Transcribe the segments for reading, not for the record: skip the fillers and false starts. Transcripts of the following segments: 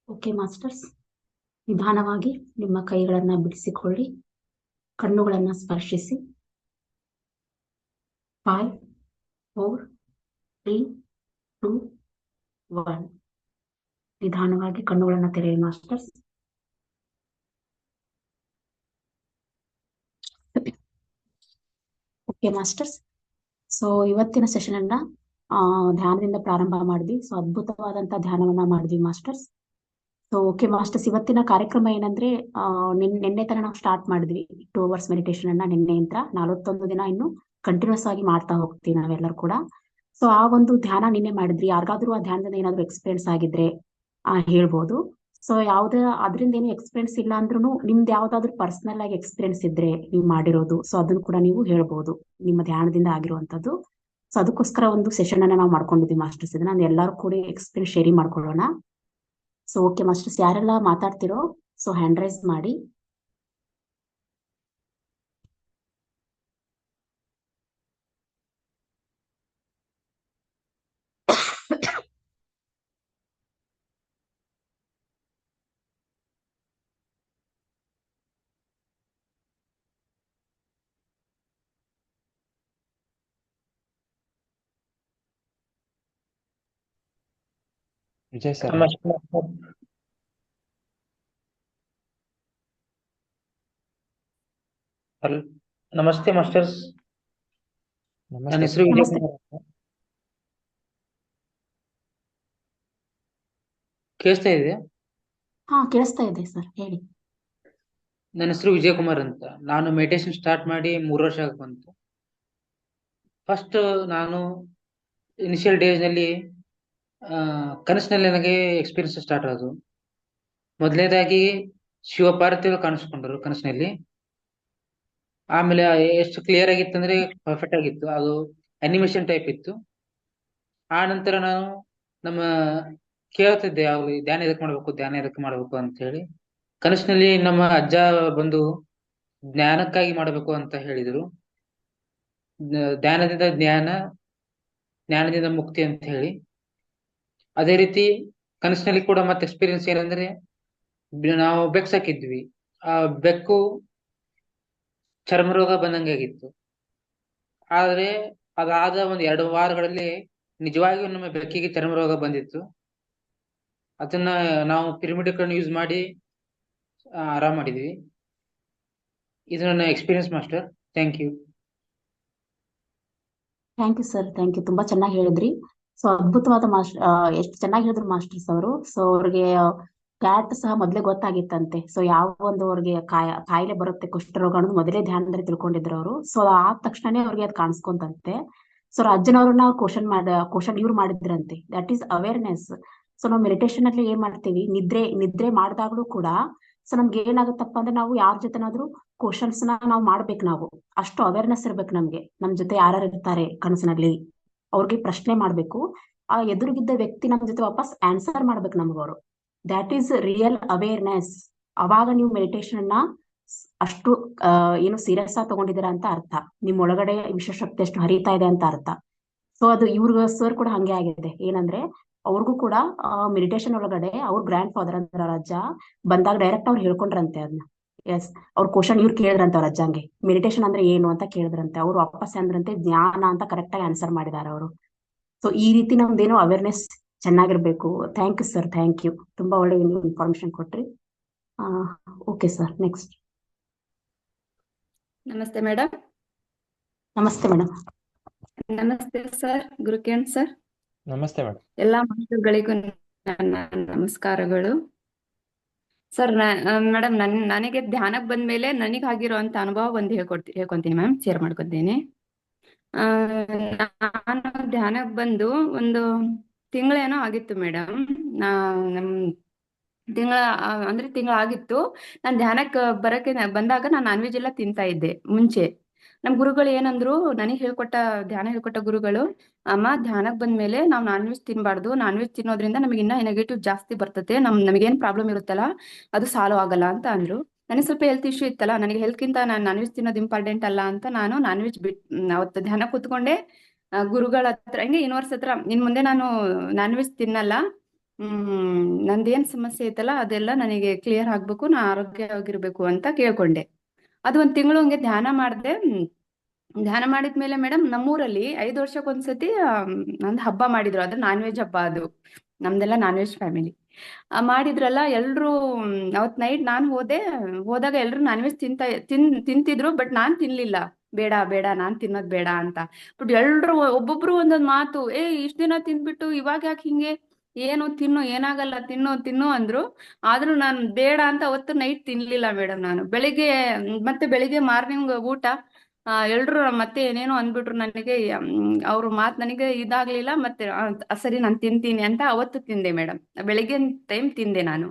Okay masters, ನಿಧಾನವಾಗಿ ನಿಮ್ಮ ಕೈಗಳನ್ನ ಬಿಡಿಸಿಕೊಳ್ಳಿ, ಕಣ್ಣುಗಳನ್ನ ಸ್ಪರ್ಶಿಸಿ. 5, 4, 3, 2, 1. ನಿಧಾನವಾಗಿ ಕಣ್ಣುಗಳನ್ನ ತೆರೆಯಿರಿ ಮಾಸ್ಟರ್ಸ್. ಓಕೆ ಮಾಸ್ಟರ್ಸ್, ಸೊ ಇವತ್ತಿನ ಸೆಷನ್ ಅನ್ನ ಧ್ಯಾನದಿಂದ ಪ್ರಾರಂಭ ಮಾಡಿದ್ವಿ. ಸೊ ಅದ್ಭುತವಾದಂತ ಧ್ಯಾನವನ್ನ ಮಾಡಿದ್ವಿ ಮಾಸ್ಟರ್ಸ್. ಸೊ ಓಕೆ ಮಾಸ್ಟರ್ಸ್, ಇವತ್ತಿನ ಕಾರ್ಯಕ್ರಮ ಏನಂದ್ರೆ ನಿನ್ನೆ ತರ ನಾವು ಸ್ಟಾರ್ಟ್ ಮಾಡಿದ್ವಿ 2 ಅವರ್ಸ್ ಮೆಡಿಟೇಷನ್ ಅನ್ನ. ನಿನ್ನೆಯಿಂದ 41 ದಿನ ಇನ್ನು ಕಂಟಿನ್ಯೂಸ್ ಆಗಿ ಮಾಡ್ತಾ ಹೋಗ್ತೀವಿ ನಾವೆಲ್ಲರೂ ಕೂಡ. ಸೊ ಆ ಒಂದು ಧ್ಯಾನ ನಿನ್ನೆ ಮಾಡಿದ್ರಿ. ಯಾರಿಗಾದ್ರೂ ಆ ಧ್ಯಾನದಿಂದ ಏನಾದ್ರು ಎಕ್ಸ್ಪೀರಿಯನ್ಸ್ ಆಗಿದ್ರೆ ಹೇಳ್ಬೋದು. ಸೊ ಯಾವ್ದೇ ಅದರಿಂದ ಏನು ಎಕ್ಸ್ಪೀರಿಯನ್ಸ್ ಇಲ್ಲ ಅಂದ್ರೂ ನಿಮ್ದು ಯಾವ್ದಾದ್ರು ಪರ್ಸನಲ್ ಆಗಿ ಎಕ್ಸ್ಪೀರಿಯನ್ಸ್ ಇದ್ರೆ ನೀವು ಮಾಡಿರೋದು, ಸೊ ಅದನ್ನ ಕೂಡ ನೀವು ಹೇಳ್ಬೋದು, ನಿಮ್ಮ ಧ್ಯಾನದಿಂದ ಆಗಿರುವಂತದ್ದು. ಸೊ ಅದಕ್ಕೋಸ್ಕರ ಒಂದು ಸೆಷನ್ ಅನ್ನ ನಾವು ಮಾಡ್ಕೊಂಡಿದ್ವಿ ಮಾಸ್ಟರ್ಸ್. ಇದನ್ನ ನಾನು ಎಲ್ಲರೂ ಕೂಡ ಎಕ್ಸ್ಪೀರಿಯನ್ಸ್ ಶೇರಿಂಗ್ ಮಾಡ್ಕೊಳ್ಳೋಣ. ಸೊ ಓಕೆ ಮಾಸ್ಟರ್ಸ್, ಯಾರೆಲ್ಲ ಮಾತಾಡ್ತಿರೋ ಸೊ ಹ್ಯಾಂಡ್ ರೈಸ್ ಮಾಡಿ. ವಿಜಯ್ ಸರ್, ನಮಸ್ಕಾರ ನಮಸ್ತೆ ಮಾಸ್ಟರ್ಸ್. ನನ್ನ ನಮಸ್ತೆ ಹೆಸರು ಸರ್. ವಿಜಯ್ ನಮಸ್ತೆ. ಕುಮಾರ್ ಅಂತ. ಕೇಳಿಸ್ತಾ ಇದೆ? ಹಾ, ಕೇಳಿಸ್ತಾ ಇದೆ ಸರ್, ಹೇಳಿ. ನನ್ನ ಹೆಸರು ವಿಜಯ್ ಕುಮಾರ್ ಅಂತ. ನಾನು ಮೆಡಿಟೇಷನ್ ಸ್ಟಾರ್ಟ್ ಮಾಡಿ 3 ವರ್ಷ ಆಗಿ ಬಂತು. ಫಸ್ಟ್ ನಾನು ಇನಿಷಿಯಲ್ ಡೇಸ್ ನಲ್ಲಿ ಕನಸಿನಲ್ಲಿ ನನಗೆ ಎಕ್ಸ್ಪೀರಿಯನ್ಸ್ ಸ್ಟಾರ್ಟ್ ಆದವು. ಮೊದಲನೇದಾಗಿ ಶಿವಪಾರ್ವತಿಗಳು ಕಾಣಿಸ್ಕೊಂಡ್ರು ಕನಸಿನಲ್ಲಿ. ಆಮೇಲೆ ಎಷ್ಟು ಕ್ಲಿಯರ್ ಆಗಿತ್ತು ಅಂದ್ರೆ ಪರ್ಫೆಕ್ಟ್ ಆಗಿತ್ತು, ಅದು ಅನಿಮೇಷನ್ ಟೈಪ್ ಇತ್ತು. ಆ ನಂತರ ನಾನು ನಮ್ಮ ಕೇಳ್ತಿದ್ದೆ, ಯಾವಾಗಲೂ ಧ್ಯಾನ ಎದಕ್ಕೆ ಮಾಡ್ಬೇಕು ಧ್ಯಾನ ಎದಕ್ಕೆ ಮಾಡ್ಬೇಕು ಅಂತ ಹೇಳಿ. ಕನಸಿನಲ್ಲಿ ನಮ್ಮ ಅಜ್ಜ ಬಂದು ಜ್ಞಾನಕ್ಕಾಗಿ ಮಾಡಬೇಕು ಅಂತ ಹೇಳಿದರು. ಧ್ಯಾನದಿಂದ ಜ್ಞಾನ, ಜ್ಞಾನದಿಂದ ಮುಕ್ತಿ ಅಂತ ಹೇಳಿ. ಅದೇ ರೀತಿ ಕನಸಿನಲ್ಲಿ ಕೂಡ ಮತ್ತೆ ಎಕ್ಸ್ಪೀರಿಯನ್ಸ್ ಏನಂದ್ರೆ, ನಾವು ಬೆಕ್ಕು ಸಾಕಿದ್ವಿ. ಆ ಬೆಕ್ಕು ಚರ್ಮ ರೋಗ ಬಂದಂಗೆ ಆಗಿತ್ತು. ಆದ್ರೆ ಅದಾದ 1-2 ವಾರಗಳಲ್ಲಿ ನಿಜವಾಗಿಯೂ ನಮ್ಮ ಬೆಕ್ಕಿಗೆ ಚರ್ಮ ರೋಗ ಬಂದಿತ್ತು. ಅದನ್ನ ನಾವು ಪಿರಮಿಡ್ ಯೂಸ್ ಮಾಡಿ ಆರಾಮ್ ಮಾಡಿದ್ವಿ. ಇದು ನನ್ನ experience master. Thank you. Thank you sir, thank you. ತುಂಬಾ ಚೆನ್ನಾಗಿ ಹೇಳಿದ್ರಿ. ಸೊ ಅದ್ಭುತವಾದ ಮಾಸ್ಟರ್, ಎಷ್ಟು ಚೆನ್ನಾಗಿ ಹೇಳಿದ್ರು ಮಾಸ್ಟರ್ಸ್ ಅವರು. ಸೊ ಅವ್ರಿಗೆ ಕ್ಯಾಟ್ ಸಹ ಮೊದಲೇ ಗೊತ್ತಾಗಿತ್ತಂತೆ. ಸೊ ಯಾವ ಒಂದು ಅವ್ರಿಗೆ ಕಾಯಿಲೆ ಬರುತ್ತೆ, ಕುಷ್ಠರೋಗ ಅನ್ನೋದು ಮೊದಲೇ ಧ್ಯಾನದಲ್ಲಿ ತಿಳ್ಕೊಂಡಿದ್ರು ಅವರು. ಸೊ ಆದ ತಕ್ಷಣನೇ ಅವ್ರಿಗೆ ಅದು ಕಾಣಿಸ್ಕೊಂತಂತೆ. ಸೊ ಅಜ್ಜನವ್ರನ್ನ ಕ್ವಶನ್ ಇವ್ರು ಮಾಡಿದ್ರಂತೆ. That is awareness. ಸೊ ನಾವು ಮೆಡಿಟೇಷನ್ ಅಲ್ಲಿ ಏನ್ ಮಾಡ್ತೀವಿ, ನಿದ್ರೆ ಮಾಡಿದಾಗ್ಲೂ ಕೂಡ ಸೊ ನಮ್ಗೆ ಏನಾಗುತ್ತಪ್ಪ ಅಂದ್ರೆ, ನಾವು ಯಾರ ಜೊತೆನಾದ್ರೂ ಕ್ವಶನ್ಸ್ ನಾವು ಮಾಡ್ಬೇಕು. ನಾವು ಅಷ್ಟು ಅವೇರ್ನೆಸ್ ಇರ್ಬೇಕು ನಮ್ಗೆ. ನಮ್ ಜೊತೆ ಯಾರ್ಯಾರು ಇರ್ತಾರೆ ಕನಸಿನಲ್ಲಿ, ಅವ್ರಿಗೆ ಪ್ರಶ್ನೆ ಮಾಡ್ಬೇಕು. ಆ ಎದುರುಗಿದ್ದ ವ್ಯಕ್ತಿ ನಮ್ ಜೊತೆ ವಾಪಸ್ ಆನ್ಸರ್ ಮಾಡ್ಬೇಕು ನಮ್ಗೆ ಅವರು. That is real awareness. ಅವಾಗ ನೀವು ಮೆಡಿಟೇಷನ್ ಅನ್ನ ಅಷ್ಟು ಏನು ಸೀರಿಯಸ್ ಆಗಿ ತಗೊಂಡಿದ್ದೀರಾ ಅಂತ ಅರ್ಥ. ನಿಮ್ ಒಳಗಡೆ ವಿಶ್ವಶಕ್ತಿ ಅಷ್ಟು ಹರಿತಾ ಇದೆ ಅಂತ ಅರ್ಥ. ಸೊ ಅದು ಇವ್ರ ಸರ್ ಕೂಡ ಹಂಗೆ ಆಗಿದೆ. ಏನಂದ್ರೆ ಅವ್ರಿಗೂ ಕೂಡ ಮೆಡಿಟೇಷನ್ ಒಳಗಡೆ ಅವ್ರ ಗ್ರ್ಯಾಂಡ್ ಫಾದರ್ ಅಂದ್ರೆ ಅವ್ರ ಅಜ್ಜ ಬಂದಾಗ ಡೈರೆಕ್ಟ್ ಅವ್ರು ಹೇಳ್ಕೊಂಡ್ರಂತೆ ಅದನ್ನ. ಎಸ್, ಅವ್ರ ಕ್ವಶನ್ ಇವ್ರು ಕೇಳಿದ್ರಂತೆ ಅವ್ರ ಅಜ್ಜಂಗೆ, ಮೆಡಿಟೇಷನ್ ಅಂದ್ರೆ ಏನು ಅಂತ ಕೇಳಿದ್ರಂತೆ. ಅವ್ರು ವಾಪಸ್ ಅಂದ್ರಂತೆ ಜ್ಞಾನ ಅಂತ ಕರೆಕ್ಟ್ ಆಗಿ ಆನ್ಸರ್ ಮಾಡಿದಾರೆ ಅವರು. ಸೊ ಈ ರೀತಿ ನಮ್ದೇನೋ ಅವೇರ್ನೆಸ್ ಚೆನ್ನಾಗಿರ್ಬೇಕು. Thank you sir, thank you. ತುಂಬಾ ಒಳ್ಳೆ ಇನ್ಫಾರ್ಮೇಶನ್ ಕೊಟ್ರಿ. Okay sir, next. ನಮಸ್ತೆ ಮೇಡಮ್. ನಮಸ್ತೆ ಮೇಡಮ್. ನಮಸ್ತೆ ಸರ್, ಗುರುಕಿರಣ್ ಸರ್. ನಮಸ್ತೆ ಮೇಡಮ್. ಎಲ್ಲಾ ಮಾತುಗಳಿಗೂ ನನ್ನ ನಮಸ್ಕಾರಗಳು ಸರ್. ಮೇಡಮ್, ನನಗೆ ಧ್ಯಾನಕ್ಕೆ ಬಂದ್ಮೇಲೆ ನನಗಾಗಿರುವಂತ ಅನುಭವ ಒಂದು ಹೇಳ್ಕೊಂತೀನಿ ಮ್ಯಾಮ್, ಶೇರ್ ಮಾಡ್ಕೊತೀನಿ. ನಾನು ಧ್ಯಾನಕ್ಕೆ ಬಂದು ಒಂದು ತಿಂಗಳೇನೋ ಆಗಿತ್ತು ಮೇಡಮ್. ನಮ್ ತಿಂಗಳಾಗಿತ್ತು. ನಾನು ಧ್ಯಾನಕ್ಕೆ ಬಂದಾಗ ನಾನು ನಾನ್ ವೆಜ್ ಎಲ್ಲ ತಿಂತಾ ಇದ್ದೆ ಮುಂಚೆ. ನಮ್ ಗುರುಗಳು ಏನಂದ್ರು, ಧ್ಯಾನ ಹೇಳ್ಕೊಟ್ಟ ಗುರುಗಳು, ಅಮ್ಮ ಧ್ಯಾನಕ್ಕೆ ಬಂದ್ಮೇಲೆ ನಾವು ನಾನ್ ವೆಜ್ ತಿನ್ಬಾರ್ದು. ನಾನ್ ವೆಜ್ ತಿನ್ನೋದ್ರಿಂದ ನಮಗೆ ಇನ್ನ ನೆಗೆಟಿವ್ ಜಾಸ್ತಿ ಬರ್ತದೆ, ನಮಗೇನ್ ಪ್ರಾಬ್ಲಮ್ ಇರುತ್ತಲ್ಲ ಅದು ಸಾಲ್ವ್ ಆಗಲ್ಲ ಅಂತ ಅಂದ್ರು. ನನಗೆ ಸ್ವಲ್ಪ ಹೆಲ್ತ್ ಇಶ್ಯೂ ಇತ್ತಲ್ಲ, ನನಗೆ ಹೆಲ್ತ್ಗಿಂತ ನಾನು ನಾನ್ ವೆಜ್ ತಿನ್ನೋದು ಇಂಪಾರ್ಟೆಂಟ್ ಅಲ್ಲ ಅಂತ ನಾನು ನಾನ್ ವೆಜ್ ಅವತ್ತು ಧ್ಯಾನ ಕೂತ್ಕೊಂಡೆ. ಗುರುಗಳ ಹತ್ರ ಹಿಂಗೆ ಯೂನಿವರ್ಸ್ ಹತ್ರ, ಇನ್ ಮುಂದೆ ನಾನು ನಾನ್ ವೆಜ್ ತಿನ್ನಲ್ಲ, ನಂದೇನ್ ಸಮಸ್ಯೆ ಐತಲ್ಲ ಅದೆಲ್ಲ ನನಗೆ ಕ್ಲಿಯರ್ ಆಗ್ಬೇಕು, ನಾ ಆರೋಗ್ಯವಾಗಿರ್ಬೇಕು ಅಂತ ಕೇಳ್ಕೊಂಡೆ. ಅದು ಒಂದ್ ತಿಂಗಳು ಹಂಗೆ ಧ್ಯಾನ ಮಾಡಿದೆ. ಧ್ಯಾನ ಮಾಡಿದ್ಮೇಲೆ ಮೇಡಮ್ ನಮ್ಮೂರಲ್ಲಿ 5 ವರ್ಷಕ್ಕೊಂದ್ಸತಿ ನಂದು ಹಬ್ಬ ಮಾಡಿದ್ರು. ಅದು ನಾನ್ ವೆಜ್ ಹಬ್ಬ ಅದು. ನಮ್ದೆಲ್ಲ ನಾನ್ ವೆಜ್ ಫ್ಯಾಮಿಲಿ. ಮಾಡಿದ್ರಲ್ಲ ಎಲ್ರು. ಅವತ್ ನೈಟ್ ನಾನ್ ಹೋದಾಗ ಎಲ್ರು ನಾನ್ ವೆಜ್ ತಿಂತಿದ್ರು, ಬಟ್ ನಾನ್ ತಿನ್ಲಿಲ್ಲ. ಬೇಡ ಬೇಡ, ನಾನ್ ತಿನ್ನೋದ್ ಬೇಡ ಅಂತ. ಬಟ್ ಎಲ್ರು ಒಬ್ಬೊಬ್ರು ಒಂದೊಂದ್ ಮಾತು, ಇಷ್ಟ ದಿನ ತಿಂದ್ಬಿಟ್ಟು ಇವಾಗ ಯಾಕೆ ಹಿಂಗೆ, ಏನು ತಿನ್ನು, ಏನಾಗಲ್ಲ, ತಿನ್ನು ತಿನ್ನು ಅಂದ್ರು. ಆದ್ರೂ ನಾನ್ ಬೇಡ ಅಂತ ಅವತ್ತು ನೈಟ್ ತಿನ್ಲಿಲ್ಲ ಮೇಡಮ್. ನಾನು ಬೆಳಿಗ್ಗೆ ಮಾರ್ನಿಂಗ್ ಊಟ ಎಲ್ರು ಮತ್ತೆ ಏನೇನೋ ಅಂದ್ಬಿಟ್ರು ನನಗೆ. ಅವ್ರ ಮಾತ್ ನನಗೆ ಇದಾಗ್ಲಿಲ್ಲ. ಮತ್ತೆ ಸರಿ ನಾನ್ ತಿಂತೀನಿ ಅಂತ ಅವತ್ತು ತಿಂದೆ ಮೇಡಮ್. ಬೆಳಿಗ್ಗೆ ಟೈಮ್ ತಿಂದೆ ನಾನು.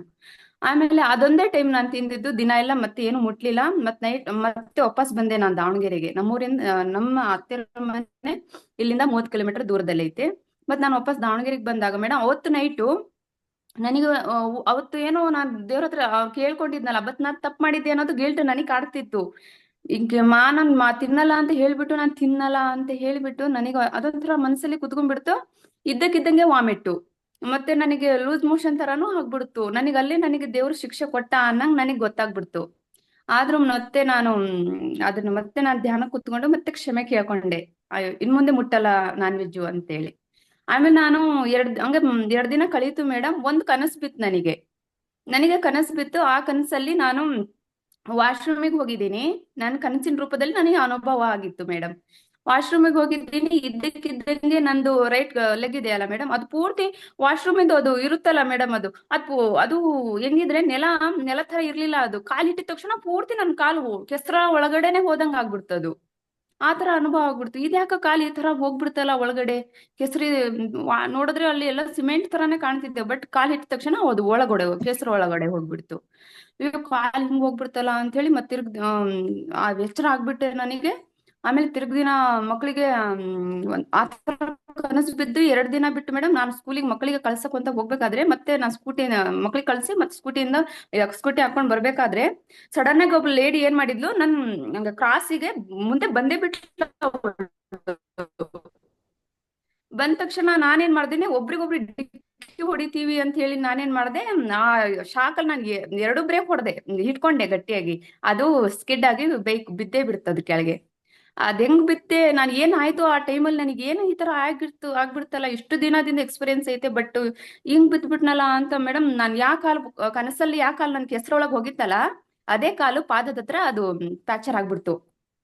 ಆಮೇಲೆ ಅದೊಂದೇ ಟೈಮ್ ನಾನು ತಿಂದಿದ್ದು, ದಿನ ಎಲ್ಲ ಮತ್ತೆ ಏನು ಮುಟ್ಲಿಲ್ಲ. ನೈಟ್ ಮತ್ತೆ ವಾಪಸ್ ಬಂದೆ ನಾನು ದಾವಣಗೆರೆಗೆ. ನಮ್ಮೂರಿಂದ ನಮ್ಮ ಅತ್ತೆ ಮನೆ ಇಲ್ಲಿಂದ 30 ಕಿಲೋಮೀಟರ್ ದೂರದಲ್ಲಿ ಐತೆ. ನಾನು ವಾಪಸ್ ದಾವಣಗೆರೆಗೆ ಬಂದಾಗ ಮೇಡಮ್ ಅವತ್ತು ನೈಟು ನನಗೆ ಅವತ್ತು ಏನೋ ನಾನು ದೇವ್ರ ಹತ್ರ ಕೇಳ್ಕೊಂಡಿದ್ನಲ್ಲ, ಅವತ್ ನಾನ್ ತಪ್ಪು ಮಾಡಿದ್ದೆ ಅನ್ನೋದು ಗಿಲ್ಟ್ ನನಗೆ ಕಾಡ್ತಿತ್ತು. ಈಗ ನಾನ್ ತಿನ್ನಲ್ಲ ಅಂತ ಹೇಳ್ಬಿಟ್ಟು, ನಾನ್ ತಿನ್ನಲ್ಲ ಅಂತ ಹೇಳ್ಬಿಟ್ಟು ನನಗೆ ಅದೊಂಥರ ಮನಸ್ಸಲ್ಲಿ ಕುತ್ಕೊಂಡ್ಬಿಡ್ತು. ಇದ್ದಕ್ಕಿದ್ದಂಗೆ ವಾಮಿಟ್ಟು, ಮತ್ತೆ ನನಗೆ ಲೂಸ್ ಮೋಷನ್ ತರಾನು ಆಗ್ಬಿಡ್ತು. ನನಗೆ ದೇವ್ರು ಶಿಕ್ಷೆ ಕೊಟ್ಟ ಅನ್ನಂಗ್ ನನಗೆ ಗೊತ್ತಾಗ್ಬಿಡ್ತು. ಆದ್ರೂ ಮತ್ತೆ ನಾನು ಅದನ್ನ ಮತ್ತೆ ನಾನು ಧ್ಯಾನ ಕುತ್ಕೊಂಡು ಮತ್ತೆ ಕ್ಷಮೆ ಕೇಳ್ಕೊಂಡೆ. ಅಯ್ಯೋ, ಇನ್ ಮುಂದೆ ಮುಟ್ಟಲ್ಲ ನಾನ್ ವೆಜ್ಜು ಅಂತೇಳಿ. ಆಮೇಲೆ ನಾನು 2 ದಿನ ಕಳೀತು ಮೇಡಮ್. ಒಂದ್ ಕನಸು ಬಿತ್ತು ನನಗೆ ಕನಸು ಬಿತ್ತು. ಆ ಕನಸಲ್ಲಿ ನಾನು ವಾಶ್ರೂಮಿಗೆ ಹೋಗಿದ್ದೀನಿ. ನನ್ನ ಕನಸಿನ ರೂಪದಲ್ಲಿ ನನಗೆ ಅನುಭವ ಆಗಿತ್ತು ಮೇಡಮ್. ವಾಶ್ರೂಮಿಗೆ ಹೋಗಿದ್ದೀನಿ, ಇದ್ದಕ್ಕಿದ್ದಂಗೆ ನಂದು ರೈಟ್ ಲೆಗ್ ಇದೆಯಲ್ಲ ಮೇಡಮ್, ಅದು ಪೂರ್ತಿ ವಾಶ್ರೂಮ್ ಇಂದು ಅದು ಇರುತ್ತಲ್ಲ ಮೇಡಮ್, ಅದು ಹೆಂಗಿದ್ರೆ ನೆಲ ತರ ಇರ್ಲಿಲ್ಲ. ಅದು ಕಾಲಿಟ್ಟಿದ ತಕ್ಷಣ ಪೂರ್ತಿ ನನ್ನ ಕಾಲು ಕೆಸರ ಒಳಗಡೆನೆ ಹೋದಂಗ ಆಗ್ಬಿಡ್ತದು. ಆ ತರ ಅನುಭವ ಆಗ್ಬಿಡ್ತು. ಇದ್ಯಾಕ ಕಾಲು ಈ ತರ ಹೋಗ್ಬಿಡ್ತಲ್ಲ ಒಳಗಡೆ, ಕೆಸರಿ ನೋಡಿದ್ರೆ ಅಲ್ಲಿ ಎಲ್ಲ ಸಿಮೆಂಟ್ ತರಾನೇ ಕಾಣ್ತಿದ್ದೆ. ಬಟ್ ಕಾಲ್ ಇಟ್ಟ ತಕ್ಷಣ ಅದು ಒಳಗಡೆ ಕೆಸರು ಒಳಗಡೆ ಹೋಗ್ಬಿಡ್ತು. ಇವಾಗ ಕಾಲ್ ಹಿಂಗ್ ಹೋಗ್ಬಿಡ್ತಲ್ಲ ಅಂತ ಹೇಳಿ ಮತ್ತೆ ಎಚ್ಚರ ಆಗ್ಬಿಟ್ಟೆ ನನಗೆ. ಆಮೇಲೆ ದಿನ ಮಕ್ಕಳಿಗೆ ಆ ತರ ಕನಸು ಬಿದ್ದು 2 ದಿನ ಬಿಟ್ಟು ಮೇಡಮ್, ನಾನು ಸ್ಕೂಲಿಗೆ ಮಕ್ಕಳಿಗೆ ಕಳ್ಸಕ್ ಅಂತ ಹೋಗ್ಬೇಕಾದ್ರೆ, ಮತ್ತೆ ನಾನು ಮಕ್ಕಳಿಗೆ ಕಳ್ಸಿ ಮತ್ತೆ ಸ್ಕೂಟಿ ಹಾಕೊಂಡ್ ಬರ್ಬೇಕಾದ್ರೆ ಸಡನ್ ಆಗಿ ಒಬ್ಳು ಲೇಡಿ ಏನ್ ಮಾಡಿದ್ಲು, ನಂಗೆ ಕ್ರಾಸಿಗೆ ಮುಂದೆ ಬಂದೇ ಬಿಟ್ಟು ಬಂದ ತಕ್ಷಣ ನಾನೇನ್ ಮಾಡ್ದೇನೆ, ಒಬ್ರಿಗೊಬ್ರು ಡಿಕ್ಕಿ ಹೊಡಿತೀವಿ ಅಂತ ಹೇಳಿ ನಾನೇನ್ ಮಾಡ್ದೆ, ಆ ಶಾಕಲ್ ನಾನು 2 ಬ್ರೇಕ್ ಹೊಡೆದೆ, ಹಿಡ್ಕೊಂಡೆ ಗಟ್ಟಿಯಾಗಿ. ಅದು ಸ್ಕಿಡ್ ಆಗಿ ಬಿದ್ದೇ ಬಿಡ್ತದ ಕೆಳಗೆ. ಅದ್ ಹೆಂಗ್ ಬಿತ್ತೆ, ನಾನು ಏನಾಯ್ತು ಆ ಟೈಮಲ್ಲಿ, ನನಗೆ ಏನು ಈ ತರ ಆಗ್ಬಿಡ್ತಲ್ಲ. ಇಷ್ಟು ದಿನದಿಂದ ಎಕ್ಸ್ಪೀರಿಯನ್ಸ್ ಐತೆ, ಬಟ್ ಹಿಂಗ್ ಬಿದ್ಬಿಟ್ನಲ್ಲ ಅಂತ ಮೇಡಮ್. ನಾನು ಕನಸಲ್ಲಿ ಕಾಲು ನನ್ ಕೆಸರೊಳಗೆ ಹೋಗಿತ್ತಲ್ಲ, ಅದೇ ಕಾಲು ಪಾದದ ಹತ್ರ ಅದು ಫ್ರಾಕ್ಚರ್ ಆಗ್ಬಿಡ್ತು.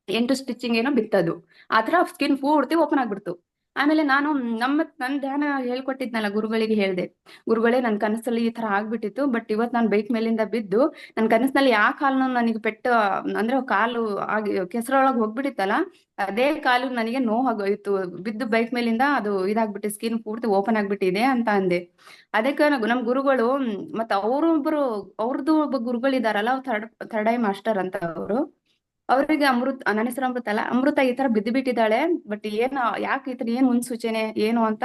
8 ಸ್ಟಿಚಿಂಗ್ ಏನೋ ಬಿತ್ತದು. ಆ ತರ ಸ್ಕಿನ್ ಪೂರ್ತಿ ಓಪನ್ ಆಗ್ಬಿಡ್ತು. ಆಮೇಲೆ ನಾನು ನನ್ ಧ್ಯಾನ ಹೇಳ್ಕೊಟ್ಟಿದ್ನಲ್ಲ ಗುರುಗಳಿಗೆ ಹೇಳ್ದೆ, ಗುರುಗಳೇ ನನ್ ಕನಸಲ್ಲಿ ಈ ತರ ಆಗ್ಬಿಟ್ಟಿತ್ತು, ಬಟ್ ಇವತ್ ನಾನು ಬೈಕ್ ಮೇಲಿಂದ ಬಿದ್ದು ನನ್ ಕನಸಿನಲ್ಲಿ ಕಾಲ್ನು ನನಗೆ ಪೆಟ್ಟು, ಅಂದ್ರೆ ಕಾಲು ಆಗಿ ಕೆಸರೊಳಗೆ ಹೋಗ್ಬಿಟ್ಟಿತ್ತಲ್ಲ, ಅದೇ ಕಾಲು ನನಗೆ ನೋವಾಗೋಯ್ತು. ಬಿದ್ದು ಬೈಕ್ ಮೇಲಿಂದ ಅದು ಇದಾಗ್ಬಿಟ್ಟು ಸ್ಕಿನ್ ಪೂರ್ತಿ ಓಪನ್ ಆಗ್ಬಿಟ್ಟಿದೆ ಅಂತ ಅಂದೆ. ಅದಕ್ಕೆ ನಮ್ ಗುರುಗಳು ಮತ್ತೆ ಅವ್ರದ್ದು ಒಬ್ಬ ಗುರುಗಳಿದಾರಲ್ಲ, ಥರ್ಡ್ ಐ ಮಾಸ್ಟರ್ ಅಂತ ಅವರು. ಅವರಿಗೆ ನನ್ನ ಹೆಸರು ಅಮೃತ ಅಲ್ಲ, ಅಮೃತ ಈ ತರ ಬಿದ್ದು ಬಿಟ್ಟಿದ್ದಾಳೆ, ಬಟ್ ಯಾಕೆ ಈ ತರ ಏನ್ ಮುನ್ಸೂಚನೆ ಏನು ಅಂತ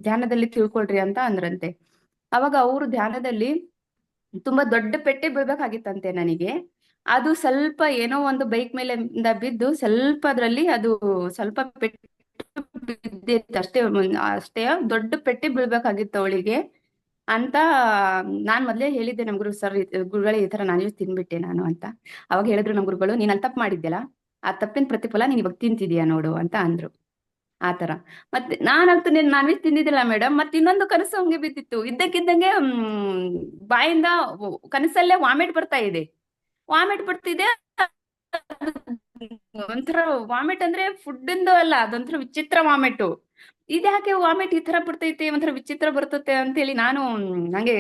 ಧ್ಯಾನದಲ್ಲಿ ತಿಳ್ಕೊಳ್ರಿ ಅಂತ ಅಂದ್ರಂತೆ. ಅವಾಗ ಅವರು ಧ್ಯಾನದಲ್ಲಿ ತುಂಬಾ ದೊಡ್ಡ ಪೆಟ್ಟೆ ಬೀಳ್ಬೇಕಾಗಿತ್ತಂತೆ ನನಗೆ. ಅದು ಸ್ವಲ್ಪ ಏನೋ ಒಂದು ಬೈಕ್ ಮೇಲೆ ಬಿದ್ದು ಸ್ವಲ್ಪ ಅದ್ರಲ್ಲಿ ಅದು ಸ್ವಲ್ಪ ಪೆಟ್ಟು ಬಿದ್ದಿತ್ತು ಅಷ್ಟೇ. ಅಷ್ಟೇ ದೊಡ್ಡ ಪೆಟ್ಟೆ ಬೀಳ್ಬೇಕಾಗಿತ್ತು ಅವಳಿಗೆ ಅಂತ ನಾನ್ ಮೊದ್ಲೇ ಹೇಳಿದ್ದೆ ನಮ್ ಗುರುಗಳೇ, ಈ ತರ ನಾನ್ ವೆಜ್ ತಿನ್ಬಿಟ್ಟೆ ನಾನು ಅಂತ. ಅವಾಗ ಹೇಳಿದ್ರು ನಮ್ ಗುರುಗಳು, ನೀನ್ ಅಲ್ಲಿ ತಪ್ಪು ಮಾಡಿದ್ಯಲ್ಲ, ಆ ತಪ್ಪಿನ ಪ್ರತಿಫಲ ನೀನ್ ಇವಾಗ ತಿಂತಿದೀಯ ನೋಡು ಅಂತ ಅಂದ್ರು. ಆತರ ಮತ್ತೆ ನಾನಂತೂ ನಾನ್ ವೆಜ್ ತಿಂದಿದ್ದಿಲ್ಲ ಮೇಡಮ್. ಮತ್ತೆ ಇನ್ನೊಂದು ಕನಸು ಹಂಗೆ ಬಿದ್ದಿತ್ತು. ಇದ್ದಕ್ಕಿದ್ದಂಗೆ ಬಾಯಿಂದ ಕನಸಲ್ಲೇ ವಾಮಿಟ್ ಬರ್ತಿದೆ. ಒಂಥರ ವಾಮಿಟ್ ಅಂದ್ರೆ ಫುಡ್ ಇಂದು ಅಲ್ಲ, ಅದೊಂಥರ ವಿಚಿತ್ರ ವಾಮಿಟ್. ಇದ್ಯಾಕೆ ವಾಮಿಟ್ ಈ ತರ ಬರ್ತೈತೆ, ಒಂಥರ ವಿಚಿತ್ರ ಬರ್ತತೆ ಅಂತ ಹೇಳಿ ನಾನು ನಂಗೆ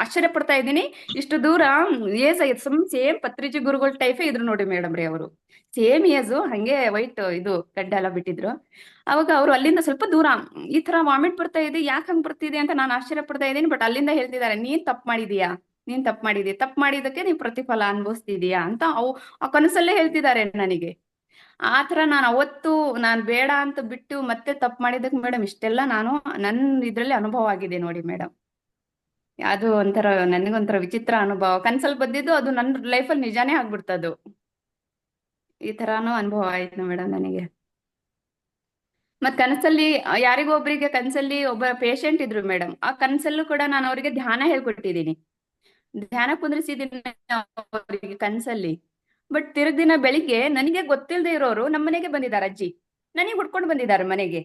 ಆಶ್ಚರ್ಯ ಪಡ್ತಾ ಇದ್ದೀನಿ. ಇಷ್ಟು ದೂರ ಸೇಮ್ ಪತ್ರಿಜಿ ಗುರುಗಳ ಟೈಫೇ ಇದ್ರು ನೋಡಿ ಮೇಡಮ್ ರೀ. ಅವರು ಸೇಮ್ ಏಜು, ಹಂಗೆ ವೈಟ್ ಇದು ಗಡ್ಡ ಎಲ್ಲ ಬಿಟ್ಟಿದ್ರು. ಅವಾಗ ಅವರು ಅಲ್ಲಿಂದ ಸ್ವಲ್ಪ ದೂರ ಈ ತರ ವಾಮಿಟ್ ಬರ್ತಾ ಇದೆ, ಯಾಕೆ ಹಂಗ್ ಬರ್ತಿದೆ ಅಂತ ನಾನು ಆಶ್ಚರ್ಯ ಪಡ್ತಾ ಇದ್ದೀನಿ. ಬಟ್ ಅಲ್ಲಿಂದ ಹೇಳ್ತಿದ್ದಾರೆ, ನೀನ್ ತಪ್ಪು ಮಾಡಿದೀಯ, ತಪ್ಪು ಮಾಡಿದಕ್ಕೆ ನೀನ್ ಪ್ರತಿಫಲ ಅನುಭವಿಸ್ತಿದೀಯಾ ಅಂತ ಆ ಕನಸಲ್ಲೇ ಹೇಳ್ತಿದ್ದಾರೆ ನನಗೆ. ಆತರ ನಾನ್ ಬೇಡ ಅಂತ ಬಿಟ್ಟು ಮತ್ತೆ ತಪ್ಪು ಮಾಡಿದಕ್ಕೆ ಮೇಡಮ್ ಇಷ್ಟೆಲ್ಲ ನನ್ ಇದ್ರಲ್ಲಿ ಅನುಭವ ಆಗಿದೆ ನೋಡಿ ಮೇಡಮ್. ಅದು ನನಗೊಂಥರ ವಿಚಿತ್ರ ಅನುಭವ. ಕನ್ಸಲ್ಲಿ ಬಂದಿದ್ದು ಅದು ನನ್ನ ಲೈಫಲ್ಲಿ ನಿಜಾನೇ ಆಗ್ಬಿಡ್ತದು. ಈ ತರಾನು ಅನುಭವ ಆಯ್ತು ಮೇಡಮ್ ನನಗೆ. ಮತ್ ಕನಸಲ್ಲಿ ಯಾರಿಗೋ ಒಬ್ರಿಗೆ ಕನಸಲ್ಲಿ ಒಬ್ಬ ಪೇಷಂಟ್ ಇದ್ರು ಮೇಡಮ್. ಆ ಕನಸಲ್ಲೂ ಕೂಡ ನಾನು ಅವರಿಗೆ ಧ್ಯಾನ ಹೇಳ್ಕೊಟ್ಟಿದ್ದೀನಿ. ಧ್ಯಾನ ಕುಂದ್ರಿಸಿದ್ದೀನಿ ಅವರಿಗೆ ಕನಸಲ್ಲಿ. ಬಟ್ ತಿರ್ಗ್ ದಿನ ಬೆಳಿಗ್ಗೆ ನನಗೆ ಗೊತ್ತಿಲ್ಲದೆ ಇರೋರು ನಮ್ಮ ಮನೆಗೆ ಬಂದಿದ್ದಾರೆ ಅಜ್ಜಿ. ನನಗೆ ಹುಡ್ಕೊಂಡು ಬಂದಿದ್ದಾರೆ ಮನೆಗೆ.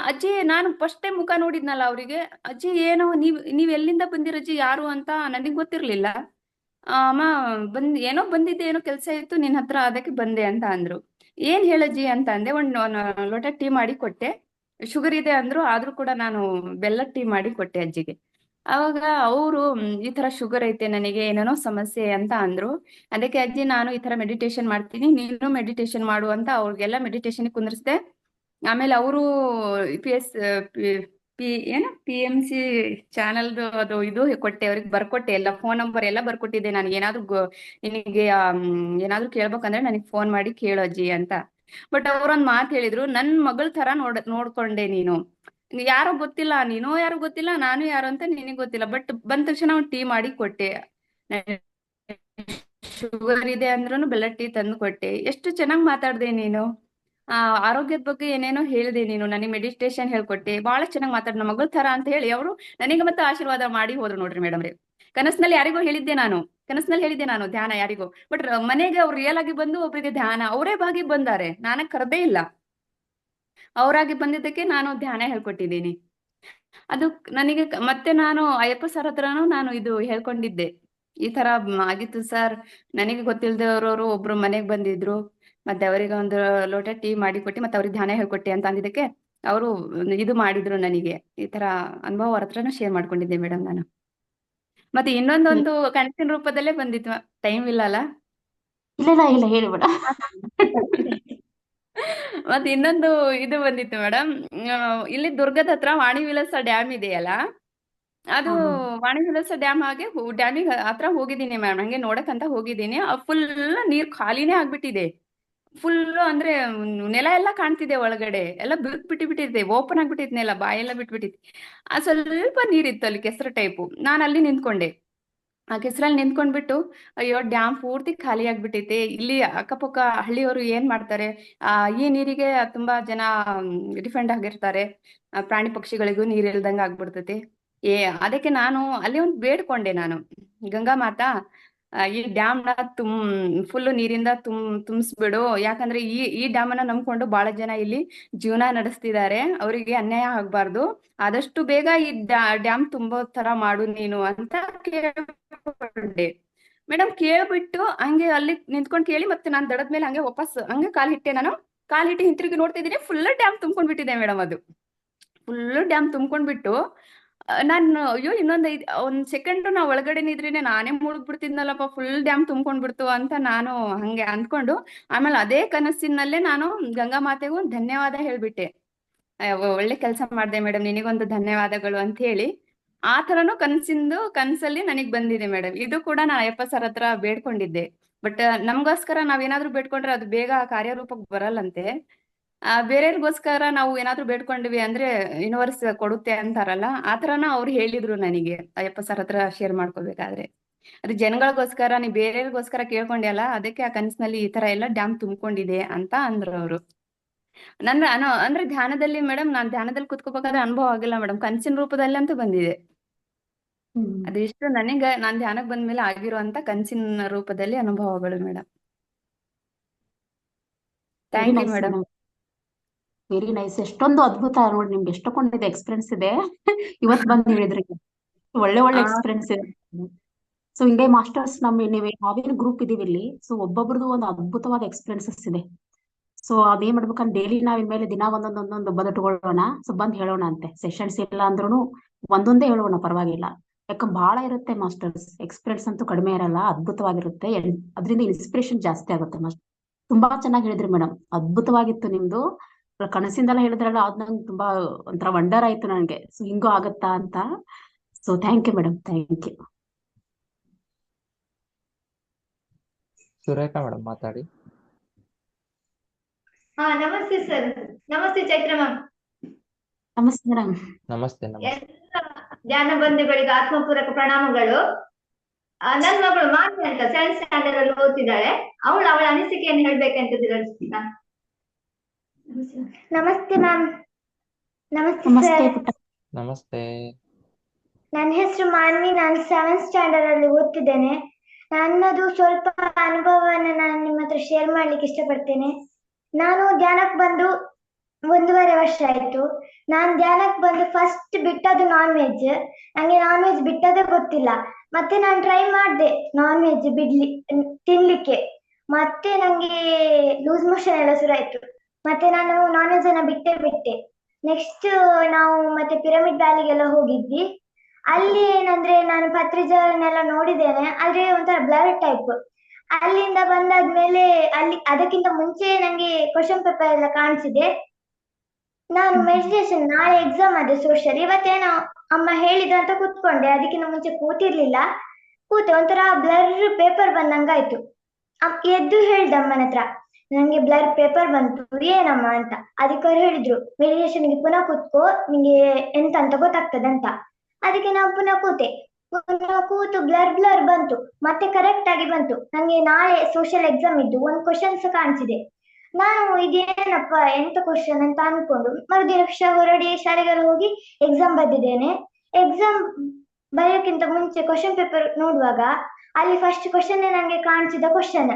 ಅಜ್ಜಿ ನಾನು ಫಸ್ಟ್ ಟೈಮ್ ಮುಖ ನೋಡಿದ್ನಲ್ಲ ಅವರಿಗೆ. ಅಜ್ಜಿ ಏನೋ ನೀವ್ ಎಲ್ಲಿಂದ ಬಂದಿರಜ್ಜಿ, ಯಾರು ಅಂತ ನನಗ್ ಗೊತ್ತಿರ್ಲಿಲ್ಲ. ಅಮ್ಮ ಏನೋ ಬಂದಿದ್ದೆ, ಏನೋ ಕೆಲಸ ಇತ್ತು ನಿನ್ ಹತ್ರ, ಅದಕ್ಕೆ ಬಂದೆ ಅಂತ ಅಂದ್ರು. ಏನ್ ಹೇಳಜ್ಜಿ ಅಂತ ಅಂದೆ. ಒಂದ್ ಲೋಟ ಟೀ ಮಾಡಿ ಕೊಟ್ಟೆ. ಶುಗರ್ ಇದೆ ಅಂದ್ರು, ಆದ್ರೂ ಕೂಡ ನಾನು ಬೆಲ್ಲದ ಟೀ ಮಾಡಿ ಕೊಟ್ಟೆ ಅಜ್ಜಿಗೆ. ಅವಾಗ ಅವರು ಈ ತರ ಶುಗರ್ ಐತೆ ನನಗೆ, ಏನೇನೋ ಸಮಸ್ಯೆ ಅಂತ ಅಂದ್ರು. ಅದಕ್ಕೆ ಅಜ್ಜಿ ನಾನು ಈ ತರ ಮೆಡಿಟೇಷನ್ ಮಾಡ್ತೀನಿ, ನೀನು ಮೆಡಿಟೇಷನ್ ಮಾಡು ಅಂತ ಅವ್ರಿಗೆಲ್ಲ ಮೆಡಿಟೇಷನ್ ಕುಂದ್ರಿಸ್ದೆ. ಆಮೇಲೆ ಅವರು ಪಿ ಎಸ್ ಪಿ ಏನು PMC ಚಾನಲ್ದು ಅದು ಇದು ಕೊಟ್ಟೆ, ಅವ್ರಿಗೆ ಬರ್ಕೊಟ್ಟೆ, ಎಲ್ಲ ಫೋನ್ ನಂಬರ್ ಎಲ್ಲ ಬರ್ಕೊಟ್ಟಿದ್ದೆ. ನಾನು ಏನಾದ್ರು ನಿನಗೆ ಏನಾದ್ರು ಕೇಳ್ಬೇಕಂದ್ರೆ ನನಗೆ ಫೋನ್ ಮಾಡಿ ಕೇಳು ಅಜ್ಜಿ ಅಂತ. ಬಟ್ ಅವ್ರೊಂದ್ ಮಾತು ಹೇಳಿದ್ರು, ನನ್ ಮಗಳ ತರ ನೋಡ್ಕೊಂಡೆ ನೀನು. ಯಾರೋ ಗೊತ್ತಿಲ್ಲ, ನೀನೋ ಯಾರೋ ಗೊತ್ತಿಲ್ಲ, ನಾನು ಯಾರು ಅಂತ ನಿನಗ್ ಗೊತ್ತಿಲ್ಲ. ಬಟ್ ಬಂದ ತಕ್ಷಣ ಒಂದು ಟೀ ಮಾಡಿ ಕೊಟ್ಟೆ. ಶುಗರ್ ಇದೆ ಅಂದ್ರೂ ಬೆಲ್ಲ ಟೀ ತಂದು ಕೊಟ್ಟೆ. ಎಷ್ಟು ಚೆನ್ನಾಗಿ ಮಾತಾಡ್ದೆ ನೀನು. ಆ ಆರೋಗ್ಯದ ಬಗ್ಗೆ ಏನೇನೋ ಹೇಳಿದೆ ನೀನು, ನನಗೆ ಮೆಡಿಟೇಷನ್ ಹೇಳ್ಕೊಟ್ಟೆ, ಬಹಳ ಚೆನ್ನಾಗಿ ಮಾತಾಡ್, ನಮ್ಮ ಮಗಳ ತರ ಅಂತ ಹೇಳಿ ಅವರು ನನಗೆ ಮತ್ತೆ ಆಶೀರ್ವಾದ ಮಾಡಿ ಹೋದ್ರು ನೋಡ್ರಿ ಮೇಡಮ್ ರೇ. ಕನಸಿನಲ್ಲಿ ಯಾರಿಗೋ ಹೇಳಿದ್ದೆ ನಾನು, ಕನಸಿನಲ್ಲಿ ಹೇಳಿದ್ದೆ ನಾನು ಧ್ಯಾನ ಯಾರಿಗೋ. ಬಟ್ ಮನೆಗೆ ಅವ್ರು ರಿಯಲ್ ಆಗಿ ಬಂದು ಒಬ್ಬರಿಗೆ ಧ್ಯಾನ ಅವರೇ ಬಾಗಿ ಬಂದಾರೆ, ನಾನ ಕರ್ದೇ ಇಲ್ಲ. ಅವರಾಗಿ ಬಂದಿದ್ದಕ್ಕೆ ನಾನು ಧ್ಯಾನ ಹೇಳ್ಕೊಟ್ಟಿದ್ದೀನಿ. ಅದು ನನಗೆ ಮತ್ತೆ ನಾನು ಅಯ್ಯಪ್ಪ ಸರ್ ಹತ್ರನೂ ನಾನು ಇದು ಹೇಳ್ಕೊಂಡಿದ್ದೆ. ಈ ತರ ಆಗಿತ್ತು ಸರ್, ನನಗೆ ಗೊತ್ತಿಲ್ದವ್ರವ್ರು ಒಬ್ರು ಮನೆಗ್ ಬಂದಿದ್ರು, ಮತ್ತೆ ಅವರಿಗೆ ಒಂದು ಲೋಟ ಟೀ ಮಾಡಿ ಕೊಟ್ಟು ಮತ್ತೆ ಅವ್ರಿಗೆ ಧ್ಯಾನ ಹೇಳ್ಕೊಟ್ಟೆ ಅಂತ ಅಂದಿದ್ದಕ್ಕೆ ಅವರು ಇದು ಮಾಡಿದ್ರು ನನಗೆ. ಈ ತರ ಅನುಭವ ಅವ್ರ ಹತ್ರನೂ ಶೇರ್ ಮಾಡ್ಕೊಂಡಿದ್ದೆ ಮೇಡಮ್ ನಾನು. ಮತ್ತೆ ಇನ್ನೊಂದೊಂದು ಕನಸಿನ ರೂಪದಲ್ಲೇ ಬಂದಿತ್ತು. ಟೈಮ್ ಇಲ್ಲ ಅಲ್ಲ. ಇಲ್ಲ ಇಲ್ಲ ಹೇಳಿ ಮೇಡಮ್. ಮತ್ತೆ ಇನ್ನೊಂದು ಇದು ಬಂದಿತ್ತು ಮೇಡಮ್. ಇಲ್ಲಿ ದುರ್ಗದ ಹತ್ರ ವಾಣಿ ವಿಲಾಸ ಡ್ಯಾಮ್ ಇದೆಯಲ್ಲ, ಅದು ವಾಣಿ ವಿಲಾಸ ಡ್ಯಾಮ್ ಹಾಗೆ ಡ್ಯಾಮಿಗೆ ಹತ್ರ ಹೋಗಿದ್ದೀನಿ ಮ್ಯಾಮ್, ಹಂಗೆ ನೋಡಕ್ಕಂತ ಹೋಗಿದ್ದೀನಿ. ಫುಲ್ ನೀರ್ ಖಾಲಿನೇ ಆಗ್ಬಿಟ್ಟಿದೆ. ಫುಲ್ ಅಂದ್ರೆ ನೆಲ ಎಲ್ಲ ಕಾಣ್ತಿದೆ, ಒಳಗಡೆ ಎಲ್ಲ ಬಿಟ್ಟಿದೆ, ಓಪನ್ ಆಗ್ಬಿಟ್ಟಿದೆ ನೆಲ, ಬಾಯೆಲ್ಲ ಬಿಟ್ಬಿಟ್ಟಿದೆ. ಸ್ವಲ್ಪ ನೀರಿತ್ತು ಅಲ್ಲಿ, ಕೆಸರು ಟೈಪು. ನಾನು ಅಲ್ಲಿ ನಿಂತ್ಕೊಂಡೆ. ಆ ಕೆಸರಲ್ಲಿ ನಿಂತ್ಕೊಂಡ್ಬಿಟ್ಟು, ಅಯ್ಯೋ ಡ್ಯಾಮ್ ಪೂರ್ತಿ ಖಾಲಿ ಆಗ್ಬಿಟ್ಟೈತೆ, ಇಲ್ಲಿ ಅಕ್ಕಪಕ್ಕ ಹಳ್ಳಿಯವರು ಏನ್ ಮಾಡ್ತಾರೆ, ಈ ನೀರಿಗೆ ತುಂಬಾ ಜನ ಡಿಫೆಂಡ್ ಆಗಿರ್ತಾರೆ, ಪ್ರಾಣಿ ಪಕ್ಷಿಗಳಿಗೂ ನೀರ್ ಇಲ್ದಂಗ ಆಗ್ಬಿಡ್ತೈತಿ. ಅದಕ್ಕೆ ನಾನು ಅಲ್ಲಿ ಒಂದು ಬೇಡ್ಕೊಂಡೆ ನಾನು, ಗಂಗಾ ಮಾತಾ ಈ ಡ್ಯಾಮ್ ನ ಫುಲ್ ನೀರಿಂದ ತುಂಬಿಸ್ಬಿಡು. ಯಾಕಂದ್ರೆ ಈ ಡ್ಯಾಮ್ ಅನ್ನ ನಂಬ್ಕೊಂಡು ಬಹಳ ಜನ ಇಲ್ಲಿ ಜೀವನ ನಡೆಸ್ತಿದ್ದಾರೆ, ಅವರಿಗೆ ಅನ್ಯಾಯ ಆಗ್ಬಾರ್ದು, ಆದಷ್ಟು ಬೇಗ ಈ ಡ್ಯಾಮ್ ತುಂಬೋ ತರ ಮಾಡು ನೀನು ಅಂತ ಕೇಳ್ಕೊಂಡೆ ಮೇಡಮ್. ಕೇಳ್ಬಿಟ್ಟು ಹಂಗೆ ಅಲ್ಲಿ ನಿಂತ್ಕೊಂಡು ಕೇಳಿ ಮತ್ತೆ ನಾನು ದಡದ ಮೇಲೆ ಹಂಗೆ ವಾಪಸ್ ಹಂಗೆ ಕಾಲ್ ಹಿಟ್ಟೆ. ನಾನು ಕಾಲ್ ಹಿಟ್ಟು ಹಿಂತಿರುಗಿ ನೋಡ್ತಿದ್ದೀನಿ, ಫುಲ್ ಡ್ಯಾಮ್ ತುಂಬ್ಕೊಂಡ್ಬಿಟ್ಟಿದೆ ಮೇಡಮ್. ಅದು ಫುಲ್ ಡ್ಯಾಮ್ ತುಂಬ್ಕೊಂಡ್ಬಿಟ್ಟು ನಾನು ಅಯ್ಯೋ ಒಂದ್ ಸೆಕೆಂಡ್ ನಾ ಒಳಗಡೆ ನಿದ್ರೇನೆ ನಾನೇ ಮುಳುಗ್ಬಿಡ್ತಿದ್ನಲ್ಲಪ್ಪ, ಫುಲ್ ಡ್ಯಾಮ್ ತುಂಬ್ಕೊಂಡ್ಬಿಡ್ತು ಅಂತ ನಾನು ಹಂಗೆ ಅಂದ್ಕೊಂಡು, ಆಮೇಲೆ ಅದೇ ಕನಸಿನಲ್ಲೇ ನಾನು ಗಂಗಾ ಮಾತೆಗೂ ಧನ್ಯವಾದ ಹೇಳ್ಬಿಟ್ಟೆ. ಒಳ್ಳೆ ಕೆಲಸ ಮಾಡ್ದೆ ಮೇಡಮ್, ನಿನಗೊಂದು ಧನ್ಯವಾದಗಳು ಅಂತ ಹೇಳಿ. ಆ ತರನು ಕನಸಲ್ಲಿ ನನಗ್ ಬಂದಿದೆ ಮೇಡಮ್. ಇದು ಕೂಡ ನಾನು ಅಯ್ಯಪ್ಪ ಸರ್ ಹತ್ರ ಬೇಡ್ಕೊಂಡಿದ್ದೆ. ಬಟ್ ನಮ್ಗೋಸ್ಕರ ನಾವೇನಾದ್ರೂ ಬೇಡ್ಕೊಂಡ್ರೆ ಅದು ಬೇಗ ಕಾರ್ಯರೂಪಕ್ಕೆ ಬರಲ್ಲಂತೆ. ಬೇರೆಯವ್ರಿಗೋಸ್ಕರ ನಾವು ಏನಾದ್ರೂ ಬೇಡ್ಕೊಂಡ್ವಿ ಅಂದ್ರೆ ಯೂನಿವರ್ಸ್ ಕೊಡುತ್ತೆ ಅಂತಾರಲ್ಲ, ಆ ತರನ ಅವ್ರು ಹೇಳಿದ್ರು ನನಗೆ ಅಯ್ಯಪ್ಪ ಸರ್ ಹತ್ರ ಶೇರ್ ಮಾಡ್ಕೋಬೇಕಾದ್ರೆ. ಅದು ಜನಗಳಿಗೋಸ್ಕರ, ನೀ ಬೇರೆಯವ್ರಿಗೋಸ್ಕರ ಕೇಳ್ಕೊಂಡ್ಯಲ್ಲ, ಅದಕ್ಕೆ ಆ ಕನಸಿನಲ್ಲಿ ಈ ತರ ಎಲ್ಲ ಡ್ಯಾಮ್ ತುಂಬಿಕೊಂಡಿದೆ ಅಂತ ಅಂದ್ರು ಅವರು. ಅಂದ್ರೆ ಧ್ಯಾನದಲ್ಲಿ ಮೇಡಮ್, ನಾನ್ ಧ್ಯಾನದಲ್ಲಿ ಕುತ್ಕೋಬೇಕಾದ್ರೆ ಅನುಭವ ಆಗಿಲ್ಲ ಮೇಡಮ್, ಕನಸಿನ ರೂಪದಲ್ಲಿ ಅಂತೂ ಬಂದಿದೆ. ಅದು ಇಷ್ಟು ನನಗೆ ನಾನ್ ಧ್ಯಾನಕ್ಕೆ ಬಂದ್ಮೇಲೆ ಆಗಿರುವಂತ ಕನಸಿನ ರೂಪದಲ್ಲಿ ಅನುಭವಗಳು madam. Very thank you nice madam. Madam, very nice. ಎಷ್ಟೊಂದು ಅದ್ಭುತ ನೋಡಿ, ನಿಮ್ಗೆ ಎಷ್ಟೊಂದಿದೆ ಎಕ್ಸ್ಪೀರಿಯನ್ಸ್ ಇದೆ. ಇವತ್ ಬಂದ್ ಹೇಳಿದ್ರಿ, ಒಳ್ಳೆ ಒಳ್ಳೆ ಎಕ್ಸ್ಪೀರಿಯನ್ಸ್ ಇದೆ. ಸೊ ಹಿಂಗೆ ಮಾಸ್ಟರ್ಸ್ ನೀವೇ ನಾವೇನು ಗ್ರೂಪ್ ಇದೀವಿ ಇಲ್ಲಿ, ಸೊ ಒಬ್ಬೊಬ್ರದ್ದು ಒಂದು ಅದ್ಭುತವಾದ ಎಕ್ಸ್ಪೀರಿಯನ್ಸಸ್ ಇದೆ. ಸೊ ಅದೇನ್ ಮಾಡ್ಬೇಕಂದ್ರೆ ಡೈಲಿ ನಾವ್ ಇನ್ಮೇಲೆ ದಿನ ಒಂದೊಂದೊಂದೊಂದು ಬದುಟ್ಕೊಳ್ಳೋಣ. ಸೊ ಬಂದ್ ಹೇಳೋಣ ಅಂತೆ, ಸೆಷನ್ಸ್ ಇಲ್ಲ ಅಂದ್ರೂ ಒಂದೊಂದೇ ಹೇಳೋಣ, ಪರವಾಗಿಲ್ಲ. ಯಾಕಂದ್ರೆ ಬಹಳ ಇರುತ್ತೆ ಮಾಸ್ಟರ್ಸ್, ಎಕ್ಸ್ಪೀರಿಯನ್ಸ್ ಅಂತೂ ಕಡಿಮೆ ಇರಲ್ಲ, ಅದ್ಭುತವಾಗಿರುತ್ತೆ. ಅದರಿಂದ ಇನ್ಸ್ಪಿರೇಷನ್ ಜಾಸ್ತಿ ಆಗುತ್ತೆ ಮಾಸ್ಟರ್. ತುಂಬಾ ಚೆನ್ನಾಗಿ ಹೇಳಿದ್ರಿ ಮೇಡಮ್, ಅದ್ಭುತವಾಗಿತ್ತು ನಿಮ್ದು. ಕನಸಿಂದೆಲ್ಲ ಹೇಳಿದ್ರಲ್ಲ, ಅದ್ ನಂಗೆ ತುಂಬಾ ಒಂಥರ ವಂಡರ್ ಆಯ್ತು ನನಗೆ, ಸೊ ಹಿಂಗೂ ಆಗತ್ತಾ ಅಂತ. So thank you madam, thank you. Surekha madam ಮಾತಾಡಿ. ನಮಸ್ತೆ ಸರ್. ನಮಸ್ತೆ ಚೈತ್ರ ಮ್ಯಾಮ್. ನಮಸ್ತೆ ಮೇಡಮ್. ನಮಸ್ತೆ ನಮಸ್ತೆ. ಎಲ್ಲ ಧ್ಯಾನ ಬಂಧುಗಳಿಗೆ ಆತ್ಮಪೂರ್ವಕ ಪ್ರಣಾಮಗಳು. ನನ್ ಮಗಳು ಮಾನ್ಯ ಅಂತ 7th ಸ್ಟ್ಯಾಂಡರ್ಡ್ ಅಲ್ಲಿ ಓದ್ತಿದ್ದಾಳೆ. ಅವಳ ಅನಿಸಿಕೆಯನ್ನು ಹೇಳ್ಬೇಕಂತಿದ್ದೀರ. ನಮಸ್ತೆ ಮ್ಯಾಮ್. ನಮಸ್ತೆ ನಮಸ್ತೆ ಸರ್. ಪುಟ್ಟ. ನಮಸ್ತೆ. ನನ್ನ ಹೆಸರು ಮಾನ್ವಿ. ನಾನು 7th ಸ್ಟ್ಯಾಂಡರ್ಡ್ ಅಲ್ಲಿ ಓದ್ತಿದ್ದೇನೆ. ನನ್ನದು ಸ್ವಲ್ಪ ಅನುಭವವನ್ನು ನಾನು ನಿಮ್ಮ ಹತ್ರ ಶೇರ್ ಮಾಡ್ಲಿಕ್ಕೆ ಇಷ್ಟಪಡ್ತೇನೆ. ನಾನು ಧ್ಯಾನಕ್ಕೆ ಬಂದು 1.5 ವರ್ಷ ಆಯ್ತು. ನಾನು ಧ್ಯಾನಕ್ಕೆ ಬಂದು ಫಸ್ಟ್ ಬಿಟ್ಟದ್ದು ನಾನ್ ವೆಜ್. ನಂಗೆ ನಾನ್ ವೆಜ್ ಬಿಟ್ಟದೇ ಗೊತ್ತಿಲ್ಲ. ಮತ್ತೆ ನಾನು ಟ್ರೈ ಮಾಡಿದೆ ನಾನ್ ವೆಜ್ ತಿನ್ಲಿಕ್ಕೆ. ಮತ್ತೆ ನಂಗೆ ಲೂಸ್ ಮೋಷನ್ ಎಲ್ಲ ಶುರು ಆಯ್ತು. ಮತ್ತೆ ನಾನು ನಾನ್ ವೆಜ್ ಅನ್ನ ಬಿಟ್ಟೆ. ನೆಕ್ಸ್ಟ್ ನಾವು ಮತ್ತೆ ಪಿರಮಿಡ್ ವ್ಯಾಲಿಗೆಲ್ಲ ಹೋಗಿದ್ವಿ. ಅಲ್ಲಿ ಏನಂದ್ರೆ ನಾನು ಪತ್ರಿಜಾರನ್ನೆಲ್ಲ ನೋಡಿದ್ದೇನೆ, ಆದ್ರೆ ಒಂಥರ ಬ್ಲರ್ ಟೈಪ್. ಅಲ್ಲಿಂದ ಬಂದಾದ್ಮೇಲೆ ಅದಕ್ಕಿಂತ ಮುಂಚೆ ನಂಗೆ ಕ್ವಶನ್ ಪೇಪರ್ ಎಲ್ಲ ಕಾಣಿಸಿದೆ. ನಾನು ಮೆಡಿಟೇಷನ್ ನಾಳೆ ಎಕ್ಸಾಮ್ ಅದೇ ಸೋಷಿಯಲ್. ಇವತ್ತೇನೋ ಅಮ್ಮ ಹೇಳಿದ್ರು ಅಂತ ಕೂತ್ಕೊಂಡೆ. ಅದಕ್ಕಿಂತ ಮುಂಚೆ ಕೂತಿರ್ಲಿಲ್ಲ. ಕೂತೆ ಒಂಥರ ಬ್ಲರ್ ಪೇಪರ್ ಬಂದಂಗಾಯ್ತು. ಎದ್ದು ಹೇಳ್ದೆ ಅಮ್ಮನ ಹತ್ರ, ನಂಗೆ ಬ್ಲರ್ ಪೇಪರ್ ಬಂತು ಏನಮ್ಮ ಅಂತ. ಅದಕ್ಕೆ ಅವ್ರು ಹೇಳಿದ್ರು, ಮೆಡಿಟೇಷನ್ಗೆ ಪುನಃ ಕೂತ್ಕೋ, ನಿಂಗೆ ಎಂತ ಅಂತ ಗೊತ್ತಾಗ್ತದೆ ಅಂತ. ಅದಕ್ಕೆ ನಾವು ಪುನಃ ಕೂತು ಬ್ಲರ್ ಬಂತು. ಮತ್ತೆ ಕರೆಕ್ಟ್ ಆಗಿ ಬಂತು. ನಂಗೆ ನಾಳೆ ಸೋಷಿಯಲ್ ಎಕ್ಸಾಮ್ ಇದ್ದು ಒಂದು ಕ್ವಶನ್ಸ್ ಕಾಣಿಸಿದೆ. ನಾನು ಇದೇನಪ್ಪ ಎಂತ ಕ್ವಶನ್ ಅಂತ ಅನ್ಕೊಂಡು ಮರುದಿವಸ ಹೊರಡಿ ಶಾಲೆಗೆಲ್ಲ ಹೋಗಿ ಎಕ್ಸಾಮ್ ಬರೆದಿದ್ದೇನೆ. ಎಕ್ಸಾಮ್ ಬರೆಯೋಕ್ಕಿಂತ ಮುಂಚೆ ಕ್ವಶನ್ ಪೇಪರ್ ನೋಡುವಾಗ ಅಲ್ಲಿ ಫಸ್ಟ್ ಕ್ವಶನ್ ನಂಗೆ ಕಾಣಿಸಿದ ಕ್ವಶನ್.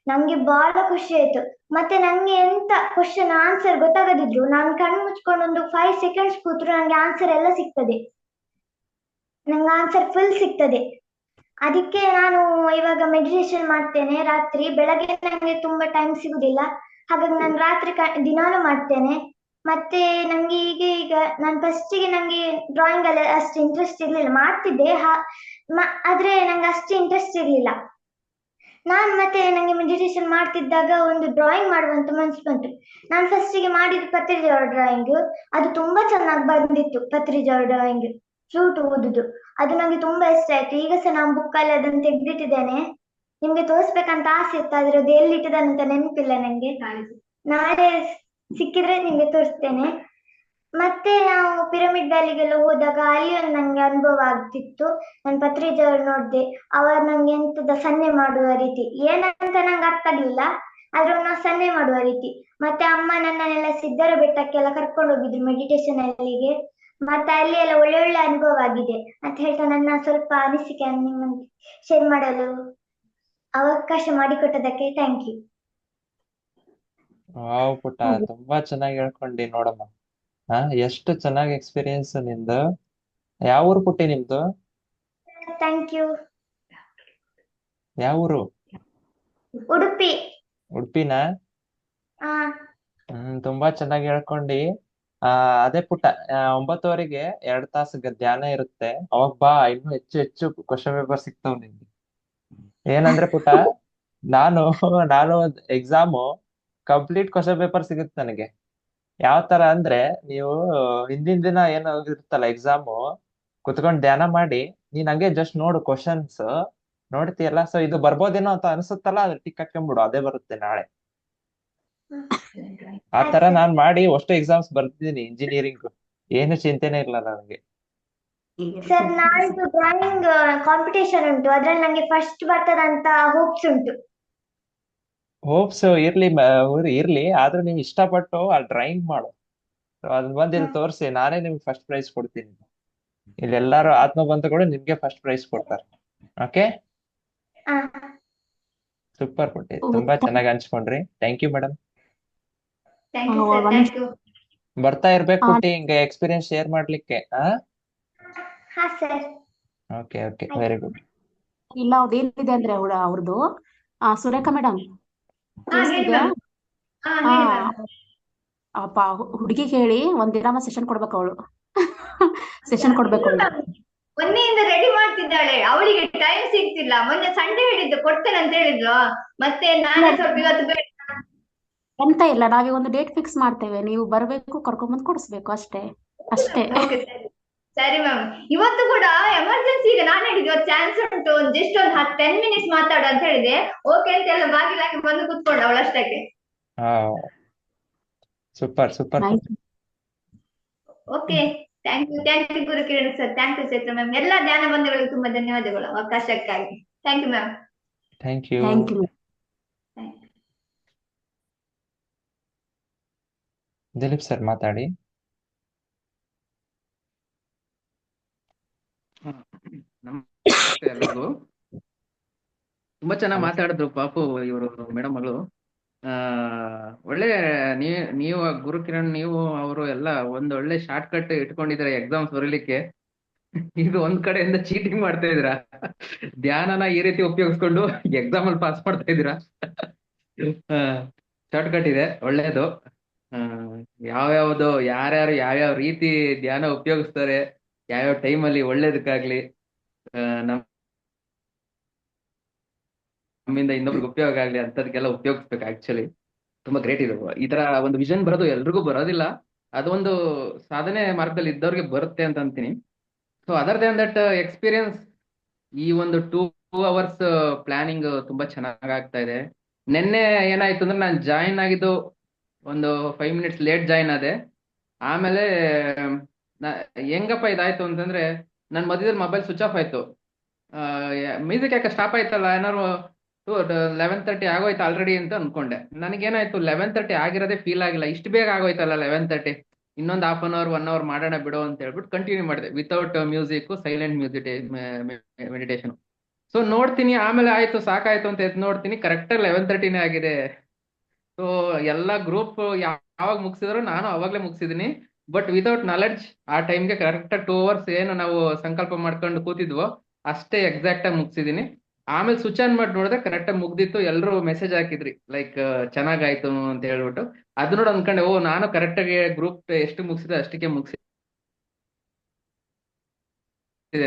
ನಂಗೆ ಬಹಳ ಖುಷಿ ಆಯ್ತು. ಮತ್ತೆ ನಂಗೆ ಎಂತ ಕ್ವಶನ್ ಆನ್ಸರ್ ಗೊತ್ತಾಗದಿದ್ರು ನಾನು ಕಣ್ಣು ಮುಚ್ಕೊಂಡು ಒಂದು 5 ಸೆಕೆಂಡ್ಸ್ ಕೂತ್ರು ನಂಗೆ ಆನ್ಸರ್ ಎಲ್ಲ ಸಿಗ್ತದೆ. ನಂಗೆ ಆನ್ಸರ್ ಫುಲ್ ಸಿಗ್ತದೆ. ಅದಕ್ಕೆ ನಾನು ಇವಾಗ ಮೆಡಿಟೇಷನ್ ಮಾಡ್ತೇನೆ ರಾತ್ರಿ. ಬೆಳಗ್ಗೆ ನಂಗೆ ತುಂಬಾ ಟೈಮ್ ಸಿಗುದಿಲ್ಲ, ಹಾಗಾಗಿ ನಾನು ರಾತ್ರಿ ದಿನಾನು ಮಾಡ್ತೇನೆ. ಮತ್ತೆ ನಂಗೆ ಈಗ ನಾನು ಫಸ್ಟಿಗೆ ನಂಗೆ ಡ್ರಾಯಿಂಗ್ ಅಲ್ಲಿ ಅಷ್ಟು ಇಂಟ್ರೆಸ್ಟ್ ಇರ್ಲಿಲ್ಲ. ಮಾಡ್ತಿದ್ದೆ ಆದ್ರೆ ನಂಗೆ ಅಷ್ಟು ಇಂಟ್ರೆಸ್ಟ್ ಇರ್ಲಿಲ್ಲ. ಮತ್ತೆ ನಂಗೆ ಮೆಡಿಟೇಷನ್ ಮಾಡ್ತಿದ್ದಾಗ ಒಂದು ಡ್ರಾಯಿಂಗ್ ಮಾಡುವಂತ ಮನ್ಸು ಬಂತು. ನಾನು ಫಸ್ಟಿಗೆ ಮಾಡಿದ ಪತ್ರಿಜಾವ ಡ್ರಾಯಿಂಗ್, ಅದು ತುಂಬಾ ಚೆನ್ನಾಗಿ ಬಂದಿತ್ತು. ಪತ್ರಿಜಾವ ಡ್ರಾಯಿಂಗ್ ಫ್ರೂಟ್ ಓದುದು ಅದು ನಂಗೆ ತುಂಬಾ ಇಷ್ಟ ಆಯ್ತು. ಈಗ ಸಹ ನಾನು ಬುಕ್ಕಲ್ಲಿ ಅದನ್ನು ತೆಗೆದಿಟ್ಟಿದ್ದೇನೆ. ನಿಮ್ಗೆ ತೋರಿಸ್ಬೇಕಂತ ಆಸೆ ಇತ್ತು, ಆದ್ರೆ ಅದು ಎಲ್ಲಿಟ್ಟಿದ್ದಾನಂತ ನೆನಪಿಲ್ಲ ನಂಗೆ. ನಾಳೆ ಸಿಕ್ಕಿದ್ರೆ ನಿಮ್ಗೆ ತೋರಿಸ್ತೇನೆ. ಮತ್ತೆ ನಾವು ಪಿರಮಿಡ್ ವ್ಯಾಲಿಗೆಲ್ಲ ಹೋದಾಗ ಅಲ್ಲಿ ಒಂದು ನಂಗೆ ಅನುಭವ ಆಗ್ತಿತ್ತು. ನಾನು ಪತ್ರಿಜಾವರು ನೋಡ್ದೆ. ಅವರು ನಂಗೆ ಎಂತದ ಸನ್ನೆ ಮಾಡುವ ರೀತಿ ಏನಂತ ನಂಗೆ ಅರ್ಥ ಆಗ್ಲಿಲ್ಲ, ಆದ್ರೆ ನಾವು ಸನ್ನೆ ಮಾಡುವ ರೀತಿ. ಮತ್ತೆ ಅಮ್ಮ ನನ್ನನ್ನೆಲ್ಲ ಸಿದ್ಧರ ಬೆಟ್ಟಕ್ಕೆಲ್ಲ ಕರ್ಕೊಂಡು ಹೋಗಿದ್ರು ಮೆಡಿಟೇಷನ್ ಅಲ್ಲಿಗೆ. ಮತ್ತೆ ಅಲ್ಲಿ ಎಲ್ಲ ಒಳ್ಳೆ ಅನುಭವ ಆಗಿದೆ ಅಂತ ಹೇಳ್ತಾ ನನ್ನ ಸ್ವಲ್ಪ ಅನಿಸಿಕೆ ನಿಮ್ಮ ಶೇರ್ ಮಾಡಲು ಅವಕಾಶ ಮಾಡಿಕೊಟ್ಟದಕ್ಕೆ ಥ್ಯಾಂಕ್ ಯು. ವಾವ್ ಪುಟ್ಟ, ತುಂಬಾ ಚೆನ್ನಾಗಿ ಹೇಳ್ಕೊಂಡಿ ನೋಡಮ್ಮ. ಎಷ್ಟು ಚೆನ್ನಾಗಿ ಎಕ್ಸ್ಪೀರಿಯನ್ಸ್ ನಿಂದು. ಯಾವ ಊರು ಪುಟ್ಟಿ ನಿಮ್ದು? Thank you. ಯಾವ ಊರು? ಉಡುಪಿ. ಉಡುಪಿನಾ? ಆ ತುಂಬಾ ಚೆನ್ನಾಗಿ ಹೇಳ್ಕೊಂಡಿ. ಅದೇ ಪುಟ್ಟ, 9:00ವರೆಗೆ 2 ತಾಸು ಧ್ಯಾನ ಇರುತ್ತೆ. ಅವಾಗ ಬಾ, ಇನ್ನು ಹೆಚ್ಚು ಕ್ವಶನ್ ಪೇಪರ್ ಸಿಗ್ತಾವ್ ನಿಮ್ಗೆ. ಏನಂದ್ರೆ ಪುಟ್ಟ, ನಾನು ನಾನು ಎಕ್ಸಾಮು ಕಂಪ್ಲೀಟ್ ಕ್ವಶನ್ ಪೇಪರ್ ಸಿಗುತ್ತೆ ನನಗೆ. ಯಾವ ತರ ಅಂದ್ರೆ, ನೀವು ಹಿಂದಿನ ದಿನ ಏನೋ ಇರುತ್ತಲ್ಲ ಎಕ್ಸಾಮು, ಕುತ್ಕೊಂಡ್ ಧ್ಯಾನ ಮಾಡಿ ನೀನ್ ಹಂಗೆ ಜಸ್ಟ್ ನೋಡು ಕ್ವಶನ್ಸ್ ನೋಡ್ತೀಯಲ್ಲ, ಸೊ ಇದು ಬರ್ಬೋದೇನೋ ಅಂತ ಅನ್ಸುತ್ತಲ್ಲ, ಅದ್ರ ಟಿಕ್ ಹಾಕೊಂಡ್ಬಿಡು, ಅದೇ ಬರುತ್ತೆ ನಾಳೆ. ಆ ತರ ನಾನ್ ಮಾಡಿ ಅಷ್ಟು ಎಕ್ಸಾಮ್ಸ್ ಬರ್ತಿದ್ದೀನಿ ಇಂಜಿನಿಯರಿಂಗ್. ಏನು ಚಿಂತೆನೆ ಇಲ್ಲ ನನಗೆ. ಸರ್, ನಾಳಿದ್ದು ಡ್ರಾಯಿಂಗ್ ಕಾಂಪಿಟೇಷನ್ ಉಂಟು. ಅದ್ರಲ್ಲಿ ನಂಗೆ ಫಸ್ಟ್ ಬರ್ತದಂತ ಹೋಪ್ಸ್ ಉಂಟು. ಹೋಪ್ಸ್ ಇರ್ಲಿ, ಆದ್ರೂ ನೀವು ಇಷ್ಟಪಟ್ಟು ಆ ಡ್ರಾಯಿಂಗ್ ಮಾಡು. ಅದನ್ನ ಬಂದು ಇಲ್ಲಿ ತೋರಿಸಿ, ನಾನೇ ನಿಮ್ಗೆ ಫಸ್ಟ್ ಪ್ರೈಸ್ ಕೊಡ್ತೀನಿ. ಇಲ್ಲಿ ಎಲ್ಲಾರು ಆತ್ಮಬಂಧುಗಳು ನಿಮ್ಗೆ ಫಸ್ಟ್ ಪ್ರೈಸ್ ಕೊಡ್ತಾರೆ. ಓಕೆ, ಆ, ಸೂಪರ್ ಪುಟ್ಟಿ, ತುಂಬಾ ಚೆನ್ನಾಗಿ ಹಂಚ್ಕೊಂಡ್ರಿ. Thank you madam. Thank you sir, thank you. ಬರ್ತಾ ಇರ್ಬೇಕು ಪುಟ್ಟಿ ಹಿಂಗೆ ಎಕ್ಸ್ಪೀರಿಯನ್ಸ್ ಶೇರ್ ಮಾಡ್ಲಿಕ್ಕೆ. ಹಾ ಸರ್. Okay, very good. ಇಲ್ಲ, ಅದೇನಿದೆ ಅಂದ್ರೆ ಅವ್ರದ್ದು ಸುರೇಖಾ ಮೇಡಮ್ ಹಾ, ಹೇಳಿ ಕೇಳಿಸ್ತಿದ್ಯಾ? ಮ್ಯಾಮ್. ಹಾ, ಹೇಳಿ ಮ್ಯಾಮ್. ಅಪ್ಪ ಹುಡುಗಿಗೆ ಹೇಳಿ ಒಂದಿನ ಸೆಷನ್ ಕೊಡ್ಬೇಕು ಅವಳು. ಸೆಷನ್ ಕೊಡ್ಬೇಕು ಇಲ್ಲ ಅವಳು. ಮ್ಯಾಮ್, ಮೊನ್ನೆಯಿಂದ ರೆಡಿ ಮಾಡ್ತಿದ್ದಾಳೆ. ಅವಳಿಗೆ ಟೈಮ್ ಸಿಗ್ತಿಲ್ಲ. ಮೊನ್ನೆ ಸಂಡೇ ಹೇಳಿದ್ದು ಕೊಡ್ತೇನೆ ಅಂತ ಹೇಳಿದ್ಲು. ಮತ್ತೆ ನಾನೇ ಸ್ವಲ್ಪ ಇವತ್ತು ಬೇಡ. ಎಂತ ಇಲ್ಲ, ನಾವೀಗ ಒಂದು ಡೇಟ್ ಫಿಕ್ಸ್ ಮಾಡ್ತೇವೆ. ನೀವು ಬರ್ಬೇಕು, ಕರ್ಕೊಂಡ್ಬಂದು ಕೊಡಿಸ್ಬೇಕು ಅಷ್ಟೇ. ಓಕೆ, ಸರಿ ಮ್ಯಾಮ್. ಇವತ್ತು ಕೂಡ ಎಮರ್ಜೆನ್ಸಿ, ಈಗ ನಾನು ಹೇಳಿದ್ದು ಇವತ್ತು ಚಾನ್ಸ್ ಉಂಟು, ಜಸ್ಟ್ ಒಂದು 10 ಮಿನಿಟ್ಸ್ ಮಾತಾಡು ಅಂತ ಹೇಳಿದೆ. ಓಕೆ ಅಂತ ಎಲ್ಲ ಬಾಗಿಲಾಕಿ ಬಂದು ಕುತ್ಕೊಂಡ ಅವಳಷ್ಟಕ್ಕೆ. Super Nice. Okay, thank you Gurukiran sir, thank you Chaitra ma'am. ಎಲ್ಲ ಧ್ಯಾನ ಬಂಧುಗಳಿಗೆ ತುಂಬಾ ಧನ್ಯವಾದಗಳು ಅವಕಾಶಕ್ಕಾಗಿ. Thank you ma'am. Thank you. Thank you. Dileep sir ಮಾತಾಡಿ. ಹ. ನಮಸ್ತೆ ಎಲ್ರಿಗೂ. ತುಂಬಾ ಚೆನ್ನಾಗಿ ನಮಸ್ತೆ. ಮಾತಾಡಿದ್ರು ಪಾಪು ಇವರು ಮೇಡಮ್ ಮಗಳು. ಆ ಒಳ್ಳೆ ನೀವು ಗುರುಕಿರಣ್ ನೀವು ಅವರು ಎಲ್ಲ ಒಂದ್ ಒಳ್ಳೆ ಶಾರ್ಟ್ ಕಟ್ ಇಟ್ಕೊಂಡಿದ್ದಾರೆ ಎಕ್ಸಾಮ್ಸ್ ಬರೀಲಿಕ್ಕೆ. ಇದು ಒಂದ್ ಕಡೆಯಿಂದ ಚೀಟಿಂಗ್ ಮಾಡ್ತಾ ಇದ್ದೀರಾ. ಧ್ಯಾನನ ಈ ರೀತಿ ಉಪಯೋಗಿಸ್ಕೊಂಡು ಎಕ್ಸಾಮ್ ಅಲ್ಲಿ ಪಾಸ್ ಮಾಡ್ತಾ ಇದ್ದೀರಾ. ಶಾರ್ಟ್ ಕಟ್ ಇದೆ ಒಳ್ಳೇದು. ಆ, ಯಾವ್ಯಾವ್ದು ಯಾರ್ಯಾರು ಯಾವ್ಯಾವ ರೀತಿ ಧ್ಯಾನ ಉಪಯೋಗಿಸ್ತಾರೆ, ಯಾವ್ಯಾವ ಟೈಮಲ್ಲಿ ಒಳ್ಳೇದಕ್ಕಾಗ್ಲಿ, ನಮ್ಮಿಂದ ಇನ್ನೊಬ್ರಿಗೆ ಉಪಯೋಗ ಆಗ್ಲಿ ಅಂತದಕ್ಕೆಲ್ಲ ಉಪಯೋಗಿಸ್ಬೇಕು. ಆಕ್ಚುಲಿ ತುಂಬಾ ಗ್ರೇಟ್ ಇದು. ಈ ತರ ಒಂದು ವಿಷನ್ ಬರೋದು ಎಲ್ರಿಗೂ ಬರೋದಿಲ್ಲ, ಅದೊಂದು ಸಾಧನೆ ಮಾರ್ಗದಲ್ಲಿ ಇದ್ದವ್ರಿಗೆ ಬರುತ್ತೆ ಅಂತ ಅಂತೀನಿ. So other than that experience, ಈ ಒಂದು 2 ಅವರ್ಸ್ ಪ್ಲಾನಿಂಗ್ ತುಂಬಾ ಚೆನ್ನಾಗ್ ಆಗ್ತಾ ಇದೆ. ನಿನ್ನೆ ಏನಾಯ್ತು ಅಂದ್ರೆ ನಾನು ಜಾಯಿನ್ ಆಗಿದ್ದು ಒಂದು 5 ಮಿನಿಟ್ಸ್ ಲೇಟ್ ಜಾಯಿನ್ ಆದೆ. ಆಮೇಲೆ ಹೆಂಗಪ್ಪ ಇದಾಯ್ತು ಅಂತಂದ್ರೆ ನನ್ನ ಮಧ್ಯದಲ್ಲಿ ಮೊಬೈಲ್ ಸ್ವಿಚ್ ಆಫ್ ಆಯ್ತು. ಮ್ಯೂಸಿಕ್ ಯಾಕೆ ಸ್ಟಾಪ್ ಆಯ್ತಲ್ಲ, ಏನಾದ್ರು 11:30 ಆಗೋಯ್ತು ಆಲ್ರೆಡಿ ಅಂತ ಅನ್ಕೊಂಡೆ. ನನಗೇನಾಯ್ತು 11:30 ಆಗಿರೋದೇ ಫೀಲ್ ಆಗಿಲ್ಲ, ಇಷ್ಟು ಬೇಗ ಆಗೋಯ್ತಲ್ಲ 11:30, ಇನ್ನೊಂದು ಹಾಫ್ ಅನ್ ಅವರ್ 1 ಅವರ್ ಮಾಡೋಣ ಬಿಡು ಅಂತ ಹೇಳ್ಬಿಟ್ಟು ಕಂಟಿನ್ಯೂ ಮಾಡಿದೆ without music, silent meditation. So ನೋಡ್ತೀನಿ, ಆಮೇಲೆ ಆಯ್ತು ಸಾಕಾಯ್ತು ಅಂತ ಎದ್ದು ನೋಡ್ತೀನಿ, ಕರೆಕ್ಟಾಗಿ 11:30ನೇ ಆಗಿದೆ. ಸೊ ಎಲ್ಲ ಗ್ರೂಪ್ ಯಾವಾಗ ಮುಗಿಸಿದ್ರು ನಾನು ಅವಾಗಲೇ ಮುಗಿಸಿದೀನಿ. ಬಟ್ ವಿತೌಟ್ ನಾಲೆಡ್ಜ್ ಆ ಟೈಮ್ಗೆ ಕರೆಕ್ಟಾಗಿ 2 ಅವರ್ಸ್ ಏನು ನಾವು ಸಂಕಲ್ಪ ಮಾಡ್ಕೊಂಡು ಕೂತಿದ್ವೋ ಅಷ್ಟೇ ಎಕ್ಸಾಕ್ಟ್ ಆಗಿ ಮುಗಿಸಿದೀನಿ. ಆಮೇಲೆ ಸ್ವಿಚ್ ಆನ್ ಮಾಡಿ ನೋಡಿದ್ರೆ ಕರೆಕ್ಟಾಗಿ ಮುಗ್ದಿತ್ತು. ಎಲ್ಲರೂ ಮೆಸೇಜ್ ಹಾಕಿದ್ರಿ ಲೈಕ್ ಚೆನ್ನಾಗಾಯ್ತು ಅಂತ ಹೇಳ್ಬಿಟ್ಟು. ಅದು ನೋಡಿ ಅನ್ಕೊಂಡೆ, ಓ ನಾನು ಕರೆಕ್ಟಾಗಿ ಗ್ರೂಪ್ ಎಷ್ಟು ಮುಗಿಸಿದೆ ಅಷ್ಟಕ್ಕೆ ಮುಗಿಸಿದೆ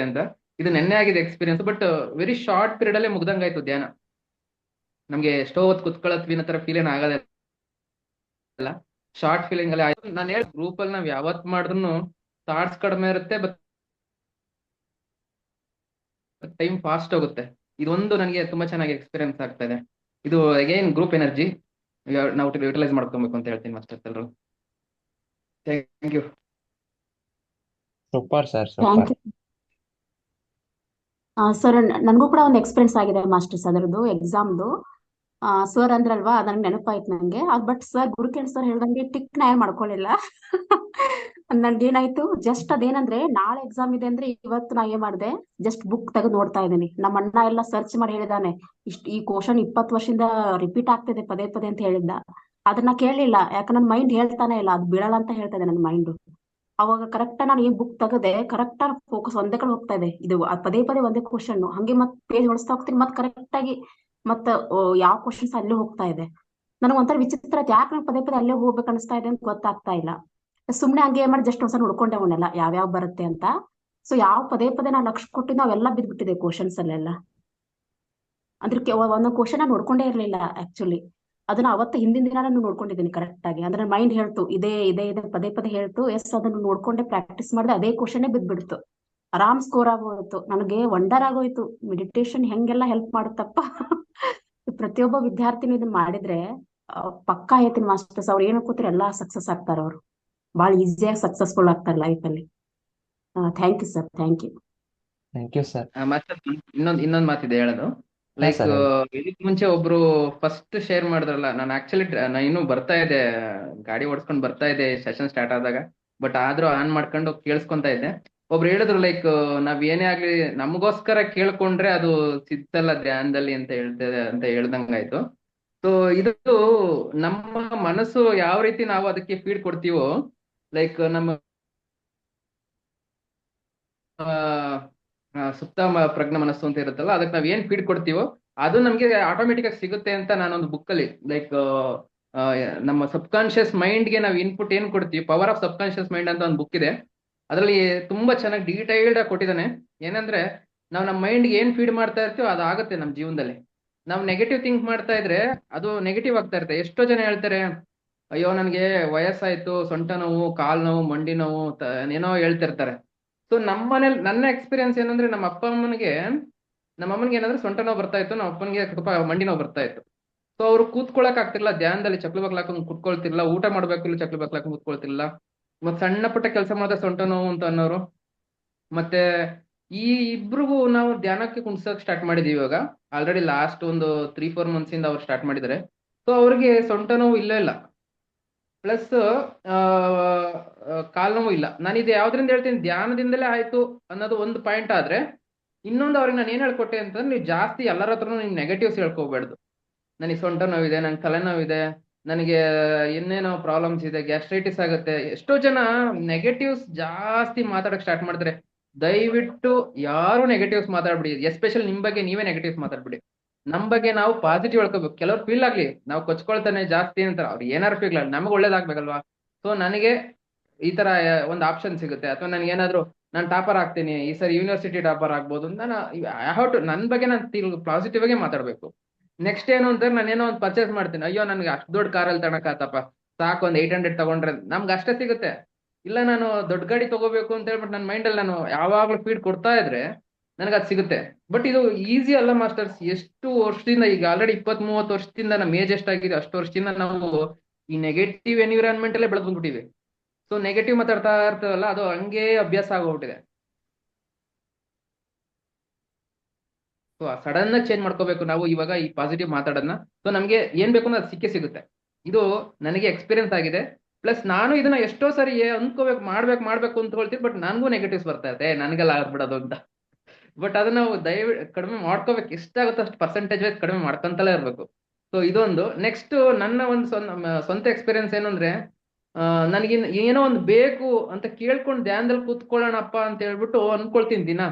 ಅಂತ. ಇದು ನೆನ್ನೆ ಆಗಿದೆ experience, but very short period ಅಲ್ಲೇ ಮುಗ್ದಂಗಾಯ್ತು ಧ್ಯಾನ. ನಮ್ಗೆ ಎಷ್ಟೋ ಹೊತ್ತು ಕುತ್ಕೊಳ್ಳೋದ್ವಿ ತರ ಫೀಲ್ ಏನ್ ಆಗೋದಿಲ್ಲ, ಶಾರ್ಟ್ ಫೀಲಿಂಗ್ ಅಲ್ಲಿ ಆಯ್ತು. ನಾನು ಹೇಳಿ ಗ್ರೂಪ್ ಅಲ್ಲಿ ನಾವ್ ಯಾವತ್ ಮಾಡಿದ್ರು ಥಾಟ್ಸ್ ಕಡಿಮೆ ಇರುತ್ತೆ, ಬಟ್ ಟೈಮ್ ಫಾಸ್ಟ್ ಹೋಗುತ್ತೆ. ಇದೊಂದು ನನಗೆ ತುಂಬಾ ಚೆನ್ನಾಗಿ ಎಕ್ಸ್ಪೀರಿಯನ್ಸ್ ಆಗ್ತಾ ಇದೆ. ಇದು ಅಗೈನ್ ಗ್ರೂಪ್ ಎನರ್ಜಿ ನಾವು ಯುಟಿಲೈಸ್ ಮಾಡ್ಕೊಬೇಕು ಅಂತ ಹೇಳ್ತೀನಿ ಮಾಸ್ಟರ್ ಎಲ್ಲರೂ. Thank you. Super sir, thank super. You sir. ನನಗೂ ಕೂಡ ಒಂದು ಎಕ್ಸ್ಪೀರಿಯನ್ಸ್ ಆಗಿದೆ ಮಾಸ್ಟರ್ಸ್ ಅದರದ್ದು ಎಕ್ಸಾಮ್ದು. ಸರ್ ಅಂದ್ರಲ್ವಾ, ನನಗೆ ನೆನಪಾಯ್ತು ನಂಗೆ. ಬಟ್ ಸರ್ ಗುರುಕಿರಣ್ ಸರ್ ಹೇಳ್ದಂಗೆ ಟಿಕ್ ನಾ ಏನ್ ಮಾಡ್ಕೊಳ್ಳಿಲ್ಲ. ನನ್ಗೇನಾಯ್ತು, ಜಸ್ಟ್ ಅದೇನಂದ್ರೆ ನಾಳೆ ಎಕ್ಸಾಮ್ ಇದೆ ಅಂದ್ರೆ ಇವತ್ತು ನಾ ಏನ್ ಮಾಡಿದೆ, ಜಸ್ಟ್ ಬುಕ್ ತೆಗೆದು ನೋಡ್ತಾ ಇದ್ದೀನಿ. ನಮ್ಮ ಅಣ್ಣ ಎಲ್ಲ ಸರ್ಚ್ ಮಾಡಿ ಹೇಳಿದಾನೆ, ಈ ಕ್ವಶನ್ 20 ವರ್ಷದಿಂದ ರಿಪೀಟ್ ಆಗ್ತಿದೆ ಪದೇ ಪದೇ ಅಂತ ಹೇಳಿದ್ದ. ಅದನ್ನ ಕೇಳಲಿಲ್ಲ, ಯಾಕಂದ್ರೆ ನನ್ನ ಮೈಂಡ್ ಹೇಳ್ತಾನೆ ಇಲ್ಲ, ಅದು ಬೀಳಲ್ಲ ಅಂತ ಹೇಳ್ತಾ ಇದೆ ನನ್ನ ಮೈಂಡ್. ಅವಾಗ ಕರೆಕ್ಟ್ ನಾನು ಈ ಬುಕ್ ತೆಗದೆ, ಕರೆಕ್ಟ್ ಫೋಕಸ್ ಒಂದೇ ಕಡೆ ಹೋಗ್ತಾ ಇದೆ. ಇದು ಪದೇ ಪದೇ ಒಂದೇ ಕ್ವಶನ್, ಹಂಗೆ ಮತ್ ಪೇಜ್ ಹೊಡಿಸ್ತಾ ಹೋಗ್ತೀನಿ, ಮತ್ ಕರೆಕ್ಟ್ ಆಗಿ ಮತ್ತ ಯಾವ ಕ್ವಶನ್ಸ್ ಅಲ್ಲೇ ಹೋಗ್ತಾ ಇದೆ. ನನಗೆ ಒಂಥರ ವಿಚಿತ್ರ ಆಯ್ತು, ಯಾಕೆ ನಂಗೆ ಪದೇ ಪದೇ ಅಲ್ಲೇ ಹೋಗ್ಬೇಕು ಅನಿಸ್ತಾ ಇದೆ ಅಂತ ಗೊತ್ತಾಗ್ತಾ ಇಲ್ಲ. ಸುಮ್ನೆ ಹಂಗೆ ಏನ್ ಮಾಡಿ ಜಸ್ಟ್ ಒಂದ್ಸಲ ನೋಡ್ಕೊಂಡೆ ಅವನ್ನೆಲ್ಲ ಯಾವ್ಯಾವ ಬರುತ್ತೆ ಅಂತ. ಸೊ ಯಾವ ಪದೇ ಪದೇ ನಾನು ಲಕ್ಷ ಕೊಟ್ಟಿದ್ದು ಅವೆಲ್ಲ ಬಿದ್ಬಿಟ್ಟಿದೆ ಕ್ವಶನ್ಸ್ ಅಲ್ಲೆಲ್ಲ. ಅಂದ್ರೆ ಒಂದೊಂದು ಕ್ವಶನ್ ನಾನು ನೋಡ್ಕೊಂಡೇ ಇರ್ಲಿಲ್ಲ ಆಕ್ಚುಲಿ. ಅದನ್ನ ಅವತ್ತು ಹಿಂದಿನ ದಿನ ನಾನು ನೋಡ್ಕೊಂಡಿದ್ದೀನಿ ಕರೆಕ್ಟ್ ಆಗಿ. ಅಂದ್ರೆ ಮೈಂಡ್ ಹೇಳ್ತು ಇದೇ ಇದೇ ಇದೆ ಪದೇ ಪದೇ ಹೇಳ್ತು. ಎಸ್ ಅದನ್ನು ನೋಡ್ಕೊಂಡೆ ಪ್ರಾಕ್ಟೀಸ್ ಮಾಡಿದೆ, ಅದೇ ಕ್ವಶನ್ ಬಿದ್ಬಿಡ್ತು. ಆರಾಮ್ ಸ್ಕೋರ್ ಆಗೋಯ್ತು. ನನಗೆ ವಂಡರ್ ಆಗೋಯ್ತು, ಮೆಡಿಟೇಷನ್ ಹೆಂಗೆಲ್ಲ ಹೆಲ್ಪ್ ಮಾಡುತ್ತಪ್ಪ. ಪ್ರತಿಯೊಬ್ಬ ವಿದ್ಯಾರ್ಥಿನಿ ಇದನ್ನ ಮಾಡಿದ್ರೆ ಪಕ್ಕಾ ಹೇಳ್ತೀನಿ ಮಾಸ್ಟರ್ಸ್, ಅವ್ರು ಏನು ಕೂತ್ರೆ ಎಲ್ಲಾ ಸಕ್ಸಸ್ ಆಗ್ತಾರ. ಅವ್ರು ಬಹಳ ಈಸಿಯಾಗಿ ಸಕ್ಸಸ್ಫುಲ್ ಆಗ್ತಾರೆ ಲೈಫ್ ಅಲ್ಲಿ. Thank you sir, thank you. Thank you sir. Master ಇನ್ನೊಂದ್ ಮಾತಿದೆ ಹೇಳೋದು. ಹಾ ಲೈಕ್ ಸರ್, ಹೇಳಿ. ಇದಕ್ ಮುಂಚೆ ಒಬ್ರು ಫಸ್ಟ್ ಶೇರ್ ಮಾಡಿದ್ರಲ್ಲ, ನಾನು ಆಕ್ಚುಲಿ ನಾನು ಇನ್ನೂ ಬರ್ತಾ ಇದೆ, ಗಾಡಿ ಓಡಿಸ್ಕೊಂಡು ಬರ್ತಾ ಇದೆ ಸೆಷನ್ ಸ್ಟಾರ್ಟ್ ಆದಾಗ. ಬಟ್ ಆದ್ರೂ ಆನ್ ಮಾಡ್ಕೊಂಡು ಕೇಳಿಸ್ಕೊಂತಾ ಇದ್ದೆ. ಒಬ್ರು ಹೇಳಿದ್ರು ಲೈಕ್ ನಾವ್ ಏನೇ ಆಗ್ಲಿ ನಮಗೋಸ್ಕರ ಕೇಳ್ಕೊಂಡ್ರೆ ಅದು ಸಿಗ್ತಲ್ಲ ಧ್ಯಾನದಲ್ಲಿ ಅಂತ ಹೇಳ್ತದೆ ಅಂತ ಹೇಳ್ದಂಗಾಯ್ತು. ಸೊ ಇದು ನಮ್ಮ ಮನಸ್ಸು ಯಾವ ರೀತಿ ನಾವು ಅದಕ್ಕೆ ಫೀಡ್ ಕೊಡ್ತೀವೋ, ಲೈಕ್ ನಮ್ಮ ಸುಪ್ತ ಪ್ರಜ್ಞ ಮನಸ್ಸು ಅಂತ ಇರುತ್ತಲ್ಲ, ಅದಕ್ಕೆ ನಾವ್ ಏನ್ ಫೀಡ್ ಕೊಡ್ತೀವೋ ಅದು ನಮ್ಗೆ ಆಟೋಮೆಟಿಕ್ ಆಗಿ ಸಿಗುತ್ತೆ ಅಂತ ನಾನೊಂದು ಬುಕ್ ಅಲ್ಲಿ ಲೈಕ್ ನಮ್ಮ ಸಬ್ ಕಾನ್ಶಿಯಸ್ ಮೈಂಡ್ ಗೆ ನಾವು ಇನ್ಪುಟ್ ಏನ್ ಕೊಡ್ತೀವಿ, power of sub conscious mind ಅಂತ ಒಂದು ಬುಕ್ ಇದೆ. ಅದರಲ್ಲಿ ತುಂಬಾ ಚೆನ್ನಾಗಿ ಡೀಟೈಲ್ಡ್ ಆಗಿ ಕೊಟ್ಟಿದ್ದಾನೆ. ಏನಂದ್ರೆ ನಾವು ನಮ್ಮ ಮೈಂಡ್ ಏನ್ ಫೀಡ್ ಮಾಡ್ತಾ ಇರ್ತೀವೋ ಅದಾಗುತ್ತೆ ನಮ್ಮ ಜೀವನದಲ್ಲಿ. ನಾವು ನೆಗೆಟಿವ್ ಥಿಂಕ್ ಮಾಡ್ತಾ ಇದ್ರೆ ಅದು ನೆಗೆಟಿವ್ ಆಗ್ತಾ ಇರುತ್ತೆ. ಎಷ್ಟೋ ಜನ ಹೇಳ್ತಾರೆ, ಅಯ್ಯೋ ನನ್ಗೆ ವಯಸ್ಸಾಯ್ತು, ಸೊಂಟ ನೋವು, ಕಾಲ್ ನೋವು, ಮಂಡಿ ನೋವು ಏನೋ ಹೇಳ್ತಿರ್ತಾರೆ. ಸೊ ನಮ್ಮ ಮನೇಲಿ ನನ್ನ ಎಕ್ಸ್ಪೀರಿಯನ್ಸ್ ಏನಂದ್ರೆ, ನಮ್ಮ ಅಮ್ಮನಿಗೆ ಏನಂದ್ರೆ ಸೊಂಟ ನೋವು ಬರ್ತಾ ಇತ್ತು, ನಮ್ಮ ಅಪ್ಪನಿಗೆ ಸ್ವಲ್ಪ ಮಂಡಿ ನೋವು ಬರ್ತಾ ಇತ್ತು. ಸೊ ಅವ್ರು ಕೂತ್ಕೊಳಕ್ ಆಗ್ತಿರ್ಲಿಲ್ಲ, ಧ್ಯಾನದಲ್ಲಿ ಚಕ್ಲು ಬಗ್ಲಾಕೊಂಡು ಕುತ್ಕೊಳ್ತಿರ್ಲಿಲ್ಲ, ಊಟ ಮಾಡ್ಬೇಕು ಚಕ್ಲು ಬಗ್ಲಾಕೊಂಡು ಕುತ್ಕೊಳ್ತಿರ್ಲಿಲ್ಲ. ಮತ್ ಸಣ್ಣ ಪುಟ್ಟ ಕೆಲಸ ಮಾಡಿದ್ರೆ ಸೊಂಟ ನೋವು ಅಂತ ಅನ್ನೋರು. ಮತ್ತೆ ಈ ಇಬ್ರಿಗೂ ನಾವು ಧ್ಯಾನಕ್ಕೆ ಕುಣ್ಸಕ್ ಸ್ಟಾರ್ಟ್ ಮಾಡಿದೀವಿ ಇವಾಗ. ಆಲ್ರೆಡಿ ಲಾಸ್ಟ್ ಒಂದು 3-4 ಮಂತ್ಸ್ ಇಂದ ಅವ್ರು ಸ್ಟಾರ್ಟ್ ಮಾಡಿದ್ದಾರೆ. ಸೊ ಅವ್ರಿಗೆ ಸೊಂಟ ನೋವು ಇಲ್ಲ. ಪ್ಲಸ್ ಕಾಲ್ ನೋವು ಇಲ್ಲ. ನಾನು ಇದು ಯಾವ್ದ್ರಿಂದ ಹೇಳ್ತೀನಿ, ಧ್ಯಾನದಿಂದಲೇ ಆಯ್ತು ಅನ್ನೋದು ಒಂದು ಪಾಯಿಂಟ್ ಆದ್ರೆ, ಇನ್ನೊಂದು ಅವ್ರಿಗೆ ನಾನು ಏನ್ ಹೇಳ್ಕೊಟ್ಟೆ ಅಂತಂದ್ರೆ, ನೀವು ಜಾಸ್ತಿ ಎಲ್ಲರ ಹತ್ರನೂ ನೀವು ನೆಗೆಟಿವ್ಸ್ ಹೇಳ್ಕೋಬೇಡ್ದು. ನನಗೆ ಸೊಂಟ ನೋವಿದೆ, ನನಗೆ ತಲೆನೋವಿದೆ, ನನಗೆ ಇನ್ನೇನೋ ಪ್ರಾಬ್ಲಮ್ಸ್ ಇದೆ, ಗ್ಯಾಸ್ಟ್ರೈಟಿಸ್ ಆಗುತ್ತೆ. ಎಷ್ಟೋ ಜನ ನೆಗೆಟಿವ್ಸ್ ಜಾಸ್ತಿ ಮಾತಾಡಕ್ ಸ್ಟಾರ್ಟ್ ಮಾಡ್ತಾರೆ. ದಯವಿಟ್ಟು ಯಾರು ನೆಗೆಟಿವ್ಸ್ ಮಾತಾಡ್ಬಿಡಿ, ಎಸ್ಪೆಷಲಿ ನಿಮ್ ಬಗ್ಗೆ ನೀವೇ ನೆಗೆಟಿವ್ಸ್ ಮಾತಾಡ್ಬಿಡಿ. ನಮ್ ಬಗ್ಗೆ ನಾವು ಪಾಸಿಟಿವ್ ಹೇಳ್ಕೋಬೇಕು. ಕೆಲವ್ರು ಫೀಲ್ ಆಗ್ಲಿ ನಾವು ಕೊಚ್ಕೊಳ್ತಾನೆ ಜಾಸ್ತಿ ಅಂತಾರೆ, ಅವ್ರು ಏನಾರು ಫೀಲ್ ಆಗ್ಲಿ, ನಮಗೆ ಒಳ್ಳೇದಾಗ್ಬೇಕಲ್ವಾ. ಸೊ ನನಗೆ ಈ ತರ ಒಂದು ಆಪ್ಷನ್ ಸಿಗುತ್ತೆ, ಅಥವಾ ನನಗೆ ಏನಾದ್ರು ನಾನು ಟಾಪರ್ ಆಗ್ತೀನಿ, ಈ ಸರಿ ಯೂನಿವರ್ಸಿಟಿ ಟಾಪರ್ ಆಗ್ಬೋದು, ನಾನು ಐ ಹ್ಯಾವ್ ಟು ನನ್ನ ಬಗ್ಗೆ ನಾನು ಪಾಸಿಟಿವ್ ಆಗಿ ಮಾತಾಡ್ಬೇಕು. ನೆಕ್ಸ್ಟ್ ಏನು ಅಂತ ನಾನೇನೋ ಒಂದು ಪರ್ಚೇಸ್ ಮಾಡ್ತೀನಿ, ಅಯ್ಯೋ ನನ್ಗೆ ಅಷ್ಟು ದೊಡ್ಡ ಕಾರಲ್ಲಿ ತಗೊಳಕಾತಪ್ಪ, ಸಾಕು ಒಂದು 800 ತಗೊಂಡ್ರೆ ನಮ್ಗೆ ಅಷ್ಟೇ ಸಿಗುತ್ತೆ. ಇಲ್ಲ ನಾನು ದೊಡ್ಡ ಗಾಡಿ ತಗೋಬೇಕು ಅಂತ ಹೇಳ್ಬಿಟ್ಟು ನನ್ನ ಮೈಂಡಲ್ಲಿ ನಾನು ಯಾವಾಗ್ಲೂ ಫೀಡ್ ಕೊಡ್ತಾ ಇದ್ರೆ ನನಗೆ ಅದು ಸಿಗುತ್ತೆ. ಬಟ್ ಇದು ಈಸಿ ಅಲ್ಲ ಮಾಸ್ಟರ್ಸ್. ಎಷ್ಟು ವರ್ಷದಿಂದ, ಈಗ ಆಲ್ರೆಡಿ 20-30 ವರ್ಷದಿಂದ ನಮ್ಮ ಏಜ್ ಎಷ್ಟಾಗಿದೆ, ಅಷ್ಟು ವರ್ಷದಿಂದ ನಾವು ಈ ನೆಗೆಟಿವ್ ಎನ್ವಿರಾನ್ಮೆಂಟ್ ಅಲ್ಲೇ ಬೆಳೆದ್ ಬಂದ್ಬಿಟ್ಟಿವಿ. ಸೊ ನೆಗೆಟಿವ್ ಮಾತಾಡ್ತಾ ಇರ್ತವಲ್ಲ, ಅದು ಹಂಗೆ ಅಭ್ಯಾಸ ಆಗೋಗ್ಬಿಟ್ಟಿದೆ. ಸೊ ಸಡನ್ ಆಗಿ ಚೇಂಜ್ ಮಾಡ್ಕೋಬೇಕು ನಾವು ಇವಾಗ ಈ ಪಾಸಿಟಿವ್ ಮಾತಾಡೋದನ್ನ. ಸೊ ನಮ್ಗೆ ಏನ್ ಬೇಕು ಅನ್ನೋದು ಸಿಕ್ಕೇ ಸಿಗುತ್ತೆ. ಇದು ನನಗೆ ಎಕ್ಸ್ಪೀರಿಯನ್ಸ್ ಆಗಿದೆ. ಪ್ಲಸ್ ನಾನು ಇದನ್ನ ಎಷ್ಟೋ ಸರಿ ಅನ್ಕೋಬೇಕು, ಮಾಡ್ಬೇಕು ಅಂತ ಹೇಳ್ತೀವಿ, ಬಟ್ ನನಗೂ ನೆಗೆಟಿವ್ಸ್ ಬರ್ತಾ ಇರುತ್ತೆ, ನನಗೆಲ್ಲ ಆಗ್ಬಿಡೋದು ಅಂತ. ಬಟ್ ಅದನ್ನ ನಾವು ದಯವಿಟ್ಟು ಕಡಿಮೆ ಮಾಡ್ಕೋಬೇಕು, ಎಷ್ಟಾಗುತ್ತೋ ಅಷ್ಟು ಪರ್ಸೆಂಟೇಜ್ ವೈಸ್ ಕಡಿಮೆ ಮಾಡ್ಕೊಂತಲೇ ಇರಬೇಕು. ಸೊ ಇದೊಂದು. ನೆಕ್ಸ್ಟ್ ನನ್ನ ಒಂದು ಸ್ವಂತ ಎಕ್ಸ್ಪೀರಿಯನ್ಸ್ ಏನಂದ್ರೆ, ನನಗೆ ಏನೋ ಒಂದು ಬೇಕು ಅಂತ ಕೇಳ್ಕೊಂಡು ಧ್ಯಾನದಲ್ಲಿ ಕೂತ್ಕೊಳ್ಳೋಣಪ್ಪ ಅಂತ ಹೇಳ್ಬಿಟ್ಟು ಅನ್ಕೊಳ್ತೀನಿ ದಿನ.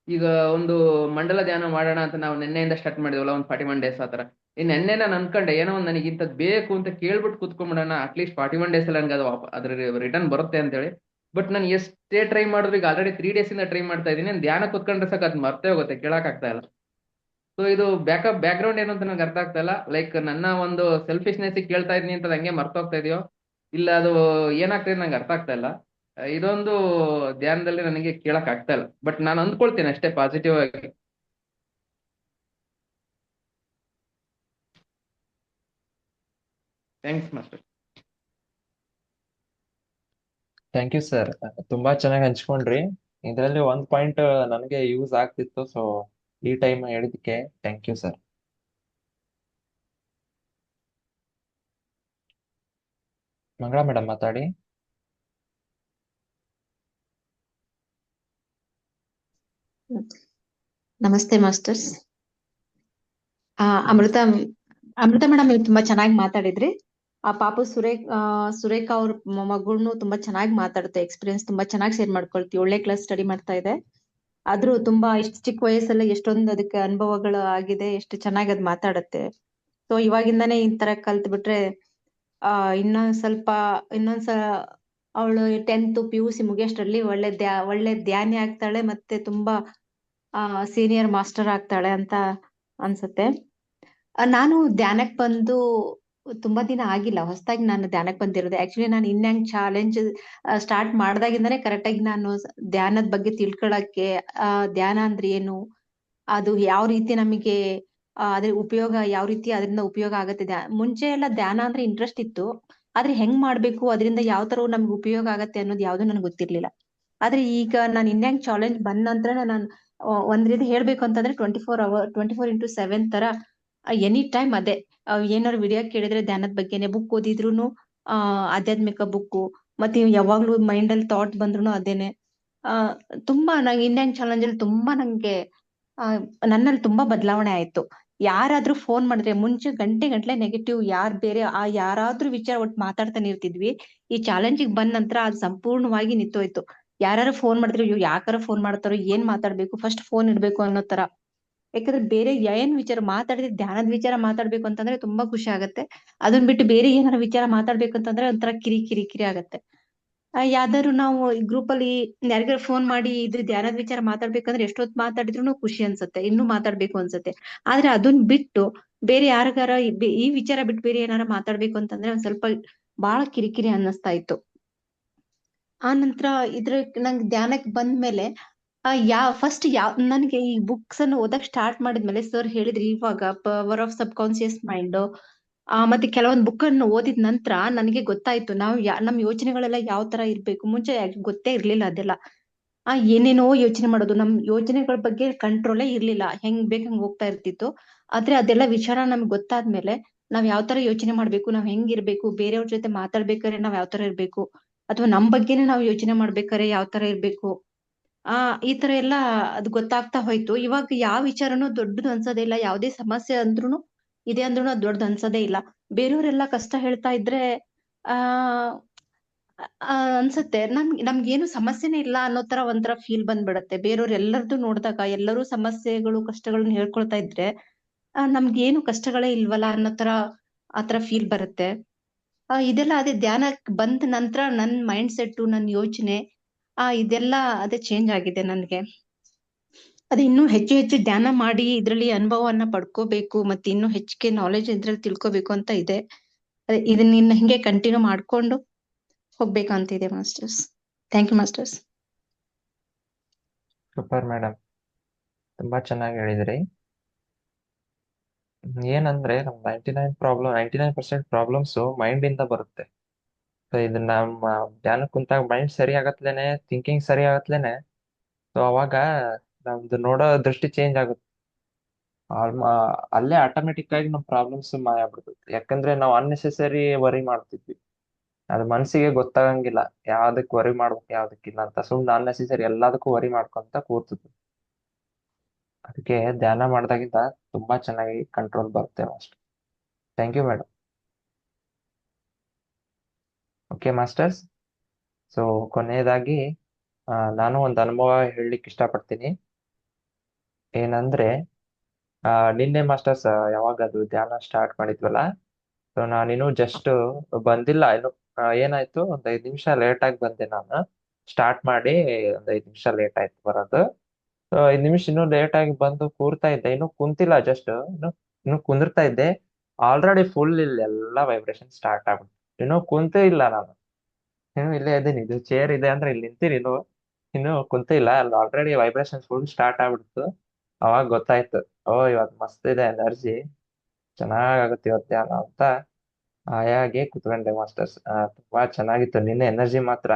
ಈಗ ಒಂದು ಮಂಡಲ ಧ್ಯಾನ ಮಾಡೋಣ ಅಂತ ನಾವು ನಿನ್ನೆಯಿಂದ ಸ್ಟಾರ್ಟ್ ಮಾಡಿದ್ವಲ್ಲ, ಒಂದು 41 days ಆ ತರ. ನೆನ್ನೆ ನಾನು ಅನ್ಕೊಂಡೆ ಏನೋ ಒಂದು ನನಗೆ ಇಂಥದ್ದು ಬೇಕು ಅಂತ ಕೇಳ್ಬಿಟ್ಟು ಕೂತ್ಕೊಂಡ್ಬಿಡೋಣ, ಅಟ್ಲೀಸ್ಟ್ 41 days ಅಲ್ಲಿ ನನಗೆ ಅದು ಅದ್ರ ರಿಟರ್ನ್ ಬರುತ್ತೆ ಅಂತೇಳಿ. ಬಟ್ ನಾನು ಎಷ್ಟೇ ಟ್ರೈ ಮಾಡಿದ್ರು, ಈಗ ಆಲ್ರೆಡಿ 3 days ಇಂದ ಟ್ರೈ ಮಾಡ್ತಾ ಇದ್ದೀನಿ, ಧ್ಯಾನ ಕೂತ್ಕೊಂಡ್ರೆ ಸಾಕು ಅದು ಮರ್ತೇ ಹೋಗುತ್ತೆ, ಕೇಳಕ್ ಆಗ್ತಾ ಇಲ್ಲ. ಸೊ ಇದು ಬ್ಯಾಕ್ ಗ್ರೌಂಡ್ ಏನು ಅಂತ ನನಗೆ ಅರ್ಥ ಆಗ್ತಾ ಇಲ್ಲ. ಲೈಕ್ ನನ್ನ ಒಂದು ಸೆಲ್ಫಿಶ್ನೆಸ್ ಕೇಳ್ತಾ ಇದೀನಿ ಅಂತ ಹಂಗೆ ಮರ್ತೋಗ್ತಾ ಇದೆಯೋ ಇಲ್ಲ ಅದು ಏನಾಗ್ತದೆ ನಂಗೆ ಅರ್ಥ ಆಗ್ತಾ ಇಲ್ಲ. ಇದೊಂದು ಧ್ಯಾನದಲ್ಲಿ ನನಗೆ ಕೇಳಕ್ ಆಗ್ತಾ ಇಲ್ಲ, ಬಟ್ ನಾನು ಅಂದ್ಕೊಳ್ತೇನೆ ಅಷ್ಟೇ ಪಾಸಿಟಿವ್ ಆಗಿ. Thanks master. Thank you sir, ತುಂಬಾ ಚೆನ್ನಾಗಿ ಹಂಚ್ಕೊಂಡ್ರಿ. ಇದರಲ್ಲಿ ಒಂದ್ ಪಾಯಿಂಟ್ ನನಗೆ ಯೂಸ್ ಆಗ್ತಿತ್ತು, ಸೊ ಈ ಟೈಮ್ ಹೇಳಿದಕ್ಕೆ thank you sir. Mangala madam ಮಾತಾಡಿ. ನಮಸ್ತೆ ಮಾಸ್ಟರ್ಸ್. ಅಮೃತ ಮೇಡಮ್, ನೀವು ತುಂಬಾ ಚೆನ್ನಾಗಿ ಮಾತಾಡಿದ್ರಿ. ಆ ಪಾಪು ಸುರೇಖ ಅವ್ರ ಮಗುನು ತುಂಬಾ ಚೆನ್ನಾಗಿ ಮಾತಾಡುತ್ತೆ, ಎಕ್ಸ್ಪೀರಿಯನ್ಸ್ ತುಂಬಾ ಚೆನ್ನಾಗಿ ಶೇರ್ ಮಾಡ್ಕೊಳ್ತೀವಿ. ಒಳ್ಳೆ ಕ್ಲಾಸ್ ಸ್ಟಡಿ ಮಾಡ್ತಾ ಇದೆ. ಆದ್ರೂ ತುಂಬಾ ಇಷ್ಟು ಚಿಕ್ಕ ವಯಸ್ಸಲ್ಲಿ ಎಷ್ಟೊಂದು ಅದಕ್ಕೆ ಅನುಭವಗಳು ಆಗಿದೆ, ಎಷ್ಟು ಚೆನ್ನಾಗಿ ಅದ್ ಮಾತಾಡುತ್ತೆ. ಸೊ ಇವಾಗಿಂದಾನೇ ಈ ತರ ಕಲ್ತ್ ಬಿಟ್ರೆ ಇನ್ನೊಂದ್ಸಲ ಅವಳು 10th PUC ಮುಗಿಯೋಷ್ಟ್ರಲ್ಲಿ ಒಳ್ಳೆ ಧ್ಯಾನಿ ಆಗ್ತಾಳೆ, ಮತ್ತೆ ತುಂಬಾ ಸೀನಿಯರ್ ಮಾಸ್ಟರ್ ಆಗ್ತಾಳೆ ಅಂತ ಅನ್ಸುತ್ತೆ. ನಾನು ಧ್ಯಾನಕ್ ಬಂದು ತುಂಬಾ ದಿನ ಆಗಿಲ್ಲ, ಹೊಸದಾಗಿ ನಾನು ಧ್ಯಾನಕ್ ಬಂದಿರೋದು. ಆಕ್ಚುಲಿ ನಾನು ಇನ್ನ್ಯಾಂಗ್ ಚಾಲೆಂಜ್ ಸ್ಟಾರ್ಟ್ ಮಾಡ್ದಾಗಿಂದಾನೇ ಕರೆಕ್ಟ್ ಆಗಿ ನಾನು ಧ್ಯಾನದ ಬಗ್ಗೆ ತಿಳ್ಕೊಳಕ್ಕೆ, ಧ್ಯಾನ ಅಂದ್ರೆ ಏನು, ಅದು ಯಾವ ರೀತಿ ನಮಗೆ ಅದ್ರ ಉಪಯೋಗ, ಯಾವ ರೀತಿ ಅದರಿಂದ ಉಪಯೋಗ ಆಗತ್ತೆ. ಮುಂಚೆ ಎಲ್ಲ ಧ್ಯಾನ ಅಂದ್ರೆ ಇಂಟ್ರೆಸ್ಟ್ ಇತ್ತು, ಆದ್ರೆ ಹೆಂಗ್ ಮಾಡ್ಬೇಕು, ಅದರಿಂದ ಯಾವ ತರ ನಮ್ಗೆ ಉಪಯೋಗ ಆಗತ್ತೆ ಅನ್ನೋದು ಯಾವ್ದು ನನ್ಗೆ ಗೊತ್ತಿರ್ಲಿಲ್ಲ. ಆದ್ರೆ ಈಗ ನಾನು ಇನ್ನ್ಯಾಂಗ್ ಚಾಲೆಂಜ್ ಬಂದ ನಂತರ ನಾನು ಒಂದ್ ರೀತಿ ಹೇಳ್ಬೇಕು ಅಂತಂದ್ರೆ 24/7 ತರ ಎನಿ ಟೈಮ್ ಅದೇ ಏನಾದ್ರು ವಿಡಿಯೋ ಕೇಳಿದ್ರೆ ಧ್ಯಾನದ ಬಗ್ಗೆನೆ, ಬುಕ್ ಓದಿದ್ರು ಆಧ್ಯಾತ್ಮಿಕ ಬುಕ್, ಮತ್ತೆ ಯಾವಾಗ್ಲೂ ಮೈಂಡ್ ಅಲ್ಲಿ ಥಾಟ್ ಬಂದ್ರು ಅದೇನೆ. ತುಂಬಾ ನಂಗೆ ಇನ್ನ್ಯಾಂಗ್ ಚಾಲೆಂಜ್ ಅಲ್ಲಿ ತುಂಬಾ ನಂಗೆ ನನ್ನಲ್ಲಿ ತುಂಬಾ ಬದಲಾವಣೆ ಆಯ್ತು. ಯಾರಾದ್ರೂ ಫೋನ್ ಮಾಡಿದ್ರೆ ಮುಂಚೆ ಗಂಟೆ ನೆಗೆಟಿವ್, ಬೇರೆ ಯಾರಾದ್ರೂ ವಿಚಾರ ಒಟ್ಟು ಮಾತಾಡ್ತಾನೆ ಇರ್ತಿದ್ವಿ. ಈ ಚಾಲೆಂಜಿಗೆ ಬಂದ ನಂತರ ಅದು ಸಂಪೂರ್ಣವಾಗಿ ನಿಂತೋಯ್ತು. ಯಾರು ಫೋನ್ ಮಾಡಿದ್ರು, ಇವ್ ಯಾಕಾರ ಫೋನ್ ಮಾಡ್ತಾರೋ, ಏನ್ ಮಾತಾಡ್ಬೇಕು, ಫಸ್ಟ್ ಫೋನ್ ಇಡ್ಬೇಕು ಅನ್ನೋ ತರ. ಯಾಕಂದ್ರೆ ಬೇರೆ ಏನ್ ವಿಚಾರ ಮಾತಾಡಿದ್ರೆ, ಧ್ಯಾನದ ವಿಚಾರ ಮಾತಾಡ್ಬೇಕು ಅಂತಂದ್ರೆ ತುಂಬಾ ಖುಷಿ ಆಗತ್ತೆ. ಅದನ್ ಬಿಟ್ಟು ಬೇರೆ ಏನಾರ ವಿಚಾರ ಮಾತಾಡ್ಬೇಕು ಅಂತಂದ್ರೆ ಒಂಥರ ಕಿರಿ ಆಗತ್ತೆ. ಯಾವ್ದಾದ್ರು ನಾವು ಗ್ರೂಪ್ ಅಲ್ಲಿ ಯಾರಿಗಾರು ಫೋನ್ ಮಾಡಿ ಇದು ಧ್ಯಾನದ ವಿಚಾರ ಮಾತಾಡ್ಬೇಕಂದ್ರೆ ಎಷ್ಟೊತ್ತು ಮಾತಾಡಿದ್ರು ಖುಷಿ ಅನ್ಸುತ್ತೆ, ಇನ್ನೂ ಮಾತಾಡ್ಬೇಕು ಅನ್ಸುತ್ತೆ. ಆದ್ರೆ ಅದನ್ ಬಿಟ್ಟು ಬೇರೆ ಯಾರಿಗಾರ ಈ ವಿಚಾರ ಬಿಟ್ಟು ಬೇರೆ ಏನಾರ ಮಾತಾಡ್ಬೇಕು ಅಂತಂದ್ರೆ ಒಂದ್ ಸ್ವಲ್ಪ ಬಹಳ ಕಿರಿಕಿರಿ ಅನ್ನಿಸ್ತಾ ಇತ್ತು. ಆ ನಂತರ ನಂಗೆ ಧ್ಯಾನಕ್ ಬಂದ್ಮೇಲೆ ನನ್ಗೆ ಈ ಬುಕ್ಸ್ ಅನ್ನು ಓದಕ್ ಸ್ಟಾರ್ಟ್ ಮಾಡಿದ್ಮೇಲೆ ಸರ್ ಹೇಳಿದ್ರಿ ಇವಾಗ power of sub conscious mind, ಮತ್ತೆ ಕೆಲವೊಂದು ಬುಕ್ ಅನ್ನು ಓದಿದ ನಂತರ ನನಗೆ ಗೊತ್ತಾಯ್ತು ನಾವು ನಮ್ ಯೋಚನೆಗಳೆಲ್ಲ ಯಾವ ತರ ಇರ್ಬೇಕು. ಮುಂಚೆ ಗೊತ್ತೇ ಇರ್ಲಿಲ್ಲ ಅದೆಲ್ಲ. ಏನೇನೋ ಯೋಚನೆ ಮಾಡೋದು, ನಮ್ ಯೋಚನೆಗಳ ಬಗ್ಗೆ ಕಂಟ್ರೋಲೇ ಇರ್ಲಿಲ್ಲ, ಹೆಂಗ್ ಬೇಕಂಗ್ ಹೋಗ್ತಾ ಇರ್ತಿತ್ತು. ಆದ್ರೆ ಅದೆಲ್ಲ ವಿಚಾರ ನಮ್ಗೆ ಗೊತ್ತಾದ್ಮೇಲೆ ನಾವ್ ಯಾವ ತರ ಯೋಚನೆ ಮಾಡ್ಬೇಕು, ನಾವ್ ಹೆಂಗಿರ್ಬೇಕು, ಬೇರೆಯವ್ರ ಜೊತೆ ಮಾತಾಡ್ಬೇಕಾದ್ರೆ ನಾವ್ ಯಾವ ತರ ಇರ್ಬೇಕು, ಅಥವಾ ನಮ್ ಬಗ್ಗೆನೇ ನಾವ್ ಯೋಚನೆ ಮಾಡ್ಬೇಕಾದ್ರೆ ಯಾವ ತರ ಇರ್ಬೇಕು, ಈ ತರ ಎಲ್ಲ ಅದು ಗೊತ್ತಾಗ್ತಾ ಹೋಯ್ತು. ಇವಾಗ ಯಾವ ವಿಚಾರನೂ ದೊಡ್ಡದು ಅನ್ಸೋದೇ ಇಲ್ಲ, ಯಾವ್ದೇ ಸಮಸ್ಯೆ ಅಂದ್ರೂ ಇದೆ ಅಂದ್ರೂ ಅದು ದೊಡ್ಡದು ಅನ್ಸೋದೇ ಇಲ್ಲ. ಬೇರೆಯವರೆಲ್ಲ ಕಷ್ಟ ಹೇಳ್ತಾ ಇದ್ರೆ ಆ ಅನ್ಸತ್ತೆ ನಮ್ಗೇನು ಸಮಸ್ಯೆನೇ ಇಲ್ಲ ಅನ್ನೋ ತರ ಒಂಥರ ಫೀಲ್ ಬಂದ್ಬಿಡತ್ತೆ. ಬೇರೆಯವ್ರು ಎಲ್ಲರದು ನೋಡಿದಾಗ ಎಲ್ಲರೂ ಸಮಸ್ಯೆಗಳು ಕಷ್ಟಗಳನ್ನ ಹೇಳ್ಕೊಳ್ತಾ ಇದ್ರೆ ನಮ್ಗೇನು ಕಷ್ಟಗಳೇ ಇಲ್ವಲ್ಲ ಅನ್ನೋ ತರ ಆತರ ಫೀಲ್ ಬರುತ್ತೆ. ಇದೆಲ್ಲ ಅದೇ ಧ್ಯಾನಕ್ ಬಂದ ನಂತರ ನನ್ ಮೈಂಡ್ ಸೆಟ್, ನನ್ ಯೋಚನೆ ಇದೆಲ್ಲ ಅದೇ ಚೇಂಜ್ ಆಗಿದೆ ನನ್ಗೆ. ಅದೇ ಇನ್ನೂ ಹೆಚ್ಚು ಹೆಚ್ಚು ಧ್ಯಾನ ಮಾಡಿ ಇದ್ರಲ್ಲಿ ಅನುಭವವನ್ನ ಪಡ್ಕೋಬೇಕು, ಮತ್ತೆ ಇನ್ನೂ ಹೆಚ್ಚಿಗೆ ನಾಲೆಜ್ ಇದ್ರಲ್ಲಿ ತಿಳ್ಕೊಬೇಕು ಅಂತ ಇದೆ. ಅದೇ ಇದನ್ನ ಇನ್ನು ಹಿಂಗೆ ಕಂಟಿನ್ಯೂ ಮಾಡ್ಕೊಂಡು ಹೋಗ್ಬೇಕಂತ ಇದೆ masters. Thank you masters. Super madam, ತುಂಬಾ ಚೆನ್ನಾಗಿ ಹೇಳಿದ್ರಿ. ಏನಂದ್ರೆ ನಮ್ 99% ಪ್ರಾಬ್ಲಮ್ಸ್ ಮೈಂಡ್ ಇಂದ ಬರುತ್ತೆ. ಸೊ ಇದನ್ನ ನಮ್ಮ ಧ್ಯಾನ ಕುಂತಾಗ ಮೈಂಡ್ ಸರಿ ಆಗತ್ಲೇನೆ, ಥಿಂಕಿಂಗ್ ಸರಿ ಆಗತ್ಲೇನೆ, ಸೊ ಅವಾಗ ನಮ್ದು ನೋಡೋ ದೃಷ್ಟಿ ಚೇಂಜ್ ಆಗುತ್ತೆ. ಅಲ್ಲೇ ಆಟೋಮೆಟಿಕ್ ಆಗಿ ನಮ್ ಪ್ರಾಬ್ಲಮ್ಸ್ ಮಾಯ ಆಗ್ಬಿಡ್ತದೆ. ಯಾಕಂದ್ರೆ ನಾವು ಅನ್ನೆಸೆಸರಿ ವರಿ ಮಾಡ್ತಿದ್ವಿ, ಅದು ಮನ್ಸಿಗೆ ಗೊತ್ತಾಗಂಗಿಲ್ಲ ಯಾವ್ದಕ್ ವರಿ ಮಾಡ್ಬೇಕು ಯಾವ್ದಕ್ಕಿಲ್ಲ ಅಂತ. ಸುಮ್ನೆ ಅನ್ನೆಸೆಸರಿ ಎಲ್ಲದಕ್ಕೂ ವರಿ ಮಾಡ್ಕೊಂತ ಕೂರ್ತಿದ್ವಿ. ಅದಕ್ಕೆ ಧ್ಯಾನ ಮಾಡ್ದಾಗಿಂದ ತುಂಬಾ ಚೆನ್ನಾಗಿ ಕಂಟ್ರೋಲ್ ಬರುತ್ತೆ master. Thank you madam. Okay masters, so ಕೊನೆಯದಾಗಿ ನಾನು ಒಂದು ಅನುಭವ ಹೇಳಲಿಕ್ಕೆ ಇಷ್ಟಪಡ್ತೀನಿ. ಏನಂದ್ರೆ ನಿನ್ನೆ ಮಾಸ್ಟರ್ಸ್ ಯಾವಾಗ ಅದು ಧ್ಯಾನ ಸ್ಟಾರ್ಟ್ ಮಾಡಿದ್ವಲ್ಲ, ಸೊ ನಾನಿನ್ನು ಜಸ್ಟ್ ಬಂದಿಲ್ಲ ಇನ್ನು. ಏನಾಯ್ತು, ಒಂದ್ 5 ನಿಮಿಷ ಲೇಟ್ ಆಗಿ ಬಂದೆ ನಾನು. ಸ್ಟಾರ್ಟ್ ಮಾಡಿ ಒಂದ್ 5 ನಿಮಿಷ ಲೇಟ್ ಆಯ್ತು ಬರೋದು. ಸೊ 5 ನಿಮಿಷ ಇನ್ನೂ ಲೇಟ್ ಆಗಿ ಬಂದು ಕೂರ್ತಾ ಇದ್ದೆ, ಇನ್ನು ಕುಂತಿಲ್ಲ, ಜಸ್ಟ್ ಇನ್ನು ಕುಂದಿರ್ತಾ ಇದ್ದೆ. ಆಲ್ರೆಡಿ ಫುಲ್ ಇಲ್ಲೆಲ್ಲ ವೈಬ್ರೇಷನ್ ಸ್ಟಾರ್ಟ್ ಆಗ್ಬಿಟ್ಟು, ಇನ್ನೂ ಕುಂತೇ ಇಲ್ಲ ನಾನು. ಇನ್ನು ಇಲ್ಲೇ ಇದ್ದೀನಿ, ಇದು ಚೇರ್ ಇದೆ ಅಂದ್ರೆ ಇಲ್ಲಿ ನಿಂತೀನಿ, ಇನ್ನು ಕುಂತೇ ಇಲ್ಲ. ಅಲ್ಲಿ ಆಲ್ರೆಡಿ ವೈಬ್ರೇಷನ್ ಫುಲ್ ಸ್ಟಾರ್ಟ್ ಆಗ್ಬಿಡ್ತು. ಅವಾಗ ಗೊತ್ತಾಯ್ತು, ಇವತ್ತು ಮಸ್ತ್ ಇದೆ ಎನರ್ಜಿ, ಚೆನ್ನಾಗಾಗುತ್ತೆ ಇವತ್ತು ಧ್ಯಾನ ಅಂತ ಆಯಾಗೆ ಕುತ್ಕೊಂಡೆ ಮಾಸ್ಟರ್ಸ್. ತುಂಬಾ ಚೆನ್ನಾಗಿತ್ತು ನಿನ್ನೆ ಎನರ್ಜಿ ಮಾತ್ರ.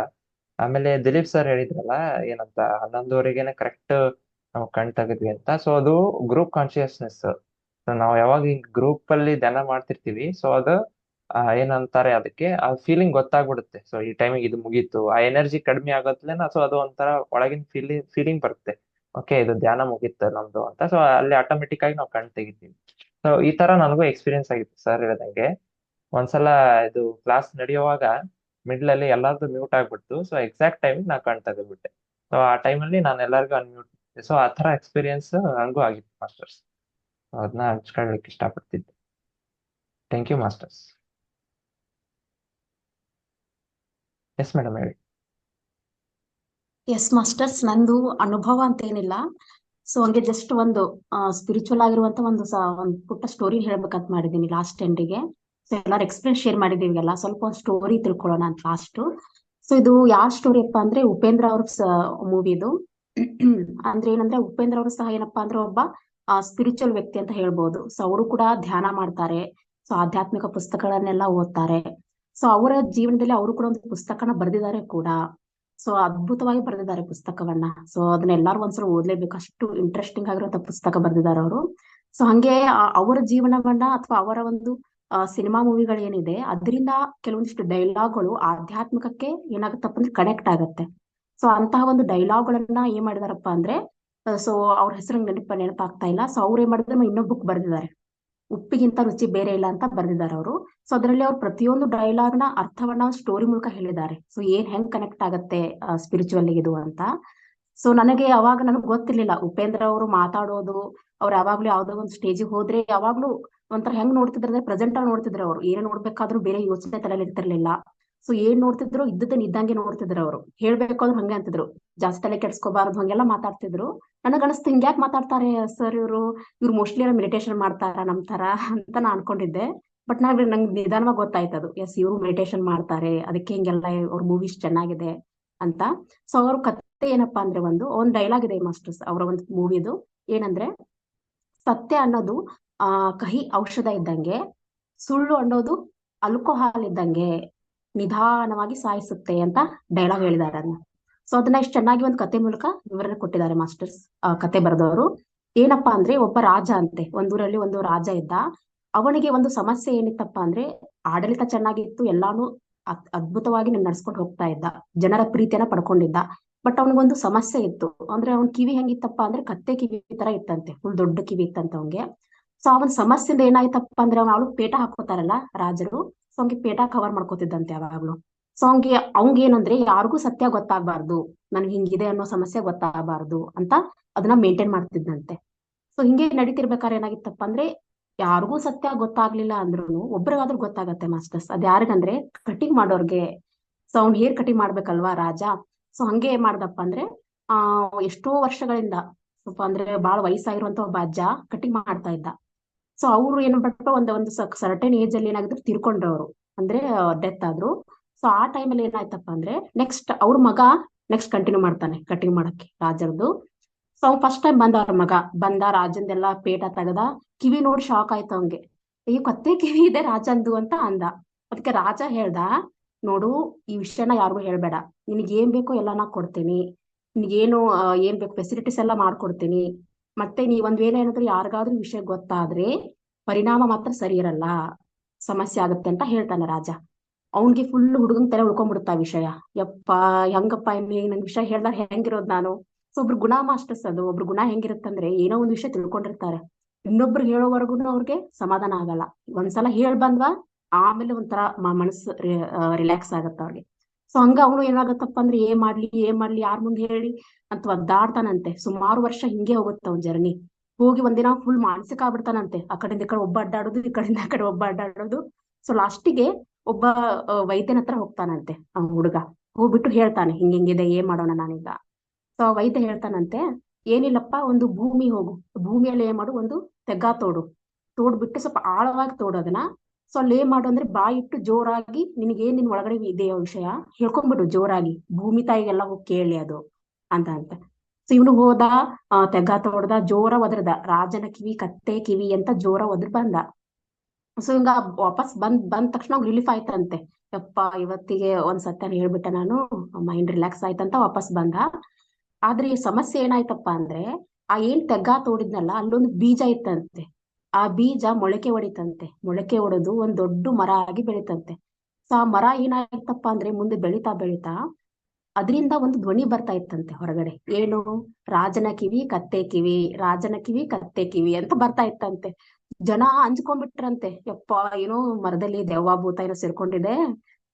ಆಮೇಲೆ ದಿಲೀಪ್ ಸರ್ ಹೇಳಿದ್ರಲ್ಲ ಏನಂತ 11:30ಗೆನೆ ಕರೆಕ್ಟ್ ನಾವು ಕಣ್ ತೆಗೆದ್ವಿ ಅಂತ. ಸೊ ಅದು ಗ್ರೂಪ್ ಕಾನ್ಶಿಯಸ್ನೆಸ್. ನಾವು ಯಾವಾಗ ಈ ಗ್ರೂಪ್ ಅಲ್ಲಿ ಧ್ಯಾನ ಮಾಡ್ತಿರ್ತೀವಿ, ಸೊ ಅದು ಏನಂತಾರೆ ಅದಕ್ಕೆ, ಆ ಫೀಲಿಂಗ್ ಗೊತ್ತಾಗ್ಬಿಡುತ್ತೆ. ಸೊ ಈ ಟೈಮಿಗೆ ಇದು ಮುಗೀತು, ಆ ಎನರ್ಜಿ ಕಡಿಮೆ ಆಗೋದ್ಲೇನ, ಸೊ ಅದು ಒಂಥರ ಒಳಗಿನ ಫೀಲಿಂಗ್ ಬರುತ್ತೆ, ಓಕೆ ಇದು ಧ್ಯಾನ ಮುಗೀತು ನಮ್ದು ಅಂತ. ಸೊ ಅಲ್ಲಿ ಆಟೋಮೆಟಿಕ್ ಆಗಿ ನಾವು ಕಣ್ ತೆಗಿತೀವಿ. ಸೊ ಈ ತರ ನನಗೂ ಎಕ್ಸ್ಪೀರಿಯನ್ಸ್ ಆಗಿತ್ತು ಸರ್ ಹೇಳ್ದಂಗೆ. ಒಂದ್ಸಲ ಇದು ಕ್ಲಾಸ್ ನಡೆಯುವಾಗ ಮಿಡ್ಲ್ ಅಲ್ಲಿ ಎಲ್ಲಾರ್ದು ಮ್ಯೂಟ್ ಆಗ್ಬಿಡ್ತು. ಸೊ ಎಕ್ಸಾಕ್ಟ್ ಟೈಮ್ ನಾ ಕಣ್ ತೆಗೆದ್ಬಿಟ್ಟೆ. ಸೊ ಆ ಟೈಮಲ್ಲಿ ನಾನು ಎಲ್ಲರಿಗೂ ಅನ್ಮ್ಯೂಟ್ ಮಾಡಿದೆ. ಸೊ ಆ ತರ ಎಕ್ಸ್ಪೀರಿಯನ್ಸ್ ಹಂಗೂ ಆಗಿತ್ತು ಮಾಸ್ಟರ್ಸ್. ಅದನ್ನ ಹಂಚ್ಕೊಳ್ಲಿಕ್ಕೆ ಇಷ್ಟಪಡ್ತಿದ್ದೆ. Thank you masters. Yes madam ಹೇಳಿ. ಎಸ್ ಮಾಸ್ಟರ್ಸ್, ನಂದು ಅನುಭವ ಅಂತ ಏನಿಲ್ಲ. ಸೊ ಹಂಗೆ ಜಸ್ಟ್ ಒಂದು ಸ್ಪಿರಿಚುವಲ್ ಆಗಿರುವಂತ ಒಂದು ಪುಟ್ಟ ಸ್ಟೋರಿ ಹೇಳ್ಬೇಕಂತ ಮಾಡಿದೀನಿ ಲಾಸ್ಟ್ ಎಂಡಿಗೆ. ಸೊ ಎಲ್ಲಾರು ಎಕ್ಸ್ಪೀರಿಯನ್ಸ್ ಶೇರ್ ಮಾಡಿದೀವಿ, ಎಲ್ಲ ಸ್ವಲ್ಪ ಒಂದು ಸ್ಟೋರಿ ತಿಳ್ಕೊಳ್ಳೋಣ ಅಂತ ಲಾಸ್ಟ್. ಸೊ ಇದು ಯಾವ ಸ್ಟೋರಿ ಅಪ್ಪ ಅಂದ್ರೆ ಉಪೇಂದ್ರ ಅವ್ರ ಮೂವಿದು. ಅಂದ್ರೆ ಏನಂದ್ರೆ ಉಪೇಂದ್ರ ಅವರು ಸಹ ಏನಪ್ಪಾ ಅಂದ್ರೆ ಒಬ್ಬ ಸ್ಪಿರಿಚುವಲ್ ವ್ಯಕ್ತಿ ಅಂತ ಹೇಳ್ಬೋದು. ಸೊ ಅವರು ಕೂಡ ಧ್ಯಾನ ಮಾಡ್ತಾರೆ, ಸೊ ಆಧ್ಯಾತ್ಮಿಕ ಪುಸ್ತಕಗಳನ್ನೆಲ್ಲ ಓದ್ತಾರೆ. ಸೊ ಅವರ ಜೀವನದಲ್ಲಿ ಅವರು ಕೂಡ ಒಂದು ಪುಸ್ತಕನ ಬರೆದಿದ್ದಾರೆ ಕೂಡ. ಸೊ ಅದ್ಭುತವಾಗಿ ಬರೆದಿದ್ದಾರೆ ಪುಸ್ತಕವನ್ನ. ಸೊ ಅದನ್ನ ಎಲ್ಲಾರು ಒಂದ್ಸಲ ಓದ್ಲೇಬೇಕು, ಅಷ್ಟು ಇಂಟ್ರೆಸ್ಟಿಂಗ್ ಆಗಿರುವಂತ ಪುಸ್ತಕ ಬರೆದಿದ್ದಾರೆ ಅವರು. ಸೊ ಹಂಗೆ ಅವರ ಜೀವನವನ್ನ ಅಥವಾ ಅವರ ಒಂದು ಸಿನಿಮಾ ಮೂವಿಗಳು ಏನಿದೆ ಅದರಿಂದ ಕೆಲವೊಂದಿಷ್ಟು ಡೈಲಾಗ್ಗಳು ಆಧ್ಯಾತ್ಮಿಕಕ್ಕೆ ಏನಾಗುತ್ತಪ್ಪ ಅಂದ್ರೆ ಕನೆಕ್ಟ್ ಆಗತ್ತೆ. ಸೊ ಅಂತಹ ಒಂದು ಡೈಲಾಗ್ಗಳನ್ನ ಏನ್ ಮಾಡಿದಾರಪ್ಪ ಅಂದ್ರೆ, ಸೊ ಅವ್ರ ಹೆಸರು ನೆನಪಾಗ್ತಾ ಇಲ್ಲ. ಸೊ ಅವ್ರು ಏನ್ ಮಾಡಿದ್ರೆ ಇನ್ನೊಂದು ಬುಕ್ ಬರೆದಿದ್ದಾರೆ, ಉಪ್ಪಿಗಿಂತ ರುಚಿ ಬೇರೆ ಇಲ್ಲ ಅಂತ ಬರ್ದಿದ್ದಾರೆ ಅವರು. ಸೊ ಅದರಲ್ಲಿ ಅವ್ರು ಪ್ರತಿಯೊಂದು ಡೈಲಾಗ್ ನ ಅರ್ಥವನ್ನ ಸ್ಟೋರಿ ಮೂಲಕ ಹೇಳಿದ್ದಾರೆ. ಸೊ ಹೆಂಗ್ ಕನೆಕ್ಟ್ ಆಗತ್ತೆ ಸ್ಪಿರಿಚುವಲ್ ಇದು ಅಂತ. ಸೊ ಅವಾಗ ನನಗೆ ಗೊತ್ತಿರ್ಲಿಲ್ಲ ಉಪೇಂದ್ರ ಅವರು ಮಾತಾಡೋದು. ಅವ್ರು ಯಾವಾಗ್ಲೂ ಯಾವ್ದೋ ಒಂದು ಸ್ಟೇಜಿಗೆ ಹೋದ್ರೆ ಯಾವಾಗ್ಲೂ ಒಂಥರ ಹೆಂಗ್ ನೋಡ್ತಿದ್ರು ಅಂದ್ರೆ ಪ್ರೆಸೆಂಟ್ ಆಗಿ ನೋಡ್ತಿದ್ರು. ಅವ್ರು ಏನೇ ನೋಡ್ಬೇಕಾದ್ರೂ ಬೇರೆ ಯೋಚನೆ ತಲೆಯಲ್ಲಿ ಇರ್ತಿರ್ಲಿಲ್ಲ. ಸೊ ಏನ್ ನೋಡ್ತಿದ್ರು ಇದ್ದದನ್ನ ಇದ್ದಂಗೆ ನೋಡ್ತಿದ್ರು. ಅವ್ರು ಹೇಳ್ಬೇಕು ಅಂದ್ರೆ ಹಂಗೆ ಅಂತಿದ್ರು, ಜಾಸ್ತಿ ತಲೆ ಕೆಡ್ಸ್ಕೋಬಾರ್ದು ಹಂಗೆಲ್ಲ ಮಾತಾಡ್ತಿದ್ರು. ನನಗ್ ಅನಿಸ್ತು ಹಿಂಗ್ಯಾಕ್ ಮಾತಾಡ್ತಾರೆ ಸರ್ ಇವ್ರು ಮೋಸ್ಟ್ಲಿ ಮೆಡಿಟೇಷನ್ ಮಾಡ್ತಾರ ನಮ್ ತರ ಅಂತ ನಾ ಅನ್ಕೊಂಡಿದ್ದೆ. ಬಟ್ ನಂಗೆ ನಿಧಾನವಾಗಿ ಗೊತ್ತಾಯ್ತದು, ಎಸ್ ಇವ್ರು ಮೆಡಿಟೇಷನ್ ಮಾಡ್ತಾರೆ, ಅದಕ್ಕೆ ಹಿಂಗೆಲ್ಲ ಅವ್ರ ಮೂವೀಸ್ ಚೆನ್ನಾಗಿದೆ ಅಂತ. ಸೊ ಅವ್ರ ಕತೆ ಏನಪ್ಪಾ ಅಂದ್ರೆ ಒಂದ್ ಡೈಲಾಗ್ ಇದೆ ಮಾಸ್ಟರ್ಸ್ ಅವರ ಒಂದು ಮೂವಿದು. ಏನಂದ್ರೆ, ಸತ್ಯ ಅನ್ನೋದು ಕಹಿ ಔಷಧ ಇದ್ದಂಗೆ, ಸುಳ್ಳು ಅನ್ನೋದು ಆಲ್ಕೋಹಾಲ್ ಇದ್ದಂಗೆ, ನಿಧಾನವಾಗಿ ಸಾಯಿಸುತ್ತೆ ಅಂತ ಡೈಲಾಗ್ ಹೇಳಿದ್ದಾರೆ ಅದನ್ನ. ಸೊ ಅದನ್ನ ಇಷ್ಟು ಚೆನ್ನಾಗಿ ಒಂದು ಕತೆ ಮೂಲಕ ವಿವರಣೆ ಕೊಟ್ಟಿದ್ದಾರೆ ಮಾಸ್ಟರ್ಸ್ ಕತೆ ಬರೆದವರು. ಏನಪ್ಪಾ ಅಂದ್ರೆ ಒಬ್ಬ ರಾಜ ಅಂತೆ, ಒಂದೂರಲ್ಲಿ ಒಂದು ರಾಜ ಇದ್ದ. ಅವನಿಗೆ ಒಂದು ಸಮಸ್ಯೆ ಏನಿತ್ತಪ್ಪ ಅಂದ್ರೆ ಆಡಳಿತ ಚೆನ್ನಾಗಿತ್ತು, ಎಲ್ಲಾನು ಅದ್ಭುತವಾಗಿ ನಡ್ಸ್ಕೊಂಡು ಹೋಗ್ತಾ ಇದ್ದ, ಜನರ ಪ್ರೀತಿಯನ್ನ ಪಡ್ಕೊಂಡಿದ್ದ. ಬಟ್ ಅವನಿಗೊಂದು ಸಮಸ್ಯೆ ಇತ್ತು. ಅಂದ್ರೆ ಅವ್ನ ಕಿವಿ ಹೆಂಗಿತ್ತಪ್ಪ ಅಂದ್ರೆ ಕತ್ತೆ ಕಿವಿ ತರ ಇತ್ತಂತೆ, ಫುಲ್ ದೊಡ್ಡ ಕಿವಿ ಇತ್ತಂತ ಅವ್ನಿಗೆ. ಸೊ ಅವನ್ ಸಮಸ್ಯೆಯಿಂದ ಏನಾಯ್ತಪ್ಪ ಅಂದ್ರೆ ಅವಳು ಪೇಟ ಹಾಕೋತಾರಲ್ಲ ರಾಜರು, ಸೊ ಅವ್ನಿಗೆ ಪೇಟ ಕವರ್ ಮಾಡ್ಕೋತಿದ್ದಂತೆ ಯಾವಾಗ್ಲು. ಸೊ ಅವ್ನಿಗೆ ಏನಂದ್ರೆ ಯಾರಿಗೂ ಸತ್ಯ ಗೊತ್ತಾಗ್ಬಾರ್ದು, ನನ್ಗೆ ಹಿಂಗಿದೆ ಅನ್ನೋ ಸಮಸ್ಯೆ ಗೊತ್ತಾಗಬಾರ್ದು ಅಂತ ಅದನ್ನ ಮೇಂಟೈನ್ ಮಾಡ್ತಿದ್ದಂತೆ. ಸೊ ಹಿಂಗೆ ನಡೀತಿರ್ಬೇಕಾದ್ರೆ ಏನಾಗಿತ್ತಪ್ಪ ಅಂದ್ರೆ ಯಾರಿಗೂ ಸತ್ಯ ಗೊತ್ತಾಗ್ಲಿಲ್ಲ ಅಂದ್ರೂ ಒಬ್ರಿಗಾದ್ರೂ ಗೊತ್ತಾಗತ್ತೆ ಮಾಸ್ಟರ್ಸ್. ಅದ್ ಯಾರಿಗಂದ್ರೆ ಕಟಿಂಗ್ ಮಾಡೋರ್ಗೆ. ಸೊ ಅವ್ನ್ ಹೇರ್ ಕಟಿಂಗ್ ಮಾಡ್ಬೇಕಲ್ವಾ ರಾಜ. ಸೊ ಹಂಗೆ ಏನ್ ಮಾಡ್ದಪ್ಪ ಅಂದ್ರೆ ಎಷ್ಟೋ ವರ್ಷಗಳಿಂದ ಸ್ವಲ್ಪ ಅಂದ್ರೆ ಬಹಳ ವಯಸ್ಸಾಗಿರುವಂತ ಒಬ್ಬ ಅಜ್ಜ ಕಟಿಂಗ್ ಮಾಡ್ತಾ ಇದ್ದ. ಸೊ ಅವ್ರು ಏನ್ ಮಾಡ್ಬಿಟ್ಟು ಒಂದು ಸರ್ಟೆನ್ ಏಜ್ ಅಲ್ಲಿ ಏನಾಗಿದ್ರು ತೀರ್ಕೊಂಡ್ರು ಅವರು, ಅಂದ್ರೆ ಡೆತ್ ಆದ್ರು. ಸೊ ಆ ಟೈಮಲ್ಲಿ ಏನಾಯ್ತಪ್ಪ ಅಂದ್ರೆ ನೆಕ್ಸ್ಟ್ ಅವ್ರ ಮಗ ನೆಕ್ಸ್ಟ್ ಕಂಟಿನ್ಯೂ ಮಾಡ್ತಾನೆ ಕಟಿಂಗ್ ಮಾಡಕ್ಕೆ ರಾಜರದು. ಸೊ ಅವ್ನು ಫಸ್ಟ್ ಟೈಮ್ ಬಂದ, ಅವ್ರ ಮಗ ಬಂದ, ರಾಜಂದೆಲ್ಲ ಪೇಟ ತೆಗದ, ಕಿವಿ ನೋಡಿ ಶಾಕ್ ಆಯ್ತು ಅವ್ನ್ಗೆ. ಈ ಕತ್ತೆ ಕಿವಿ ಇದೆ ರಾಜಂದು ಅಂತ ಅಂದ. ಅದಕ್ಕೆ ರಾಜ ಹೇಳ್ದ, ನೋಡು ಈ ವಿಷಯನ ಯಾರಿಗೂ ಹೇಳ್ಬೇಡ, ನಿನಗೆ ಏನ್ ಬೇಕೋ ಎಲ್ಲ ನಾ ಕೊಡ್ತೀನಿ, ನಿನ್ಗೇನು ಏನ್ ಬೇಕು ಫೆಸಿಲಿಟೀಸ್ ಎಲ್ಲ ಮಾಡ್ಕೊಡ್ತೀನಿ. ಮತ್ತೆ ನೀ ಒಂದ್ ವೇಳೆ ಏನಾದ್ರು ಯಾರಿಗಾದ್ರೂ ಈ ವಿಷಯ ಗೊತ್ತಾದ್ರೆ ಪರಿಣಾಮ ಮಾತ್ರ ಸರಿ ಇರಲ್ಲ, ಸಮಸ್ಯೆ ಆಗುತ್ತೆ ಅಂತ ಹೇಳ್ತಾನೆ ರಾಜ. ಅವ್ನ್ಗೆ ಫುಲ್ ಹುಡುಗನ್ ತಲೆ ಉಳ್ಕೊಂಡ್ಬಿಡುತ್ತಾ ವಿಷಯ. ಯಪ್ಪ ಹೆಂಗಪ್ಪ ನನ್ ವಿಷಯ ಹೇಳ್ದಾಗ ಹೆಂಗಿರೋದ್ ನಾನು. ಸೊ ಒಬ್ರು ಗುಣ ಮಾಸ್ಟರ್ಸ್, ಅದು ಒಬ್ರು ಗುಣ ಹೆಂಗಿರುತ್ತಂದ್ರೆ ಏನೋ ಒಂದ್ ವಿಷಯ ತಿಳ್ಕೊಂಡಿರ್ತಾರೆ, ಇನ್ನೊಬ್ರು ಹೇಳೋವರೆಗೂ ಅವ್ರಿಗೆ ಸಮಾಧಾನ ಆಗಲ್ಲ. ಒಂದ್ಸಲ ಹೇಳ್ ಬಂದ್ವಾ ಆಮೇಲೆ ಒಂಥರ ಮನಸ್ಸು ರಿಲ್ಯಾಕ್ಸ್ ಆಗತ್ತ ಅವ್ರಿಗೆ. ಸೊ ಹಂಗ ಅವನು ಏನಾಗತ್ತಪ್ಪ ಅಂದ್ರೆ ಏನ್ ಮಾಡ್ಲಿ ಯಾರ್ ಮುಂದೆ ಹೇಳಿ ಅಂತ ಒದ್ದಾಡ್ತಾನಂತೆ. ಸುಮಾರು ವರ್ಷ ಹಿಂಗೆ ಹೋಗುತ್ತೆ ಅವ್ನ ಜರ್ನಿ. ಹೋಗಿ ಒಂದಿನ ಫುಲ್ ಮಾನಸಿಕ ಆಗ್ಬಿಡ್ತಾನಂತೆ, ಆ ಕಡೆಯಿಂದ ಈ ಕಡೆ ಒಬ್ಬ ಅಡ್ಡಾಡೋದು, ಈ ಕಡೆಯಿಂದ ಆ ಕಡೆ ಒಬ್ಬ ಅಡ್ಡಾಡೋದು. ಸೊ ಲಾಸ್ಟಿಗೆ ಒಬ್ಬ ವೈದ್ಯನ ಹತ್ರ ಹೋಗ್ತಾನಂತೆ ಆ ಹುಡುಗ. ಹೋಗ್ಬಿಟ್ಟು ಹೇಳ್ತಾನೆ ಹಿಂಗಿದೆ, ಏನ್ ಮಾಡೋಣ ನಾನೀಗ. ಸೊ ವೈದ್ಯ ಹೇಳ್ತಾನಂತೆ, ಏನಿಲ್ಲಪ್ಪ, ಒಂದು ಭೂಮಿ ಹೋಗು, ಭೂಮಿಯಲ್ಲಿ ಏನ್ ಮಾಡು, ಒಂದು ತೆಗ್ಗ ತೋಡ್ಬಿಟ್ಟು ಸ್ವಲ್ಪ ಆಳವಾಗಿ ತೋಡೋದನ್ನ. ಸೊ ಅಲ್ಲಿ ಏನ್ ಮಾಡು ಅಂದ್ರೆ ಬಾಯಿ ಇಟ್ಟು ಜೋರಾಗಿ ನಿನಗೇನ್ ನಿನ್ ಒಳಗಡೆ ಇದೆಯೋ ವಿಷಯ ಹೇಳ್ಕೊಂಡ್ಬಿಡು ಜೋರಾಗಿ, ಭೂಮಿ ತಾಯಿಗೆಲ್ಲ ಹೋಗಿ ಕೇಳಿ ಅದು ಅಂತ. ಸೊ ಇವನು ಹೋದ, ತೆಗ್ಗ ತೋಡ್ದ, ಜೋರ ಒದರ್ದ, ರಾಜನ ಕಿವಿ ಕತ್ತೆ ಕಿವಿ ಅಂತ ಜೋರ ಒದ್ರ ಬಂದ. ಸೊ ಹಿಂಗ ವಾಪಸ್ ಬಂದ ತಕ್ಷಣ ರಿಲೀಫ್ ಆಯ್ತಂತೆ. ಯಪ್ಪ ಇವತ್ತಿಗೆ ಒಂದ್ ಸತ್ಯನ ಹೇಳ್ಬಿಟ್ಟೆ ನಾನು, ಮೈಂಡ್ ರಿಲ್ಯಾಕ್ಸ್ ಆಯ್ತಂತ ವಾಪಸ್ ಬಂದ. ಆದ್ರೆ ಈ ಸಮಸ್ಯೆ ಏನಾಯ್ತಪ್ಪ ಅಂದ್ರೆ ಆ ಏನ್ ತೆಗ್ಗ ತೋಡಿದ್ನಲ್ಲ ಅಲ್ಲೊಂದು ಬೀಜ ಇತ್ತಂತೆ. ಆ ಬೀಜ ಮೊಳಕೆ ಹೊಡಿತಂತೆ, ಮೊಳಕೆ ಹೊಡೆದು ಒಂದ್ ದೊಡ್ಡ ಮರ ಆಗಿ ಬೆಳಿತಂತೆ. ಸೊ ಆ ಮರ ಏನಾಯ್ತಪ್ಪ ಅಂದ್ರೆ ಮುಂದೆ ಬೆಳಿತಾ ಅದರಿಂದ ಒಂದು ಧ್ವನಿ ಬರ್ತಾ ಇತ್ತಂತೆ ಹೊರಗಡೆ. ಏನು, ರಾಜನ ಕಿವಿ ಕತ್ತೆ ಕಿವಿ, ರಾಜನ ಕಿವಿ ಕತ್ತೆ ಕಿವಿ ಅಂತ ಬರ್ತಾ ಇತ್ತಂತೆ. ಜನ ಅಂಜ್ಕೊಂಡ್ಬಿಟ್ರಂತೆ, ಯಪ್ಪ ಏನೋ ಮರದಲ್ಲಿ ದೆವ್ವ ಭೂತ ಏನೋ ಸೇರ್ಕೊಂಡಿದೆ,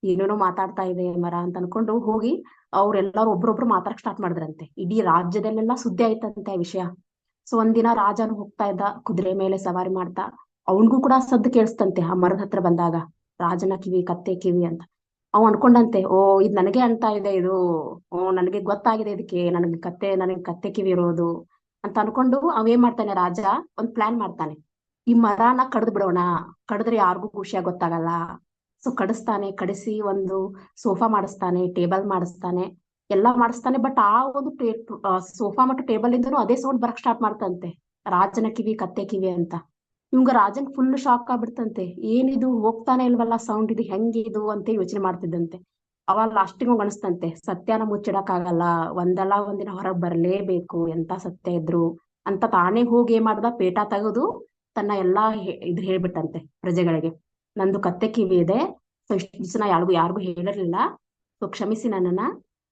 ಏನೇನೋ ಮಾತಾಡ್ತಾ ಇದೆ ಮರ ಅಂತ ಅನ್ಕೊಂಡು ಹೋಗಿ ಅವ್ರೆಲ್ಲಾರು ಒಬ್ರೊಬ್ರು ಮಾತಾಡಕ್ ಸ್ಟಾರ್ಟ್ ಮಾಡಿದ್ರಂತೆ. ಇಡೀ ರಾಜ್ಯದಲ್ಲೆಲ್ಲ ಸುದ್ದಿ ಆಯ್ತಂತೆ ಆ ವಿಷಯ. ಸೊ ಒಂದಿನ ರಾಜನು ಹೋಗ್ತಾ ಇದ್ದ ಕುದುರೆ ಮೇಲೆ ಸವಾರಿ ಮಾಡ್ತಾ, ಅವನ್ಗೂ ಕೂಡ ಸದ್ದು ಕೇಳಿಸ್ತಂತೆ ಆ ಮರದ ಹತ್ರ ಬಂದಾಗ, ರಾಜನ ಕಿವಿ ಕತ್ತೆ ಕಿವಿ ಅಂತ. ಅವ್ ಅನ್ಕೊಂಡಂತೆ, ಓ ಇದ್ ನನಗೆ ಅಂತ ಇದೆ ಇದು, ನನಗೆ ಗೊತ್ತಾಗಿದೆ ಇದಕ್ಕೆ, ನನಗೆ ಕತ್ತೆ ಕಿವಿ ಇರೋದು ಅಂತ ಅನ್ಕೊಂಡು ಅವೇನ್ ಮಾಡ್ತಾನೆ ರಾಜ, ಒಂದ್ ಪ್ಲಾನ್ ಮಾಡ್ತಾನೆ. ಈ ಮರನ ಕಡ್ದು ಬಿಡೋಣ, ಕಡಿದ್ರೆ ಯಾರಿಗೂ ಖುಷಿಯಾಗಿ ಗೊತ್ತಾಗಲ್ಲ. ಸೊ ಕಡಿಸಿ ಒಂದು ಸೋಫಾ ಮಾಡಿಸ್ತಾನೆ, ಟೇಬಲ್ ಮಾಡಿಸ್ತಾನೆ, ಎಲ್ಲಾ ಮಾಡಿಸ್ತಾನೆ. ಬಟ್ ಆ ಒಂದು ಸೋಫಾ ಮತ್ತು ಟೇಬಲ್ ಇಂದನು ಅದೇ ಸೌಂಡ್ ಬರಕ್ ಸ್ಟಾರ್ಟ್ ಮಾಡ್ತಂತೆ, ರಾಜನ ಕಿವಿ ಕತ್ತೆ ಕಿವಿ ಅಂತ. ಇವಂಗ ರಾಜನ್ ಫುಲ್ ಶಾಕ್ ಆಗ್ಬಿಡ್ತಂತೆ, ಏನಿದು ಹೋಗ್ತಾನೆ ಇಲ್ವಲ್ಲ ಸೌಂಡ್, ಇದು ಹೆಂಗಿದು ಅಂತ ಯೋಚನೆ ಮಾಡ್ತಿದ್ದಂತೆ. ಅವಾಗ ಲಾಸ್ಟಿಗೆ ಅನಿಸ್ತಂತೆ, ಸತ್ಯನ ಮುಚ್ಚಿಡಕ್ ಆಗಲ್ಲ, ಒಂದಲ್ಲ ಒಂದಿನ ಹೊರಗ್ ಬರ್ಲೇಬೇಕು ಎಂತ ಸತ್ಯ ಇದ್ರು ಅಂತ. ತಾನೇ ಹೋಗಿ ಏನ್ ಮಾಡ್ದ, ಪೇಟ ತೆಗೆದು ತನ್ನ ಎಲ್ಲಾ ಇದು ಹೇಳ್ಬಿಟ್ಟಂತೆ ಪ್ರಜೆಗಳಿಗೆ, ನಂದು ಕತ್ತೆ ಕಿವಿ ಇದೆ, ಸೊ ಇಷ್ಟು ದಿವಸ ನಾ ಯಾರಿಗೂ ಹೇಳಿರ್ಲಿಲ್ಲ, ಸೊ ಕ್ಷಮಿಸಿ ನನ್ನನ್ನ,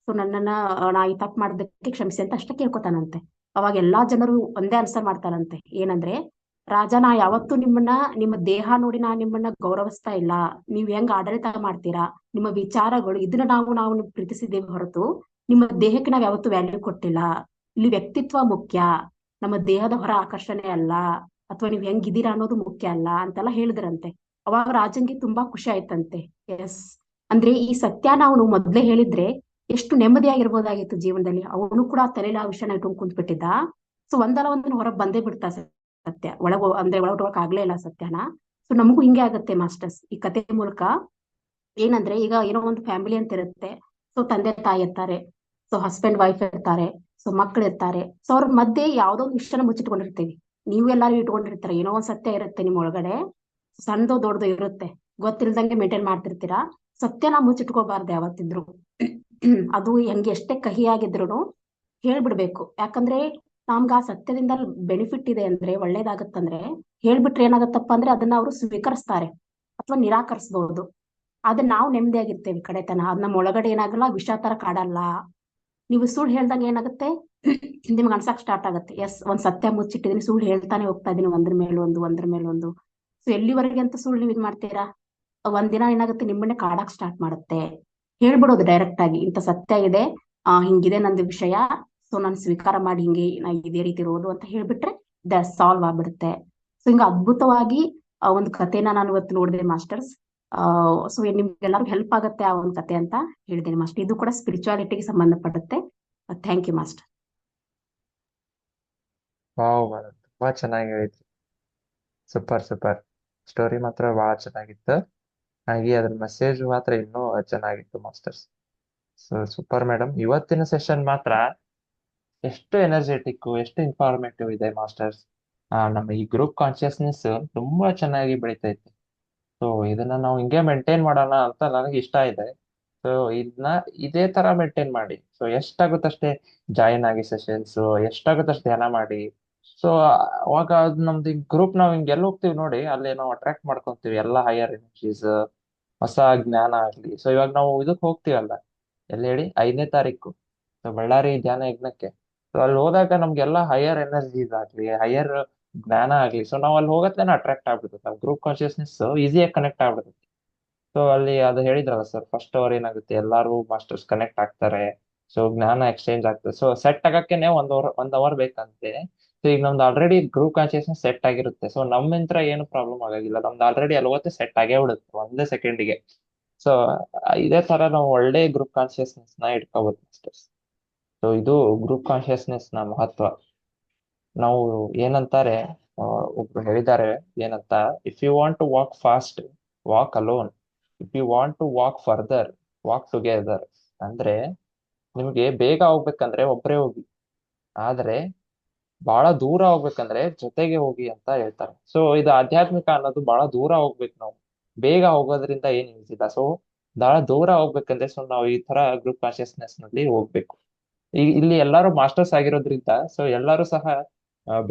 ಸೊ ನನ್ನನ್ನ ನಾ ಈ ತಪ್ಪು ಮಾಡೋದಕ್ಕೆ ಕ್ಷಮಿಸಿ ಅಂತ ಅಷ್ಟೇ ಕೇಳ್ಕೊತಾನಂತೆ. ಅವಾಗ ಎಲ್ಲಾ ಜನರು ಒಂದೇ ಆನ್ಸರ್ ಮಾಡ್ತಾರಂತೆ, ಏನಂದ್ರೆ, ರಾಜ ನಾ ಯಾವತ್ತೂ ನಿಮ್ಮ ದೇಹ ನೋಡಿ ನಾ ನಿಮ್ಮನ್ನ ಗೌರವಿಸ್ತಾ ಇಲ್ಲ, ನೀವ್ ಹೆಂಗ್ ಆಡಳಿತ ಮಾಡ್ತೀರಾ, ನಿಮ್ಮ ವಿಚಾರಗಳು ಇದನ್ನ ನಾವು ಪ್ರೀತಿಸಿದ್ದೇವೆ ಹೊರತು ನಿಮ್ಮ ದೇಹಕ್ಕೆ ನಾವ್ ಯಾವತ್ತೂ ವ್ಯಾಲ್ಯೂ ಕೊಟ್ಟಿಲ್ಲ. ಇಲ್ಲಿ ವ್ಯಕ್ತಿತ್ವ ಮುಖ್ಯ, ನಮ್ಮ ದೇಹದ ಹೊರ ಆಕರ್ಷಣೆ ಅಲ್ಲ, ಅಥವಾ ನೀವ್ ಹೆಂಗಿದ್ದೀರಾ ಅನ್ನೋದು ಮುಖ್ಯ ಅಲ್ಲ ಅಂತೆಲ್ಲ ಹೇಳಿದ್ರಂತೆ. ಅವಾಗ ರಾಜನ್ಗೆ ತುಂಬಾ ಖುಷಿ ಆಯ್ತಂತೆ. ಎಸ್, ಅಂದ್ರೆ ಈ ಸತ್ಯನ ಅವನು ಮೊದ್ಲೇ ಹೇಳಿದ್ರೆ ಎಷ್ಟು ನೆಮ್ಮದಿಯಾಗಿರ್ಬೋದಾಗಿತ್ತು ಜೀವನದಲ್ಲಿ. ಅವನು ಕೂಡ ತಲೆಯಲ್ಲಿ ಆ ವಿಷಯನ ಇಟ್ಕೊಂಡ್ ಕುಂತ್ಬಿಟ್ಟಿದ್ದ. ಸೊ ಒಂದಲ್ಲ ಒಂದಿನ ಹೊರಗ್ ಬಂದೇ ಬಿಡ್ತಾ ಸತ್ಯ, ಒಳಗೊಳಕ್ ಆಗ್ಲೇ ಇಲ್ಲ ಸತ್ಯನ. ಸೊ ನಮಗೂ ಹಿಂಗೆ ಆಗತ್ತೆ ಮಾಸ್ಟರ್ಸ್ ಈ ಕತೆ ಮೂಲಕ. ಏನಂದ್ರೆ ಈಗ ಏನೋ ಒಂದು ಫ್ಯಾಮಿಲಿ ಅಂತ ಇರುತ್ತೆ, ಸೊ ತಂದೆ ತಾಯಿ ಇರ್ತಾರೆ, ಸೊ ಹಸ್ಬೆಂಡ್ ವೈಫ್ ಇರ್ತಾರೆ, ಸೊ ಮಕ್ಳು ಇರ್ತಾರೆ. ಸೊ ಅವ್ರ ಮಧ್ಯೆ ಯಾವ್ದೋ ಒಂದು ವಿಷಯನ ಮುಚ್ಚಿಟ್ಕೊಂಡಿರ್ತೀವಿ. ನೀವು ಎಲ್ಲಾರು ಇಟ್ಕೊಂಡಿರ್ತಾರೆ, ಏನೋ ಒಂದ್ ಸತ್ಯ ಇರುತ್ತೆ ನಿಮ್ ಒಳಗಡೆ, ಸಣ್ಣದೋ ದೊಡ್ಡದು ಇರುತ್ತೆ, ಗೊತ್ತಿಲ್ದಂಗೆ ಮೇಂಟೈನ್ ಮಾಡ್ತಿರ್ತೀರಾ. ಸತ್ಯನ ಮುಚ್ಚಿಟ್ಕೋಬಾರ್ದು ಯಾವತ್ತಿದ್ರು. ಅದು ಹೆಂಗೆ ಎಷ್ಟೇ ಕಹಿ ಆಗಿದ್ರು ಹೇಳ್ಬಿಡ್ಬೇಕು. ಯಾಕಂದ್ರೆ ನಮ್ಗೆ ಆ ಸತ್ಯದಿಂದ ಬೆನಿಫಿಟ್ ಇದೆ ಅಂದ್ರೆ ಒಳ್ಳೇದಾಗತ್ತಂದ್ರೆ ಹೇಳ್ಬಿಟ್ರೆ ಏನಾಗತ್ತಪ್ಪ ಅಂದ್ರೆ ಅದನ್ನ ಅವರು ಸ್ವೀಕರಿಸ್ತಾರೆ ಅಥವಾ ನಿರಾಕರಿಸಬಹುದು. ಆದ್ರೆ ನಾವು ನೆಮ್ಮದಿಯಾಗಿರ್ತೇವೆ ಕಡೆತನ. ಅದ್ ನಮ್ಮ ಒಳಗಡೆ ಏನಾಗಲ್ಲ, ವಿಷ ತರ ಕಾಡಲ್ಲ. ನೀವು ಸುಳ್ಳು ಹೇಳ್ದಂಗೆ ಏನಾಗುತ್ತೆ, ನಿಮ್ಗೆ ಅನ್ಸಕ್ ಸ್ಟಾರ್ಟ್ ಆಗುತ್ತೆ, ಎಸ್ ಒಂದ್ ಸತ್ಯ ಮುಚ್ಚಿಟ್ಟಿದೀನಿ, ಸುಳ್ಳು ಹೇಳ್ತಾನೆ ಹೋಗ್ತಾ ಇದೀನಿ ಒಂದ್ರ ಮೇಲೆ ಒಂದು. ಸೊ ಎಲ್ಲಿವರೆಗೆ ಅಂತ ಸುಳ್ಳು ನೀವು ಇದ್ ಮಾಡ್ತೀರಾ? ಒಂದಿನ ಏನಾಗುತ್ತೆ, ನಿಮ್ಮನ್ನೇ ಕಾಡಕ್ ಸ್ಟಾರ್ಟ್ ಮಾಡುತ್ತೆ. ಹೇಳ್ಬಿಡೋದು ಡೈರೆಕ್ಟ್ ಆಗಿ, ಇಂಥ ಸತ್ಯ ಇದೆ, ಹಿಂಗಿದೆ ನಂದು ವಿಷಯ, ಸೊ ನಾನು ಸ್ವೀಕಾರ ಮಾಡಿ ಹಿಂಗೆ ನಾ ಇದೇ ರೀತಿ ಇರೋದು ಅಂತ ಹೇಳ್ಬಿಟ್ರೆ ಸಾಲ್ವ್ ಆಗ್ಬಿಡುತ್ತೆ. ಸೊ ಹಿಂಗ ಅದ್ಭುತವಾಗಿ ಒಂದು ಕಥೆನ ನಾನು ಇವತ್ತು ನೋಡಿದೆ ಮಾಸ್ಟರ್ಸ್. ಸೊ ನಿಮ್ಗೆಲ್ಲರಿಗೂ ಹೆಲ್ಪ್ ಆಗುತ್ತೆ ಆ ಒಂದು ಕತೆ ಅಂತ ಹೇಳಿದ್ದೇನೆ ಮಾಸ್ಟರ್. ಇದು ಕೂಡ ಸ್ಪಿರಿಚುವಾಲಿಟಿಗೆ ಸಂಬಂಧಪಡುತ್ತೆ. Thank you master. Wow madam, ತುಂಬಾ ಚೆನ್ನಾಗಿ ಹೇಳಿದ್ರಿ. Super super. ಸ್ಟೋರಿ ಮಾತ್ರ ಬಹಳ ಚೆನ್ನಾಗಿತ್ತು, ಹಾಗೆ ಅದ್ರ ಮೆಸೇಜ್ ಮಾತ್ರ ಇನ್ನೂ ಚೆನ್ನಾಗಿತ್ತು ಮಾಸ್ಟರ್ಸ್. So super madam. ಇವತ್ತಿನ ಸೆಷನ್ ಮಾತ್ರ ಎಷ್ಟು ಎನರ್ಜೆಟಿಕ್, ಎಷ್ಟು ಇನ್ಫಾರ್ಮೇಟಿವ್ ಇದೆ ಮಾಸ್ಟರ್ಸ್. ನಮ್ಮ ಈ ಗ್ರೂಪ್ ಕಾನ್ಶಿಯಸ್ನೆಸ್ ತುಂಬಾ ಚೆನ್ನಾಗಿ ಬೆಳಿತೈತೆ. ಸೊ ಇದನ್ನ ನಾವು ಹಿಂಗೆ ಮೇಂಟೈನ್ ಮಾಡೋಣ ಅಂತ ನನಗೆ ಇಷ್ಟ ಇದೆ. ಸೊ ಇದನ್ನ ಇದೇ ತರ ಮೇಂಟೈನ್ ಮಾಡಿ. ಸೊ ಎಷ್ಟಾಗುತ್ತಷ್ಟೇ ಜಾಯಿನ್ ಆಗಿ ಸೆಷನ್ಸ್, ಎಷ್ಟಾಗುತ್ತಷ್ಟು ಧ್ಯಾನ ಮಾಡಿ. ಸೊ ಅವಾಗ ಅದು ನಮ್ದು ಗ್ರೂಪ್ ನಾವು ಹಿಂಗೆ ಎಲ್ಲಿ ಹೋಗ್ತೀವಿ ನೋಡಿ, ಅಲ್ಲಿ ನಾವು ಅಟ್ರಾಕ್ಟ್ ಮಾಡ್ಕೊಂತೀವಿ ಎಲ್ಲ ಹೈಯರ್ ಎನರ್ಜೀಸ್, ಹೊಸ ಜ್ಞಾನ ಆಗ್ಲಿ. ಸೊ ಇವಾಗ ನಾವು ಇದಕ್ಕೆ ಹೋಗ್ತೀವಲ್ಲ, ಎಲ್ಲಿ ಹೇಳಿ, 5ನೇ ತಾರೀಕು ಸೊ ಬಳ್ಳಾರಿ ಧ್ಯಾನ ಯಜ್ಞಕ್ಕೆ. ಸೊ ಅಲ್ಲಿ ಹೋದಾಗ ನಮ್ಗೆಲ್ಲ ಹೈಯರ್ ಎನರ್ಜೀಸ್ ಆಗ್ಲಿ, ಹೈಯರ್ ಜ್ಞಾನ ಆಗ್ಲಿ, ಸೊ ನಾವು ಅಲ್ಲಿ ಹೋಗತ್ಲೇನೆ ಅಟ್ರಾಕ್ಟ್ ಆಗ್ಬಿಡುತ್ತೆ. ನಾವು ಗ್ರೂಪ್ ಕಾನ್ಶಿಯಸ್ನೆಸ್ ಈಸಿಯಾಗಿ ಕನೆಕ್ಟ್ ಆಗ್ಬಿಡುತ್ತೆ. ಸೊ ಅಲ್ಲಿ ಅದು ಹೇಳಿದ್ರಲ್ಲ ಸರ್, ಫಸ್ಟ್ ಅವರ್ ಏನಾಗುತ್ತೆ, ಎಲ್ಲಾರು ಮಾಸ್ಟರ್ಸ್ ಕನೆಕ್ಟ್ ಆಗ್ತಾರೆ, ಸೊ ಜ್ಞಾನ ಎಕ್ಸ್ಚೇಂಜ್ ಆಗ್ತದೆ. ಸೊ ಸೆಟ್ ಆಗಕ್ಕೇನೆ ಒಂದ್ ಅವರ್ ಬೇಕಂತೆ. ಸೊ ಈಗ ನಮ್ದು ಆಲ್ರೆಡಿ ಗ್ರೂಪ್ ಕಾನ್ಶಿಯಸ್ನೆಸ್ ಸೆಟ್ ಆಗಿರುತ್ತೆ. ಸೊ ನಮ್ಮಿಂತ್ರ ಏನು ಪ್ರಾಬ್ಲಮ್ ಆಗಾಗಿಲ್ಲ, ನಮ್ದು ಆಲ್ರೆಡಿ ಅಲ್ಲಿ ಹೋಗುತ್ತೆ ಸೆಟ್ ಆಗೇ ಬಿಡುತ್ತೆ ಒಂದೇ ಸೆಕೆಂಡಿಗೆ. ಸೊ ಇದೇ ತರ ನಾವು ಒಳ್ಳೆ ಗ್ರೂಪ್ ಕಾನ್ಶಿಯಸ್ನೆಸ್ ನ ಇಟ್ಕೋಬಹುದು ಮಾಸ್ಟರ್ಸ್. ಸೊ ಇದು ಗ್ರೂಪ್ ಕಾನ್ಶಿಯಸ್ನೆಸ್ ನ ಮಹತ್ವ. ನಾವು ಏನಂತಾರೆ, ಒಬ್ರು ಹೇಳಿದ್ದಾರೆ ಏನಂತ, if you want to walk fast walk alone, if you want to walk farther walk together. ಅಂದ್ರೆ ನಿಮ್ಗೆ ಬೇಗ ಹೋಗ್ಬೇಕಂದ್ರೆ ಒಬ್ರೇ ಹೋಗಿ, ಆದ್ರೆ ಬಹಳ ದೂರ ಹೋಗ್ಬೇಕಂದ್ರೆ ಜೊತೆಗೆ ಹೋಗಿ ಅಂತ ಹೇಳ್ತಾರೆ. ಸೊ ಇದು ಆಧ್ಯಾತ್ಮಿಕ ಅನ್ನೋದು ಬಹಳ ದೂರ ಹೋಗ್ಬೇಕು. ನಾವು ಬೇಗ ಹೋಗೋದ್ರಿಂದ ಏನ್ ಯೂಸ್ ಇಲ್ಲ. ಸೊ ಬಹಳ ದೂರ ಹೋಗ್ಬೇಕಂದ್ರೆ ಸೊ ನಾವು ಈ ತರ ಗ್ರೂಪ್ ಕಾನ್ಶಿಯಸ್ನೆಸ್ ನಲ್ಲಿ ಹೋಗ್ಬೇಕು. ಈಗ ಇಲ್ಲಿ ಎಲ್ಲಾರು ಮಾಸ್ಟರ್ಸ್ ಆಗಿರೋದ್ರಿಂದ ಸೊ ಎಲ್ಲರೂ ಸಹ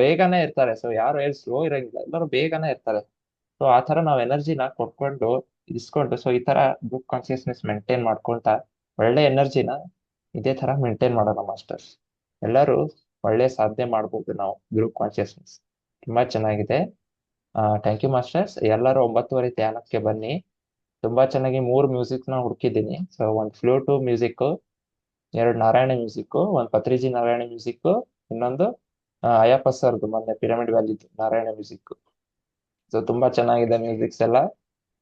ಬೇಗನೆ ಇರ್ತಾರೆ. ಸೊ ಯಾರು ಏನು ಸ್ಲೋ ಇರಂಗಿಲ್ಲ, ಎಲ್ಲರೂ ಬೇಗನೆ ಇರ್ತಾರೆ. ಸೊ ಆ ತರ ನಾವು ಎನರ್ಜಿನ ಕೊಟ್ಕೊಂಡು ಇಸ್ಕೊಂಡು, ಸೊ ಈ ತರ ಗ್ರೂಪ್ ಕಾನ್ಶಿಯಸ್ನೆಸ್ ಮೇಂಟೈನ್ ಮಾಡ್ಕೊಂತ ಒಳ್ಳೆ ಎನರ್ಜಿನ ಇದೇ ತರ ಮೇಂಟೈನ್ ಮಾಡೋಣ ಮಾಸ್ಟರ್ಸ್. ಎಲ್ಲರೂ ಒಳ್ಳೆ ಸಾಧನೆ ಮಾಡ್ಬೋದು ನಾವು ಗ್ರೂಪ್ ಕಾನ್ಶಿಯಸ್ನೆಸ್. ತುಂಬಾ ಚೆನ್ನಾಗಿದೆ. Thank you masters. ಎಲ್ಲರೂ 9:30 ಧ್ಯಾನಕ್ಕೆ ಬನ್ನಿ. ತುಂಬಾ ಚೆನ್ನಾಗಿ 3 ಮ್ಯೂಸಿಕ್ ನ ಹುಡುಕಿದ್ದೀನಿ. ಸೊ ಒಂದು ಫ್ಲೂಟು ಮ್ಯೂಸಿಕ್, 2 ನಾರಾಯಣ ಮ್ಯೂಸಿಕ್, ಒಂದು ಪತ್ರಿಜಿ ನಾರಾಯಣ ಮ್ಯೂಸಿಕ್, ಇನ್ನೊಂದು ಅಯ್ಯಪ್ಪ ಸರ್ದು ಮೊನ್ನೆ ಪಿರಮಿಡ್ ವ್ಯಾಲಿದು ನಾರಾಯಣ ಮ್ಯೂಸಿಕ್. ಸೊ ತುಂಬಾ ಚೆನ್ನಾಗಿದೆ ಮ್ಯೂಸಿಕ್ಸ್ ಎಲ್ಲ.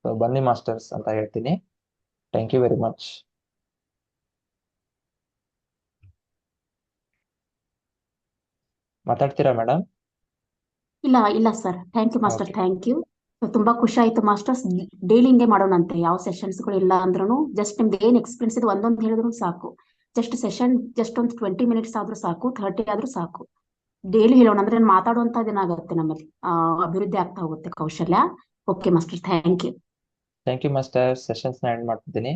ಸೊ ಬನ್ನಿ ಮಾಸ್ಟರ್ಸ್ ಅಂತ ಹೇಳ್ತೀನಿ. Thank you very much. ಮಾತಾಡ್ತೀರಾ ಮೇಡಮ್? ಇಲ್ಲ sir, thank you master, okay. Thank you. ತುಂಬಾ ಖುಷಿ ಆಯ್ತು ಮಾಸ್ಟರ್ಸ್. ಡೈಲಿ ಹಿಂಗೆ ಮಾಡೋಣಂತೆ, ಯಾವ ಸೆಷನ್ಸ್ಗಳು ಇಲ್ಲ ಅಂದ್ರೂ ಜಸ್ಟ್ ನಿಮ್ದು ಏನ್ ಎಕ್ಸ್ಪೀರಿಯನ್ಸ್ ಇದೆ ಒಂದೊಂದು ಹೇಳಿದ್ರು ಸಾಕು. ಜಸ್ಟ್ ಸೆಷನ್ ಜಸ್ಟ್ ಒಂದು 20 ಮಿನಿಟ್ಸ್ ಆದ್ರೂ ಸಾಕು, 30 ಆದ್ರೂ ಸಾಕು. ಡೈಲಿ ಹೇಳೋಣ, ಅಂದ್ರೆ ಮಾತಾಡುವಂತದೇನಾಗುತ್ತೆ ನಮ್ಮಲ್ಲಿ ಅಭಿವೃದ್ಧಿ ಆಗ್ತಾ ಹೋಗುತ್ತೆ ಕೌಶಲ್ಯ. Okay master, thank you. Thank you master. Sessions ನ ಎಂಡ್ ಮಾಡ್ತಿದ್ದೀನಿ.